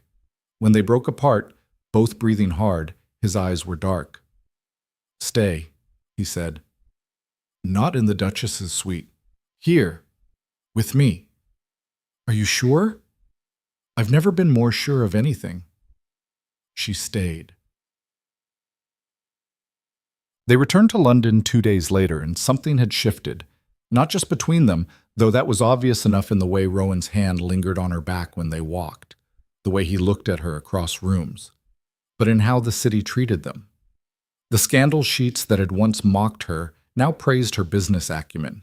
When they broke apart, both breathing hard, his eyes were dark. Stay, he said. Not in the Duchess's suite. Here, with me. Are you sure? I've never been more sure of anything. She stayed. They returned to London 2 days later, and something had shifted. Not just between them, though that was obvious enough in the way Rowan's hand lingered on her back when they walked, the way he looked at her across rooms, but in how the city treated them. The scandal sheets that had once mocked her now praised her business acumen.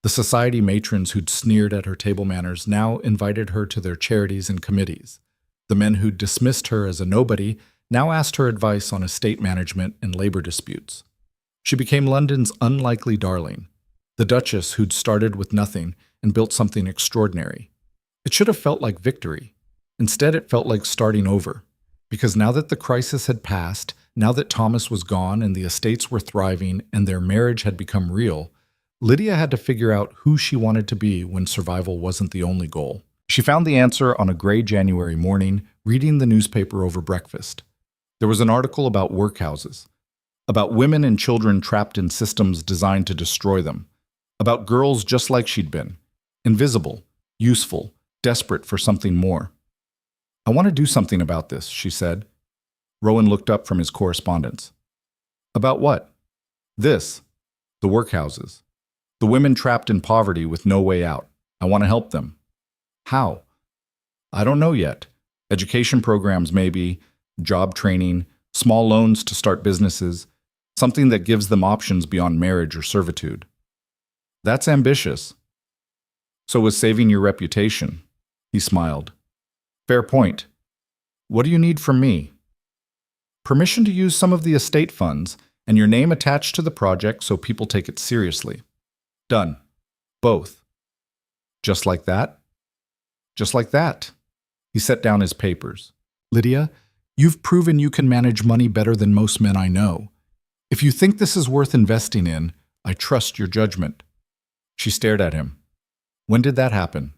The society matrons who'd sneered at her table manners now invited her to their charities and committees. The men who'd dismissed her as a nobody now asked her advice on estate management and labor disputes. She became London's unlikely darling, the Duchess who'd started with nothing and built something extraordinary. It should have felt like victory. Instead, it felt like starting over. Because now that the crisis had passed, now that Thomas was gone and the estates were thriving and their marriage had become real, Lydia had to figure out who she wanted to be when survival wasn't the only goal. She found the answer on a gray January morning, reading the newspaper over breakfast. There was an article about workhouses, about women and children trapped in systems designed to destroy them, about girls just like she'd been, invisible, useful, desperate for something more. "I want to do something about this," she said. Rowan looked up from his correspondence. "About what?" "This. The workhouses. The women trapped in poverty with no way out. I want to help them." "How?" "I don't know yet. Education programs maybe, job training, small loans to start businesses, something that gives them options beyond marriage or servitude." "That's ambitious." "So was saving your reputation." He smiled. "Fair point. What do you need from me?" "Permission to use some of the estate funds and your name attached to the project so people take it seriously." "Done. Both." "Just like that?" "Just like that." He set down his papers. "Lydia, you've proven you can manage money better than most men I know. If you think this is worth investing in, I trust your judgment." She stared at him. "When did that happen?"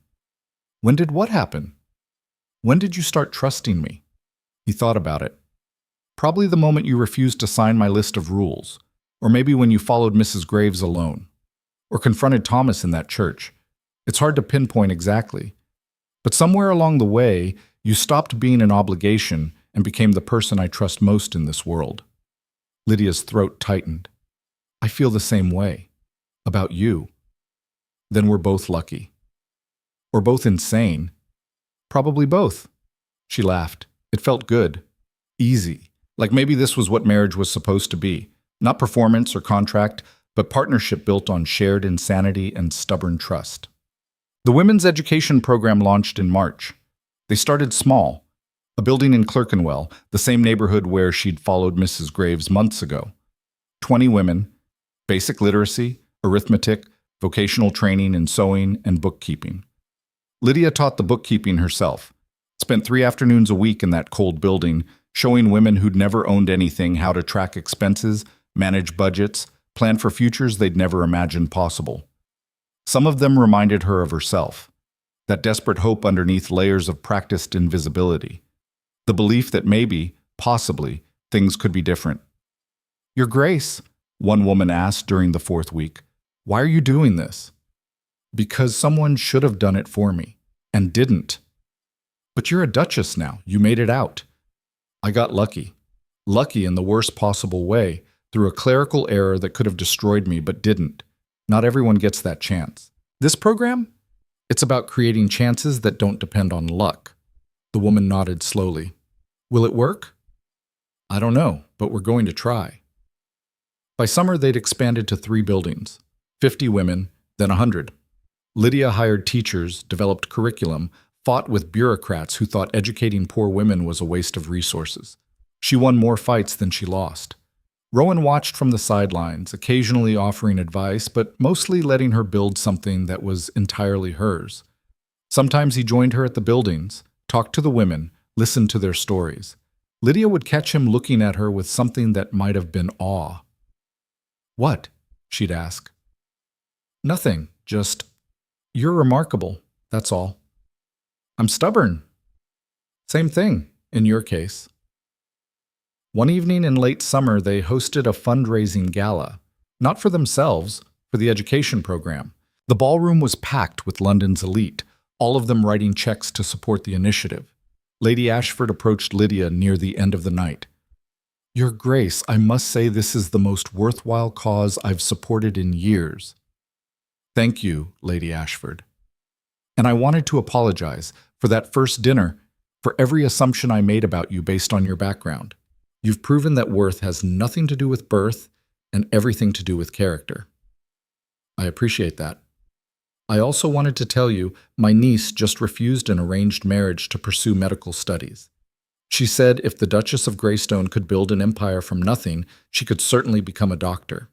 "When did what happen?" "When did you start trusting me?" He thought about it. "Probably the moment you refused to sign my list of rules, or maybe when you followed Mrs. Graves alone, or confronted Thomas in that church. It's hard to pinpoint exactly. But somewhere along the way, you stopped being an obligation and became the person I trust most in this world." Lydia's throat tightened. "I feel the same way. About you." "Then we're both lucky." "Or both insane." "Probably both." She laughed. It felt good. Easy. Like maybe this was what marriage was supposed to be. Not performance or contract, but partnership built on shared insanity and stubborn trust. The women's education program launched in March. They started small. A building in Clerkenwell, the same neighborhood where she'd followed Mrs. Graves months ago. 20 women, basic literacy, arithmetic, vocational training in sewing and bookkeeping. Lydia taught the bookkeeping herself, spent 3 afternoons a week in that cold building, showing women who'd never owned anything how to track expenses, manage budgets, plan for futures they'd never imagined possible. Some of them reminded her of herself, that desperate hope underneath layers of practiced invisibility, the belief that maybe, possibly, things could be different. "Your Grace," one woman asked during the 4th week, "why are you doing this?" "Because someone should have done it for me, and didn't." "But you're a duchess now. You made it out." "I got lucky. Lucky in the worst possible way, through a clerical error that could have destroyed me but didn't. Not everyone gets that chance. This program? It's about creating chances that don't depend on luck." The woman nodded slowly. "Will it work?" "I don't know, but we're going to try." By summer, they'd expanded to 3 buildings, 50 women, then 100. Lydia hired teachers, developed curriculum, fought with bureaucrats who thought educating poor women was a waste of resources. She won more fights than she lost. Rowan watched from the sidelines, occasionally offering advice, but mostly letting her build something that was entirely hers. Sometimes he joined her at the buildings, talked to the women, listened to their stories. Lydia would catch him looking at her with something that might have been awe. "What?" she'd ask. "Nothing, just, you're remarkable, that's all." "I'm stubborn." "Same thing, in your case." One evening in late summer, they hosted a fundraising gala, not for themselves, for the education program. The ballroom was packed with London's elite, all of them writing checks to support the initiative. Lady Ashford approached Lydia near the end of the night. "Your Grace, I must say this is the most worthwhile cause I've supported in years." "Thank you, Lady Ashford. And I wanted to apologize for that first dinner, for every assumption I made about you based on your background. You've proven that worth has nothing to do with birth and everything to do with character." "I appreciate that." "I also wanted to tell you, my niece just refused an arranged marriage to pursue medical studies. She said if the Duchess of Greystone could build an empire from nothing, she could certainly become a doctor."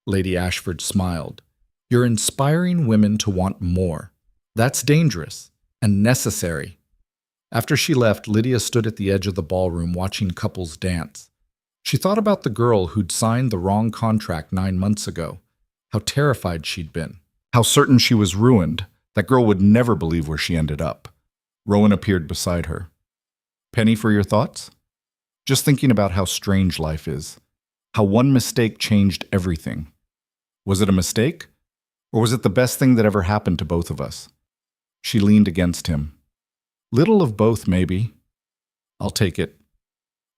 Lady Ashford smiled. "You're inspiring women to want more. That's dangerous and necessary." After she left, Lydia stood at the edge of the ballroom watching couples dance. She thought about the girl who'd signed the wrong contract 9 months ago, how terrified she'd been, how certain she was ruined. That girl would never believe where she ended up. Rowan appeared beside her. Penny, for your thoughts? Just thinking about how strange life is, how one mistake changed everything. Was it a mistake? Or was it the best thing that ever happened to both of us? She leaned against him. Little of both, maybe. I'll take it.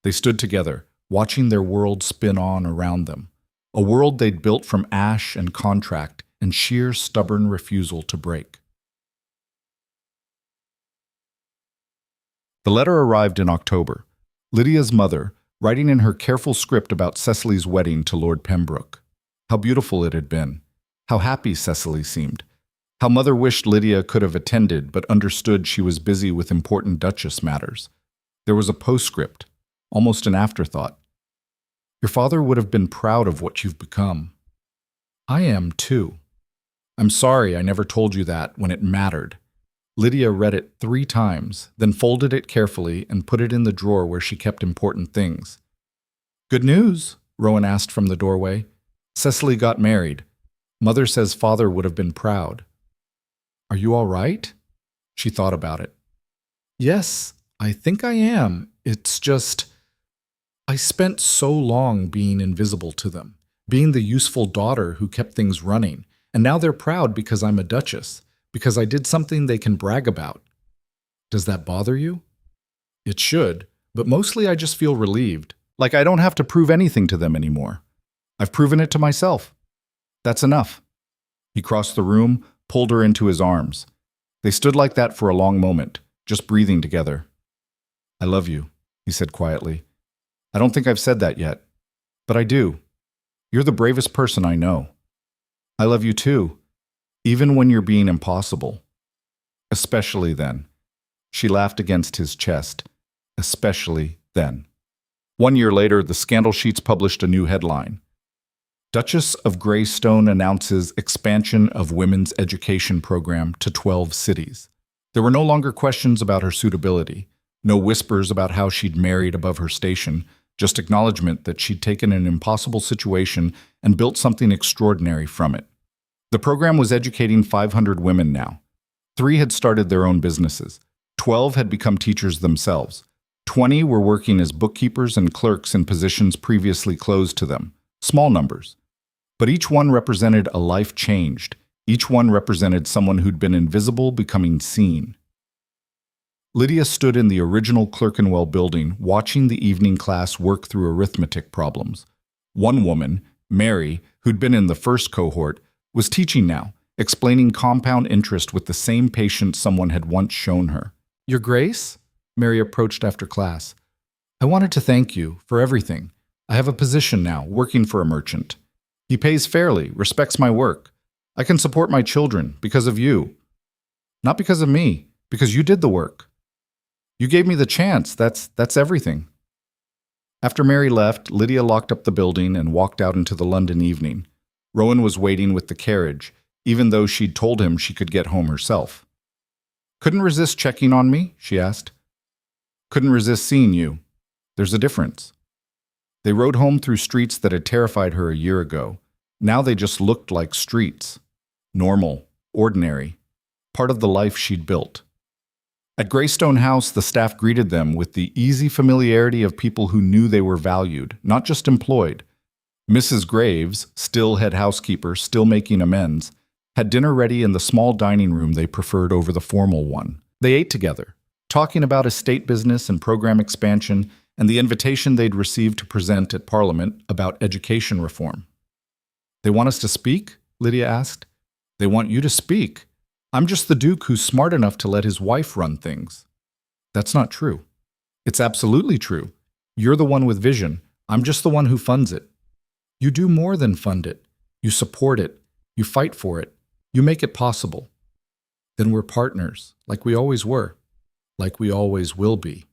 They stood together, watching their world spin on around them. A world they'd built from ash and contract and sheer stubborn refusal to break. The letter arrived in October. Lydia's mother, writing in her careful script about Cecily's wedding to Lord Pembroke. How beautiful it had been. How happy Cecily seemed. How Mother wished Lydia could have attended but understood she was busy with important Duchess matters. There was a postscript, almost an afterthought. Your father would have been proud of what you've become. I am, too. I'm sorry I never told you that when it mattered. Lydia read it 3 times, then folded it carefully and put it in the drawer where she kept important things. Good news, Rowan asked from the doorway. Cecily got married. Mother says father would have been proud. Are you all right? She thought about it. Yes, I think I am. It's just, I spent so long being invisible to them, being the useful daughter who kept things running, and now they're proud because I'm a duchess, because I did something they can brag about. Does that bother you? It should, but mostly I just feel relieved, like I don't have to prove anything to them anymore. I've proven it to myself. That's enough. He crossed the room, pulled her into his arms. They stood like that for a long moment, just breathing together. I love you, he said quietly. I don't think I've said that yet, but I do. You're the bravest person I know. I love you too, even when you're being impossible. Especially then. She laughed against his chest. Especially then. 1 year later, the scandal sheets published a new headline. Duchess of Greystone announces expansion of women's education program to 12 cities. There were no longer questions about her suitability, no whispers about how she'd married above her station, just acknowledgement that she'd taken an impossible situation and built something extraordinary from it. The program was educating 500 women now. 3 had started their own businesses. 12 had become teachers themselves. 20 were working as bookkeepers and clerks in positions previously closed to them. Small numbers. But each one represented a life changed. Each one represented someone who'd been invisible becoming seen. Lydia stood in the original Clerkenwell building, watching the evening class work through arithmetic problems. One woman, Mary, who'd been in the first cohort, was teaching now, explaining compound interest with the same patience someone had once shown her. Your Grace? Mary approached after class. I wanted to thank you for everything. I have a position now, working for a merchant. He pays fairly, respects my work. I can support my children because of you. Not because of me, because you did the work. You gave me the chance, that's everything. After Mary left, Lydia locked up the building and walked out into the London evening. Rowan was waiting with the carriage, even though she'd told him she could get home herself. Couldn't resist checking on me? She asked. Couldn't resist seeing you. There's a difference. They rode home through streets that had terrified her a year ago. Now they just looked like streets. Normal, ordinary, part of the life she'd built. At Greystone House, the staff greeted them with the easy familiarity of people who knew they were valued, not just employed. Mrs. Graves, still head housekeeper, still making amends, had dinner ready in the small dining room they preferred over the formal one. They ate together, talking about estate business and program expansion and the invitation they'd received to present at Parliament about education reform. They want us to speak? Lydia asked. They want you to speak. I'm just the Duke who's smart enough to let his wife run things. That's not true. It's absolutely true. You're the one with vision. I'm just the one who funds it. You do more than fund it. You support it. You fight for it. You make it possible. Then we're partners, like we always were, like we always will be.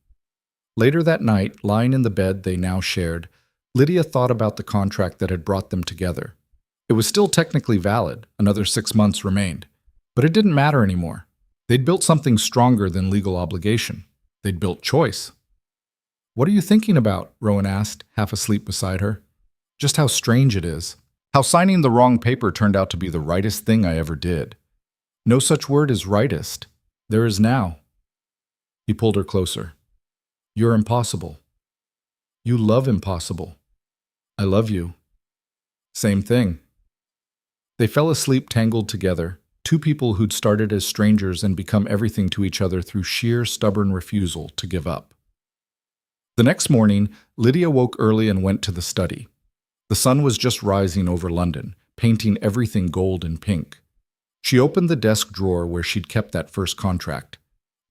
Later that night, lying in the bed they now shared, Lydia thought about the contract that had brought them together. It was still technically valid, another 6 months remained. But it didn't matter anymore. They'd built something stronger than legal obligation. They'd built choice. What are you thinking about? Rowan asked, half asleep beside her. Just how strange it is. How signing the wrong paper turned out to be the rightest thing I ever did. No such word as rightest. There is now. He pulled her closer. You're impossible. You love impossible. I love you. Same thing. They fell asleep tangled together, two people who'd started as strangers and become everything to each other through sheer stubborn refusal to give up. The next morning, Lydia woke early and went to the study. The sun was just rising over London, painting everything gold and pink. She opened the desk drawer where she'd kept that first contract,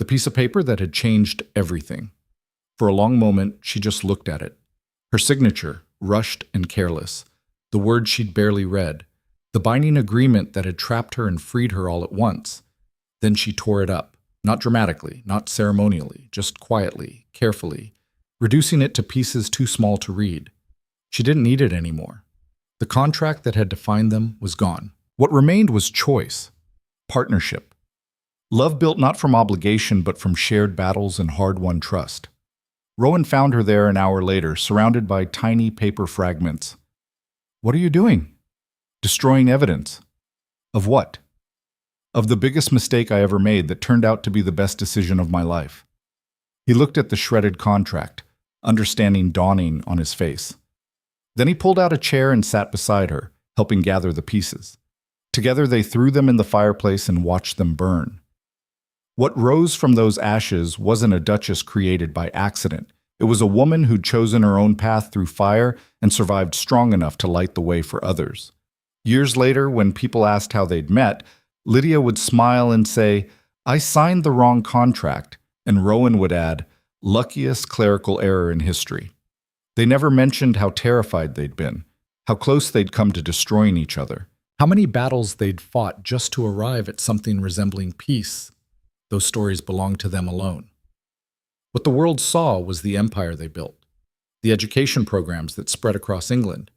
the piece of paper that had changed everything. For a long moment, she just looked at it. Her signature, rushed and careless, the words she'd barely read, the binding agreement that had trapped her and freed her all at once. Then she tore it up, not dramatically, not ceremonially, just quietly, carefully, reducing it to pieces too small to read. She didn't need it anymore. The contract that had defined them was gone. What remained was choice, partnership. Love built not from obligation but from shared battles and hard-won trust. Rowan found her there an hour later, surrounded by tiny paper fragments. What are you doing? Destroying evidence. Of what? Of the biggest mistake I ever made that turned out to be the best decision of my life. He looked at the shredded contract, understanding dawning on his face. Then he pulled out a chair and sat beside her, helping gather the pieces. Together they threw them in the fireplace and watched them burn. What rose from those ashes wasn't a duchess created by accident. It was a woman who'd chosen her own path through fire and survived strong enough to light the way for others. Years later, when people asked how they'd met, Lydia would smile and say, "I signed the wrong contract," and Rowan would add, "Luckiest clerical error in history." They never mentioned how terrified they'd been, how close they'd come to destroying each other, how many battles they'd fought just to arrive at something resembling peace. Those stories belonged to them alone. What the world saw was the empire they built, the education programs that spread across England,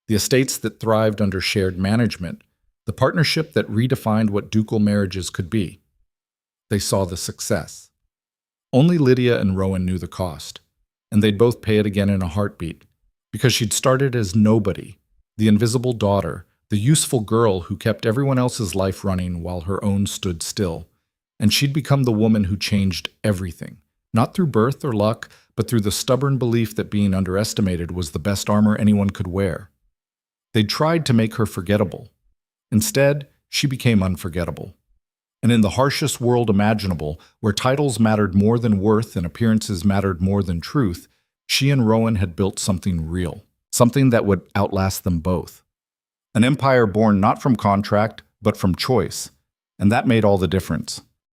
the estates that thrived under shared management, the partnership that redefined what ducal marriages could be. They saw the success. Only Lydia and Rowan knew the cost, and they'd both pay it again in a heartbeat, because she'd started as nobody, the invisible daughter, the useful girl who kept everyone else's life running while her own stood still, and she'd become the woman who changed everything, not through birth or luck, but through the stubborn belief that being underestimated was the best armor anyone could wear. They'd tried to make her forgettable. Instead, she became unforgettable. And in the harshest world imaginable, where titles mattered more than worth and appearances mattered more than truth, she and Rowan had built something real, something that would outlast them both. An empire born not from contract, but from choice. And that made all the difference.